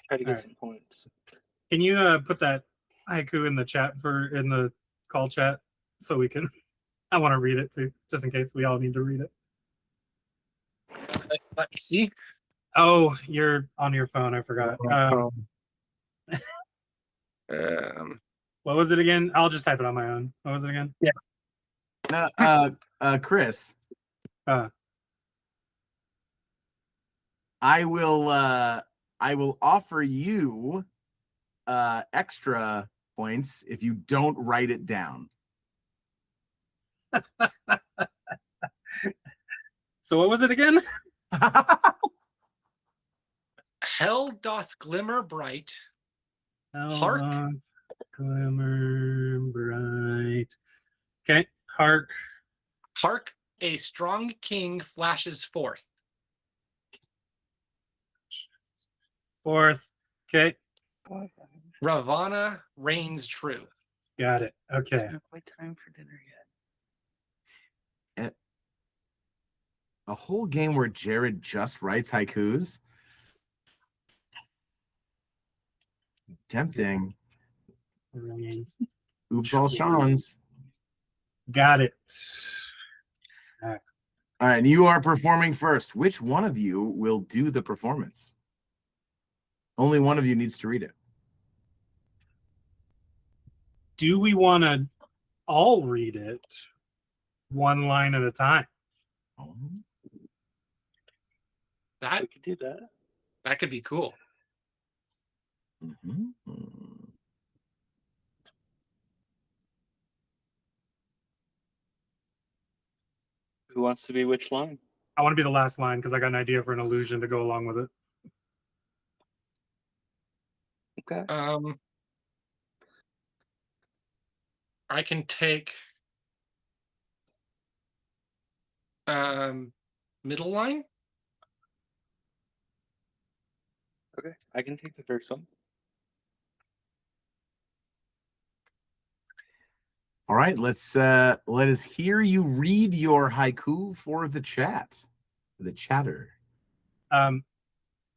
Try to get All right. some points. Can you put that haiku in the chat in the call chat so we can? I want to read it too, just in case we all need to read it. Let me see. Oh, you're on your phone. I forgot. What was it again? I'll just type it on my own. What was it again? Chris. I will offer you extra points if you don't write it down. So what was it again? Hell doth glimmer bright. Hark. Glimmer bright. Okay. Hark. Hark a strong king flashes forth. Fourth. Okay. Ravana reigns true. Got it. Okay. It's not quite time for dinner yet. A whole game where Jared just writes haikus. Tempting. Reigns. Oops, all Sean's. Got it. All right, and you are performing first. Which one of you will do the performance? Only one of you needs to read it. Do we want to all read it one line at a time? Oh. That We could do that. that could be cool. Mm-hmm. Who wants to be which line? I want to be the last line because I got an idea for an illusion to go along with it. Okay. I can take middle line. Okay. I can take the first one. All right, let us hear you read your haiku for the chat, the chatter.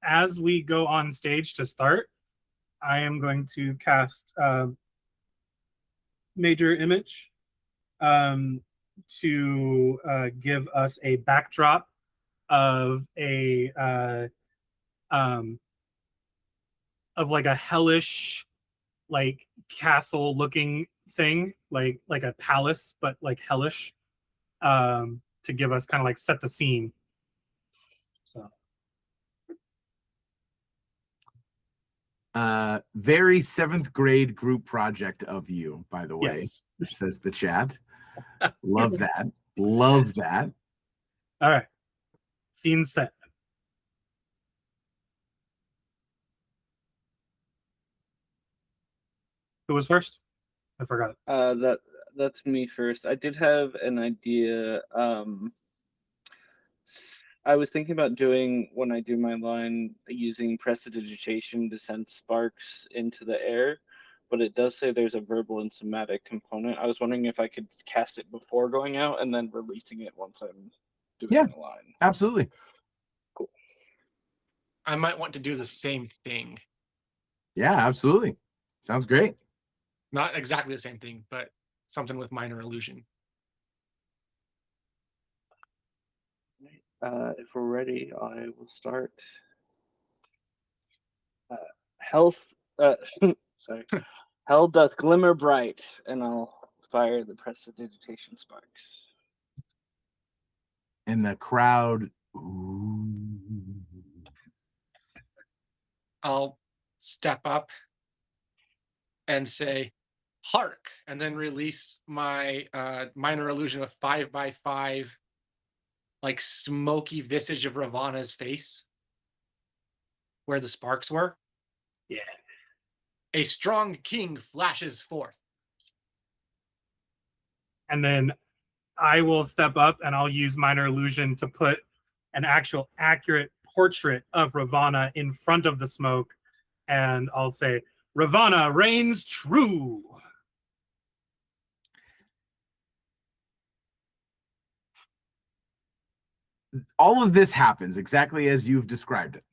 As we go on stage to start, I am going to cast Major Image to give us a backdrop of a of like a hellish, like castle looking thing, like a palace, but like hellish, to give us kind of like set the scene. So Very 7th grade group project of you, by the way, yes. says the chat. Love that. Love that. All right. Scene set. Who was first? I forgot it. That's me first. I did have an idea. I was thinking about doing, when I do my line, using prestidigitation to send sparks into the air, but it does say there's a verbal and somatic component. I was wondering if I could cast it before going out and then releasing it once I'm doing the line. Absolutely. Cool. I might want to do the same thing. Yeah, absolutely. Sounds great. Not exactly the same thing, but something with minor illusion. If we're ready, I will start. Health. Sorry. Hell doth glimmer bright, and I'll fire the prestidigitation sparks. And the crowd. Ooh. I'll step up and say, "Hark!" and then release my minor illusion of 5x5, like smoky visage of Ravana's face, where the sparks were. Yeah. A strong king flashes forth. And then I will step up and I'll use minor illusion to put an actual accurate portrait of Ravana in front of the smoke. And I'll say, Ravana reigns true. All of this happens exactly as you've described it.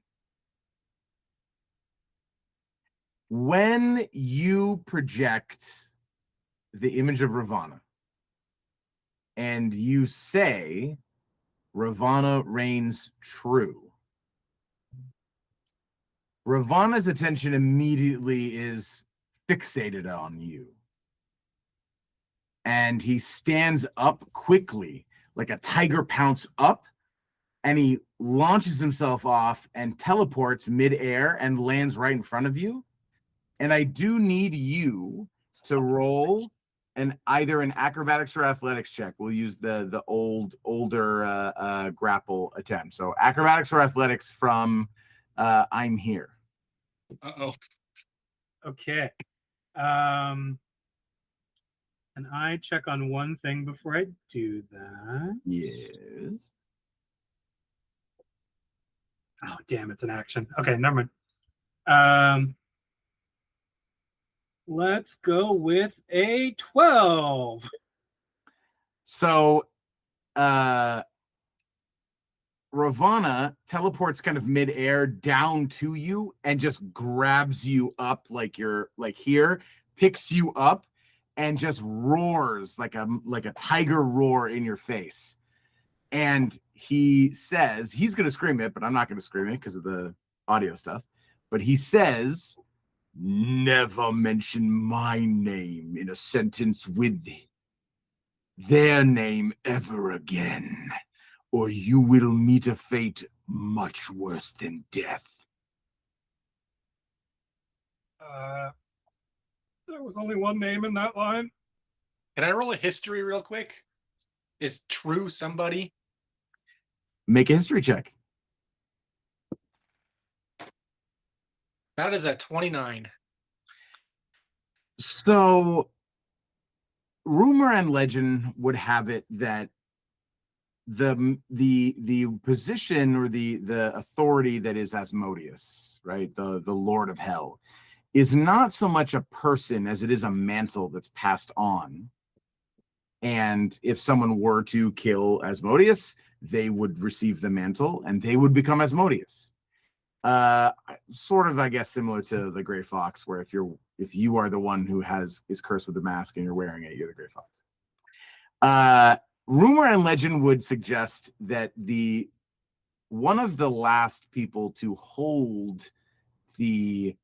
When you project the image of Ravana and you say, Ravana reigns true, Ravana's attention immediately is fixated on you. And he stands up quickly, like a tiger pounce up, and he launches himself off and teleports midair and lands right in front of you. And I do need you to roll either an acrobatics or athletics check. We'll use the older grapple attempt. So acrobatics or athletics from I'm here. Uh-oh. Okay. And I check on one thing before I do that. Yes. Oh, damn, it's an action. Okay, never mind. Let's go with a 12. So Ravana teleports kind of midair down to you and just grabs you up like you're like here, picks you up, and just roars like a tiger roar in your face. And he says, he's going to scream it, but I'm not going to scream it because of the audio stuff. But he says, never mention my name in a sentence with their name ever again, or you will meet a fate much worse than death. There was only one name in that line. Can I roll a history real quick? Is true somebody? Make a history check. That is a 29. So, rumor and legend would have it that the position or the authority that is Asmodeus, right, the Lord of Hell, is not so much a person as it is a mantle that's passed on. And if someone were to kill Asmodeus, they would receive the mantle and they would become Asmodeus. Sort of, I guess, similar to the Gray Fox, where if you are the one who is cursed with the mask and you're wearing it, you're the Gray Fox. Rumor and legend would suggest that one of the last people to hold the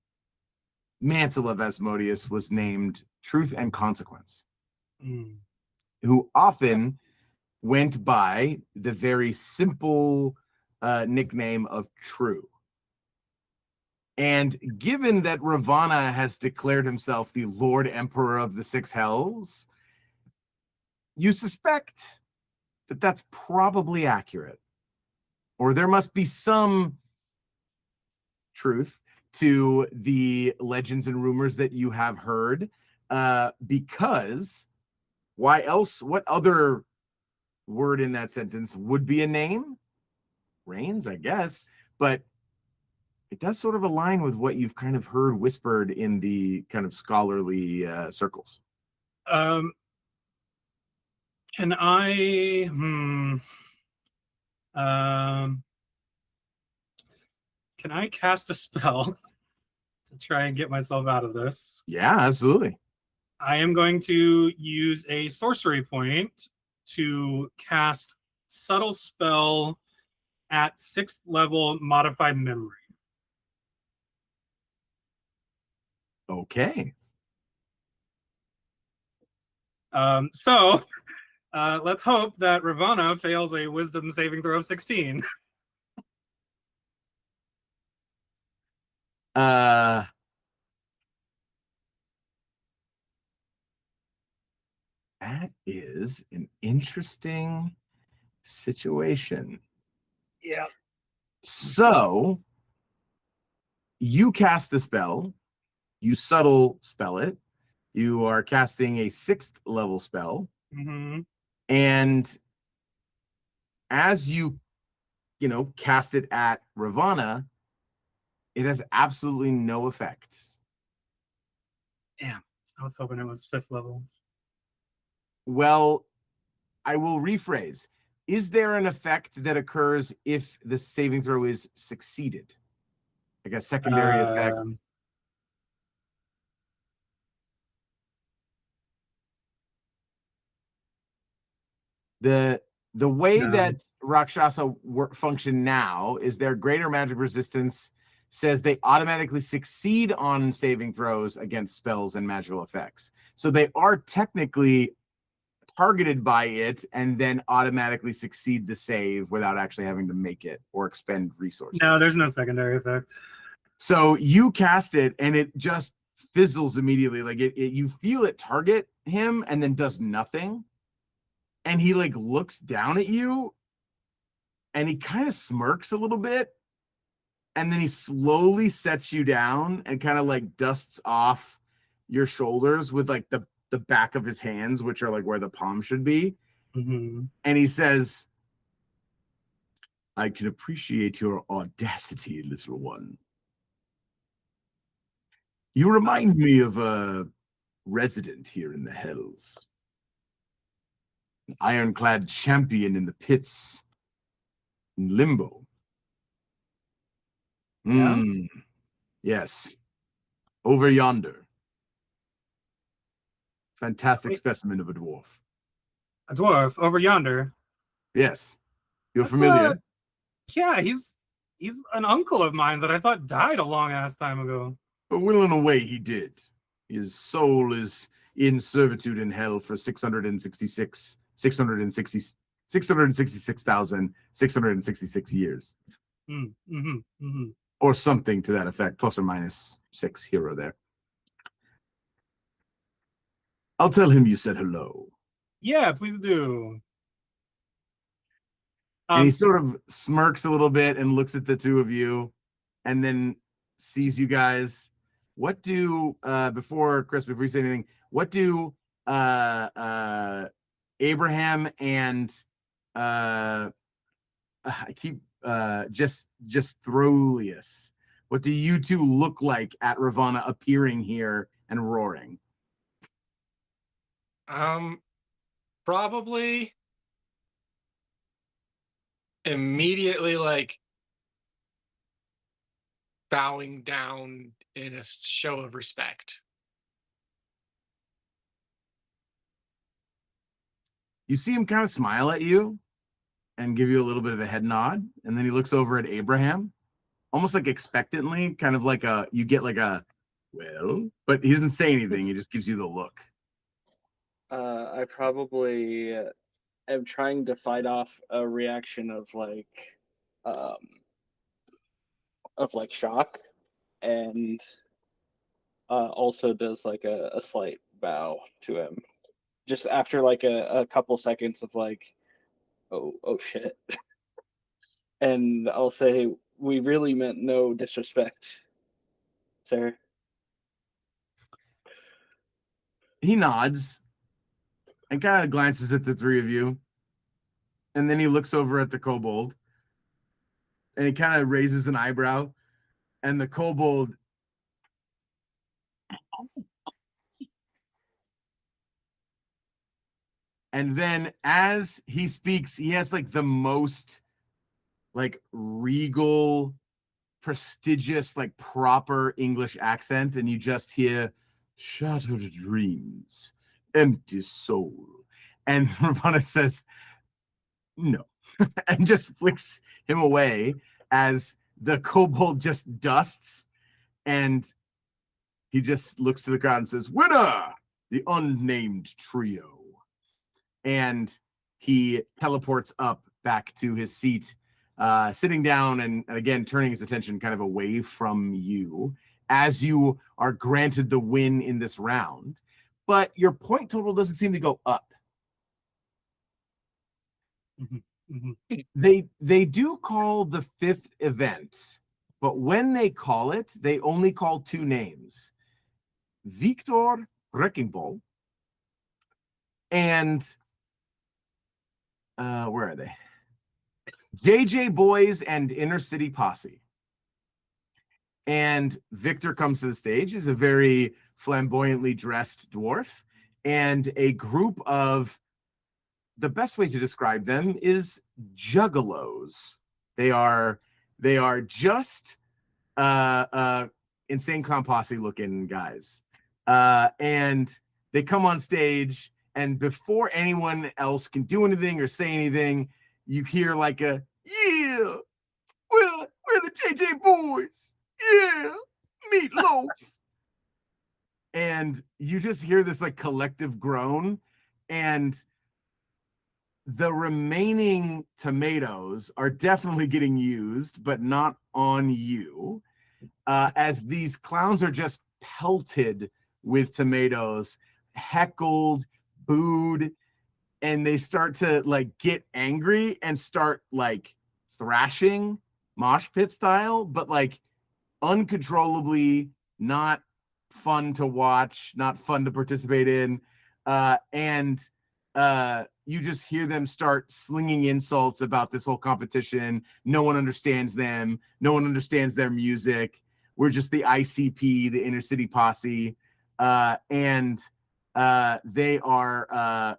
mantle of Asmodeus was named Truth and Consequence, who often went by the very simple nickname of True. And given that Ravana has declared himself the Lord Emperor of the Six Hells, you suspect that that's probably accurate. Or there must be some truth to the legends and rumors that you have heard, because why else? What other word in that sentence would be a name? Reigns, I guess, but it does sort of align with what you've kind of heard whispered in the kind of scholarly circles. Can I? Can I cast a spell to try and get myself out of this? Yeah, absolutely. I am going to use a sorcery point to cast Subtle Spell at 6th level Modified Memory. Okay. So let's hope that Ravana fails a Wisdom saving throw of 16. That is an interesting situation. Yeah. So you cast the spell, you subtle spell it, you are casting a 6th level spell, and as you cast it at Ravana, it has absolutely no effect. Damn, I was hoping it was 5th level. Well, I will rephrase. Is there an effect that occurs if the saving throw is succeeded? Like a secondary effect? The way that Rakshasa function now is their greater magic resistance says they automatically succeed on saving throws against spells and magical effects. So they are technically targeted by it and then automatically succeed the save without actually having to make it or expend resources. No, there's no secondary effect. So you cast it and it just fizzles immediately. Like you feel it target him and then does nothing. And he looks down at you and he kind of smirks a little bit. And then he slowly sets you down and kind of dusts off your shoulders with the back of his hands, which are where the palm should be. And he says, "I can appreciate your audacity, little one. You remind me of a resident here in the Hells. An ironclad champion in the pits in Limbo. Yes. Over yonder. Fantastic specimen of a dwarf. A dwarf over yonder? Yes. You're familiar? Yeah, he's an uncle of mine that I thought died a long ass time ago. But well, in a way, he did. His soul is in servitude in hell for 666,666 years. Or something to that effect, plus or minus 6 here or there. I'll tell him you said hello. Yeah, please do. And he sort of smirks a little bit and looks at the two of you, and then sees you guys. What do before you say anything? What do Abraham and I keep just Throlius? What do you two look like at Ravana appearing here and roaring? Probably immediately like bowing down in a show of respect. You see him kind of smile at you and give you a little bit of a head nod, and then he looks over at Abraham, almost like expectantly, kind of like you get like a well, but he doesn't say anything. He just gives you the look. I probably am trying to fight off a reaction of shock, and also does like a slight bow to him, just after like a couple seconds of like, oh shit, and I'll say, we really meant no disrespect, sir. He nods and kind of glances at the three of you, and then he looks over at the kobold, and he kind of raises an eyebrow, and the kobold and then as he speaks, he has like the most like regal, prestigious, like proper English accent, and you just hear shattered dreams, empty soul. And Ravana says, no, and just flicks him away as the kobold just dusts, and he just looks to the crowd and says, winner, the unnamed trio. And he teleports up back to his seat, sitting down and again turning his attention kind of away from you as you are granted the win in this round. But your point total doesn't seem to go up. They do call the fifth event, but when they call it, they only call two names: Victor Wrecking Ball and where are they? JJ Boys and Inner City Posse. And Victor comes to the stage. He's a very flamboyantly dressed dwarf, and a group of, the best way to describe them is juggalos. They are just insane clown posse looking guys. And they come on stage, and before anyone else can do anything or say anything, you hear like a, yeah, we're the JJ Boys. Yeah, meatloaf. And you just hear this like collective groan, and the remaining tomatoes are definitely getting used, but not on you, as these clowns are just pelted with tomatoes, heckled, booed, and they start to like get angry and start like thrashing mosh pit style, but like uncontrollably, not fun to watch, not fun to participate in. And you just hear them start slinging insults about this whole competition. No one understands them. No one understands their music. We're just the ICP, the Inner City Posse. And they are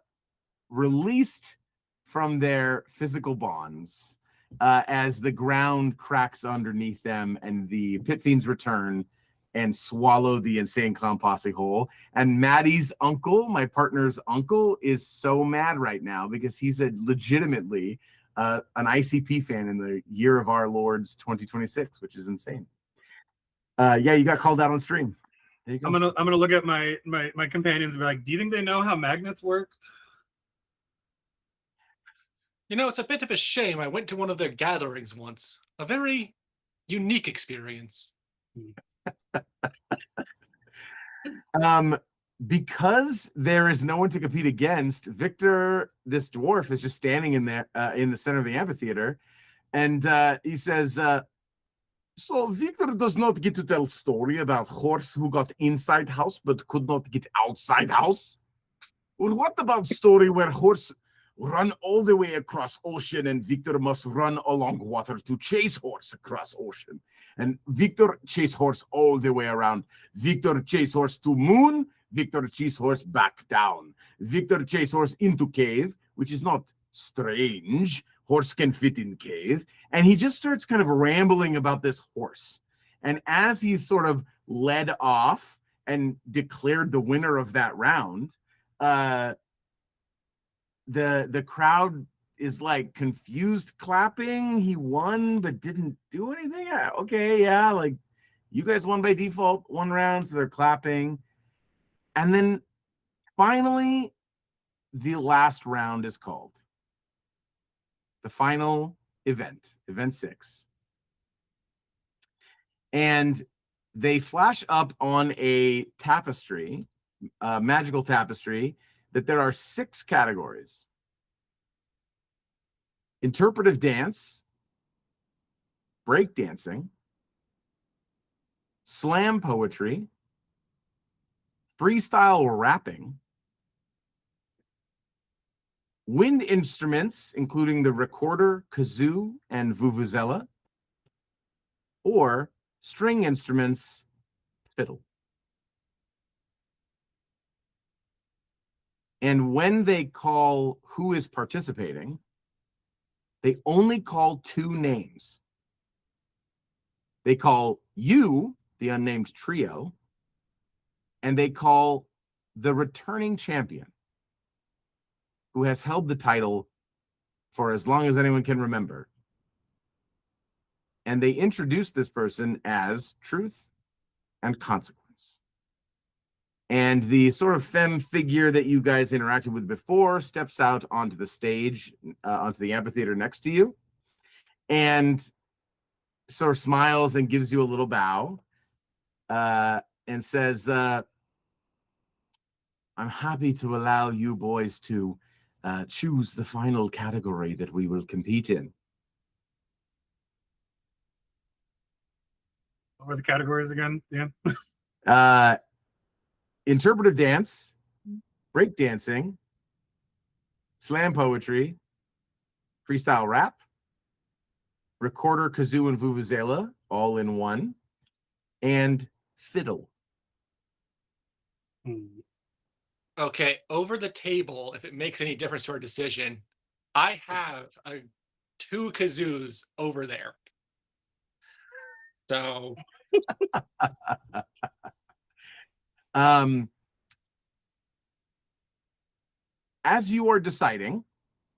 released from their physical bonds as the ground cracks underneath them, and the pit fiends return and swallow the insane clown posse whole. And Maddie's uncle, my partner's uncle, is so mad right now because he's legitimately an ICP fan in the year of our Lord's 2026, which is insane. Yeah, you got called out on stream. There you go. I'm gonna look at my companions and be like, do you think they know how magnets worked? You know, it's a bit of a shame. I went to one of their gatherings once. A very unique experience. because there is no one to compete against, Victor, this dwarf, is just standing in there in the center of the amphitheater, and he says, so Victor does not get to tell story about horse who got inside house but could not get outside house? Well, what about story where horse run all the way across ocean and Victor must run along water to chase horse across ocean? And Victor chase horse all the way around. Victor chase horse to moon. Victor chase horse back down. Victor chase horse into cave, which is not strange. Horse can fit in cave. And he just starts kind of rambling about this horse. And as he's sort of led off and declared the winner of that round, the crowd is like confused clapping. He won but didn't do anything. Okay, yeah, like you guys won by default 1 round, so they're clapping. And then finally the last round is called. The final event 6. And they flash up on a tapestry, magical tapestry, that there are 6 categories: interpretive dance, break dancing, slam poetry, freestyle rapping, wind instruments, including the recorder, kazoo, and vuvuzela, or string instruments, fiddle. And when they call who is participating, they only call 2 names. They call you, the unnamed trio, and they call the returning champion, who has held the title for as long as anyone can remember. And they introduce this person as Truth and Consequence. And the sort of femme figure that you guys interacted with before steps out onto the stage, onto the amphitheater next to you, and sort of smiles and gives you a little bow, and says, I'm happy to allow you boys to choose the final category that we will compete in. What were the categories again, Dan? Interpretive dance, break dancing, slam poetry, freestyle rap, recorder, kazoo, and vuvuzela, all in one, and fiddle. Okay, over the table, if it makes any difference to our decision, I have 2 kazoos over there. So as you are deciding,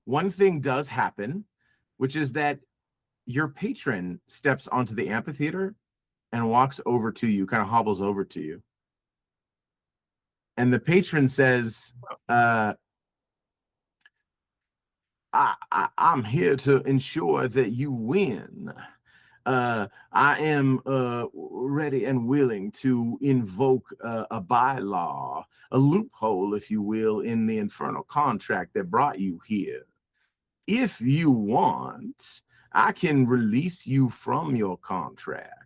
one thing does happen, which is that your patron steps onto the amphitheater and walks over to you, kind of hobbles over to you. And the patron says, I'm here to ensure that you win. I am ready and willing to invoke a bylaw, a loophole, if you will, in the infernal contract that brought you here. If you want, I can release you from your contract.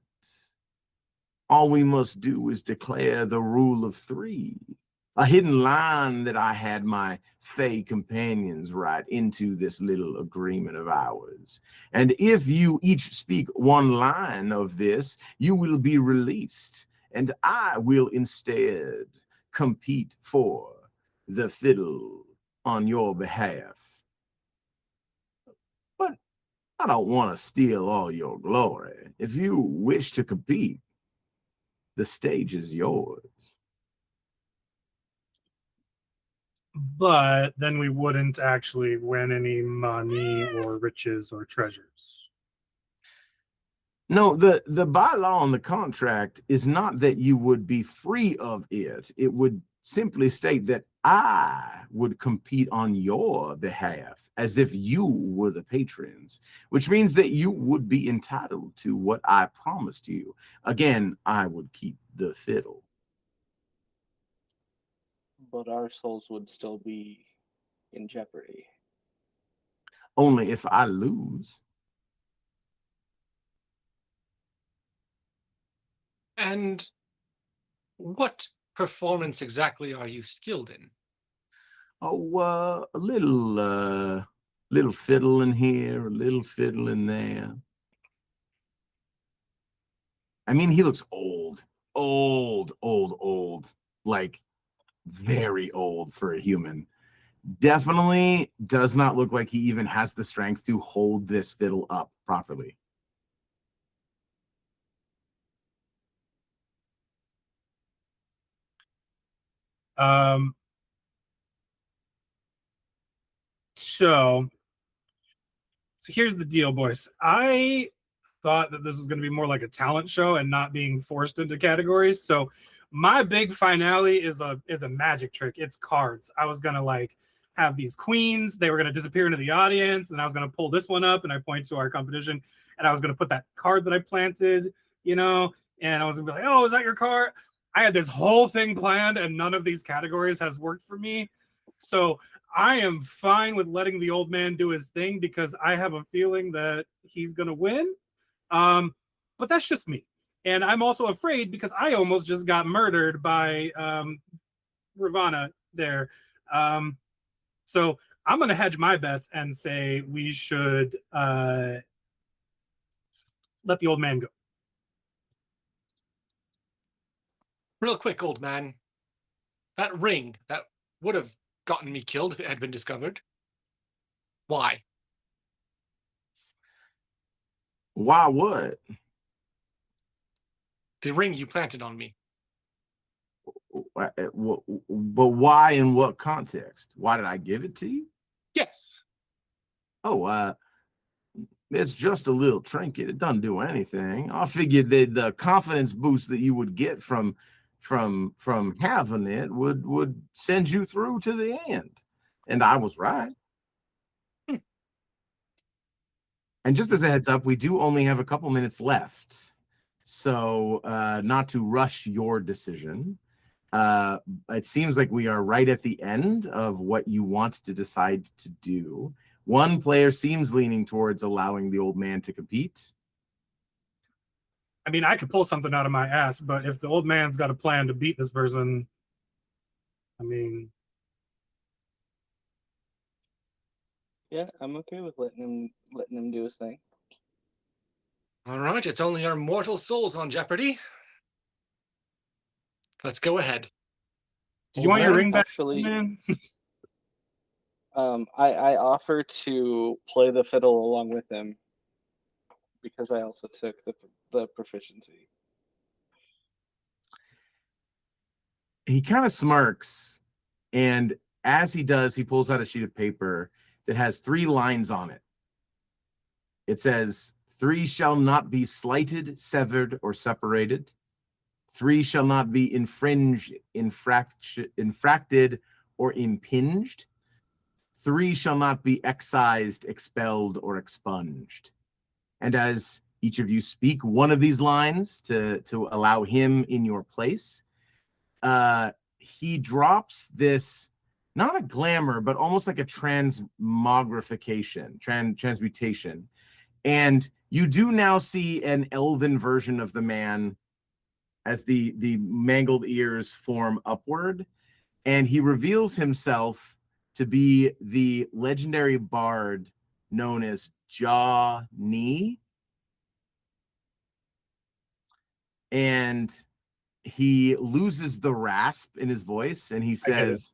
All we must do is declare the rule of 3, a hidden line that I had my Fey companions write into this little agreement of ours. And if you each speak 1 line of this, you will be released, and I will instead compete for the fiddle on your behalf. But I don't want to steal all your glory. If you wish to compete, the stage is yours. But then we wouldn't actually win any money or riches or treasures. No, the bylaw on the contract is not that you would be free of it. It would simply state that I would compete on your behalf as if you were the patrons, which means that you would be entitled to what I promised you. Again, I would keep the fiddle. but our souls would still be in jeopardy. Only if I lose. And what performance exactly are you skilled in? Oh, a little fiddle in here, a little fiddle in there. I mean, he looks old, like very old for a human. Definitely does not look like he even has the strength to hold this fiddle up properly. So here's the deal, boys. I thought that this was going to be more like a talent show and not being forced into categories. So my big finale is a magic trick. It's cards. I was going to like have these queens. They were going to disappear into the audience. And I was going to pull this one up and I point to our competition. And I was going to put that card that I planted, and I was going to be like, oh, is that your card? I had this whole thing planned and none of these categories has worked for me. So I am fine with letting the old man do his thing because I have a feeling that he's going to win. But that's just me. And I'm also afraid because I almost just got murdered by Ravana there. So I'm going to hedge my bets and say we should let the old man go. Real quick, old man. That ring, that would have gotten me killed if it had been discovered. Why? Why what? The ring you planted on me. But why in what context? Why did I give it to you? Yes. Oh, it's just a little trinket. It doesn't do anything. I figured that the confidence boost that you would get from having it would send you through to the end. And I was right. And just as a heads up, we do only have a couple minutes left. So not to rush your decision. It seems like we are right at the end of what you want to decide to do. One player seems leaning towards allowing the old man to compete. I mean, I could pull something out of my ass, but if the old man's got a plan to beat this person, I mean... Yeah, I'm okay with letting him do his thing. All right, it's only our mortal souls on jeopardy. Let's go ahead. Did you want your ring back, actually, man? I offer to play the fiddle along with him because I also took the proficiency. He kind of smirks, and as he does, he pulls out a sheet of paper that has 3 lines on it. It says, 3 shall not be slighted, severed, or separated. 3 shall not be infracted, or impinged. 3 shall not be excised, expelled, or expunged. And as each of you speak one of these lines to allow him in your place, he drops this, not a glamour, but almost like a transmutation. And you do now see an elven version of the man as the mangled ears form upward. And he reveals himself to be the legendary bard known as Jaw-Nee. And he loses the rasp in his voice and he says,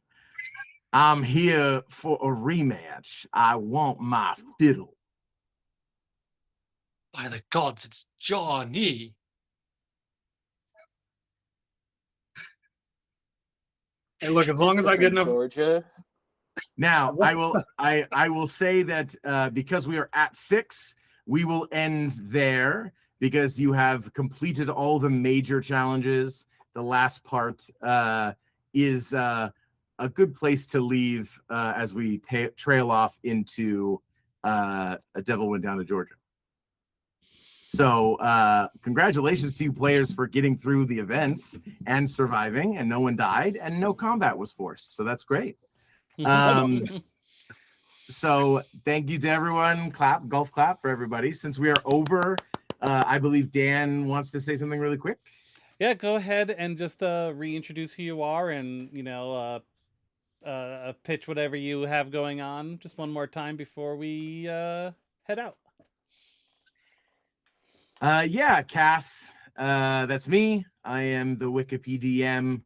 I'm here for a rematch. I want my fiddle. By the gods, it's Jaw-Nee. Hey, look, as long as I get enough... Georgia. Now, I will say that because we are at 6, we will end there because you have completed all the major challenges. The last part is a good place to leave as we trail off into A Devil Went Down to Georgia. So congratulations to you players for getting through the events and surviving, and no one died and no combat was forced. So that's great. So thank you to everyone. Golf clap for everybody. Since we are over, I believe Dan wants to say something really quick. Yeah, go ahead and just reintroduce who you are, and pitch whatever you have going on just one more time before we head out. Yeah, Cass, that's me. I am the Wikipediam,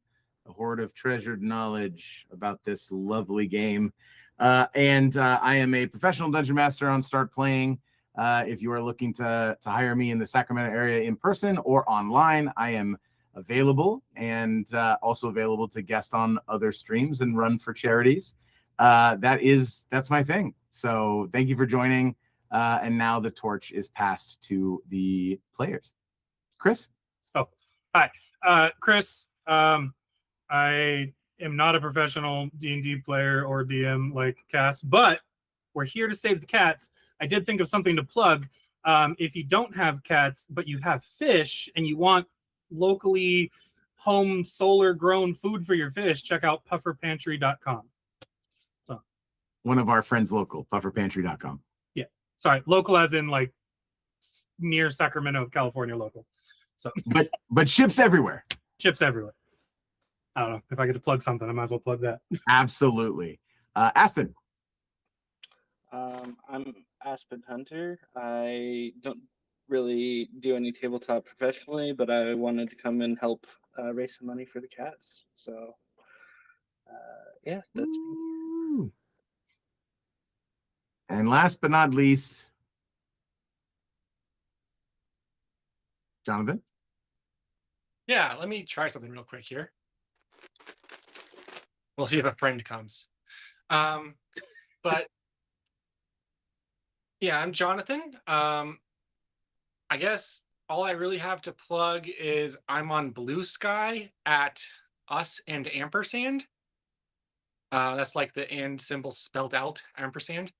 a hoard of treasured knowledge about this lovely game. And I am a professional dungeon master on Start Playing. If you are looking to hire me in the Sacramento area in person or online, I am available, and also available to guest on other streams and run for charities. That's my thing. So thank you for joining. And now the torch is passed to the players. Chris? Oh, hi. Chris, I am not a professional D&D player or DM like Cass, but we're here to save the cats. I did think of something to plug. If you don't have cats, but you have fish and you want locally home solar grown food for your fish, check out pufferpantry.com. So One of our friends local, pufferpantry.com. Yeah. Sorry, local as in like near Sacramento, California local. So but ships everywhere. Ships everywhere. I don't know. If I get to plug something, I might as well plug that. Absolutely. Aspen. I'm Aspen Hunter. I don't really do any tabletop professionally, but I wanted to come and help raise some money for the cats. So, yeah, that's me. Ooh. And last but not least, Jonathan. Yeah, let me try something real quick here. We'll see if a friend comes. But yeah, I'm Jonathan. I guess all I really have to plug is I'm on Blue Sky at us and ampersand. That's like the and symbol spelled out, ampersand.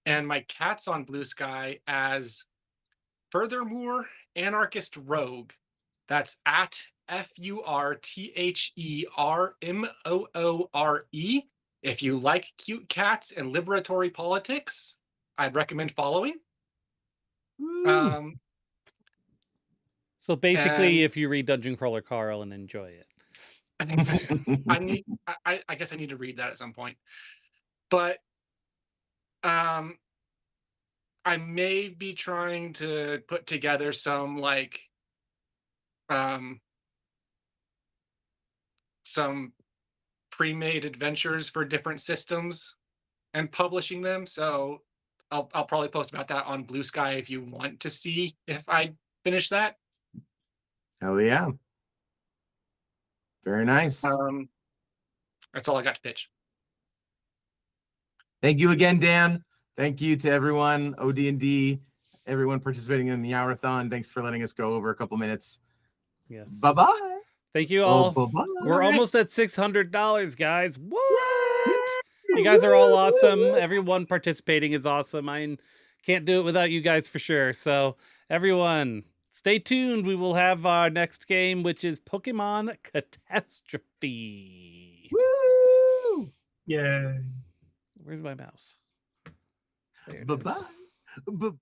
And my cat's on Blue Sky as Furthermore Anarchist Rogue. That's at FURTHERMOORE. If you like cute cats and liberatory politics, I'd recommend following. So basically, And- if you read Dungeon Crawler Carl and enjoy it. I guess I need to read that at some point. But I may be trying to put together some like some pre-made adventures for different systems and publishing them. So I'll probably post about that on Blue Sky if you want to see if I finish that. Hell yeah. Very nice. That's all I got to pitch. Thank you again, Dan. Thank you to everyone, OD&D, everyone participating in the Meowrathon. Thanks for letting us go over a couple minutes. Yes. Bye-bye. Thank you all. bye-bye. We're almost at $600, guys. What? You guys are all awesome. Everyone participating is awesome. I can't do it without you guys for sure. So everyone, stay tuned. We will have our next game, which is Pokemon Catastrophe. Woo! Yeah. Where's my mouse? There it is. Bye-bye. Bye-bye.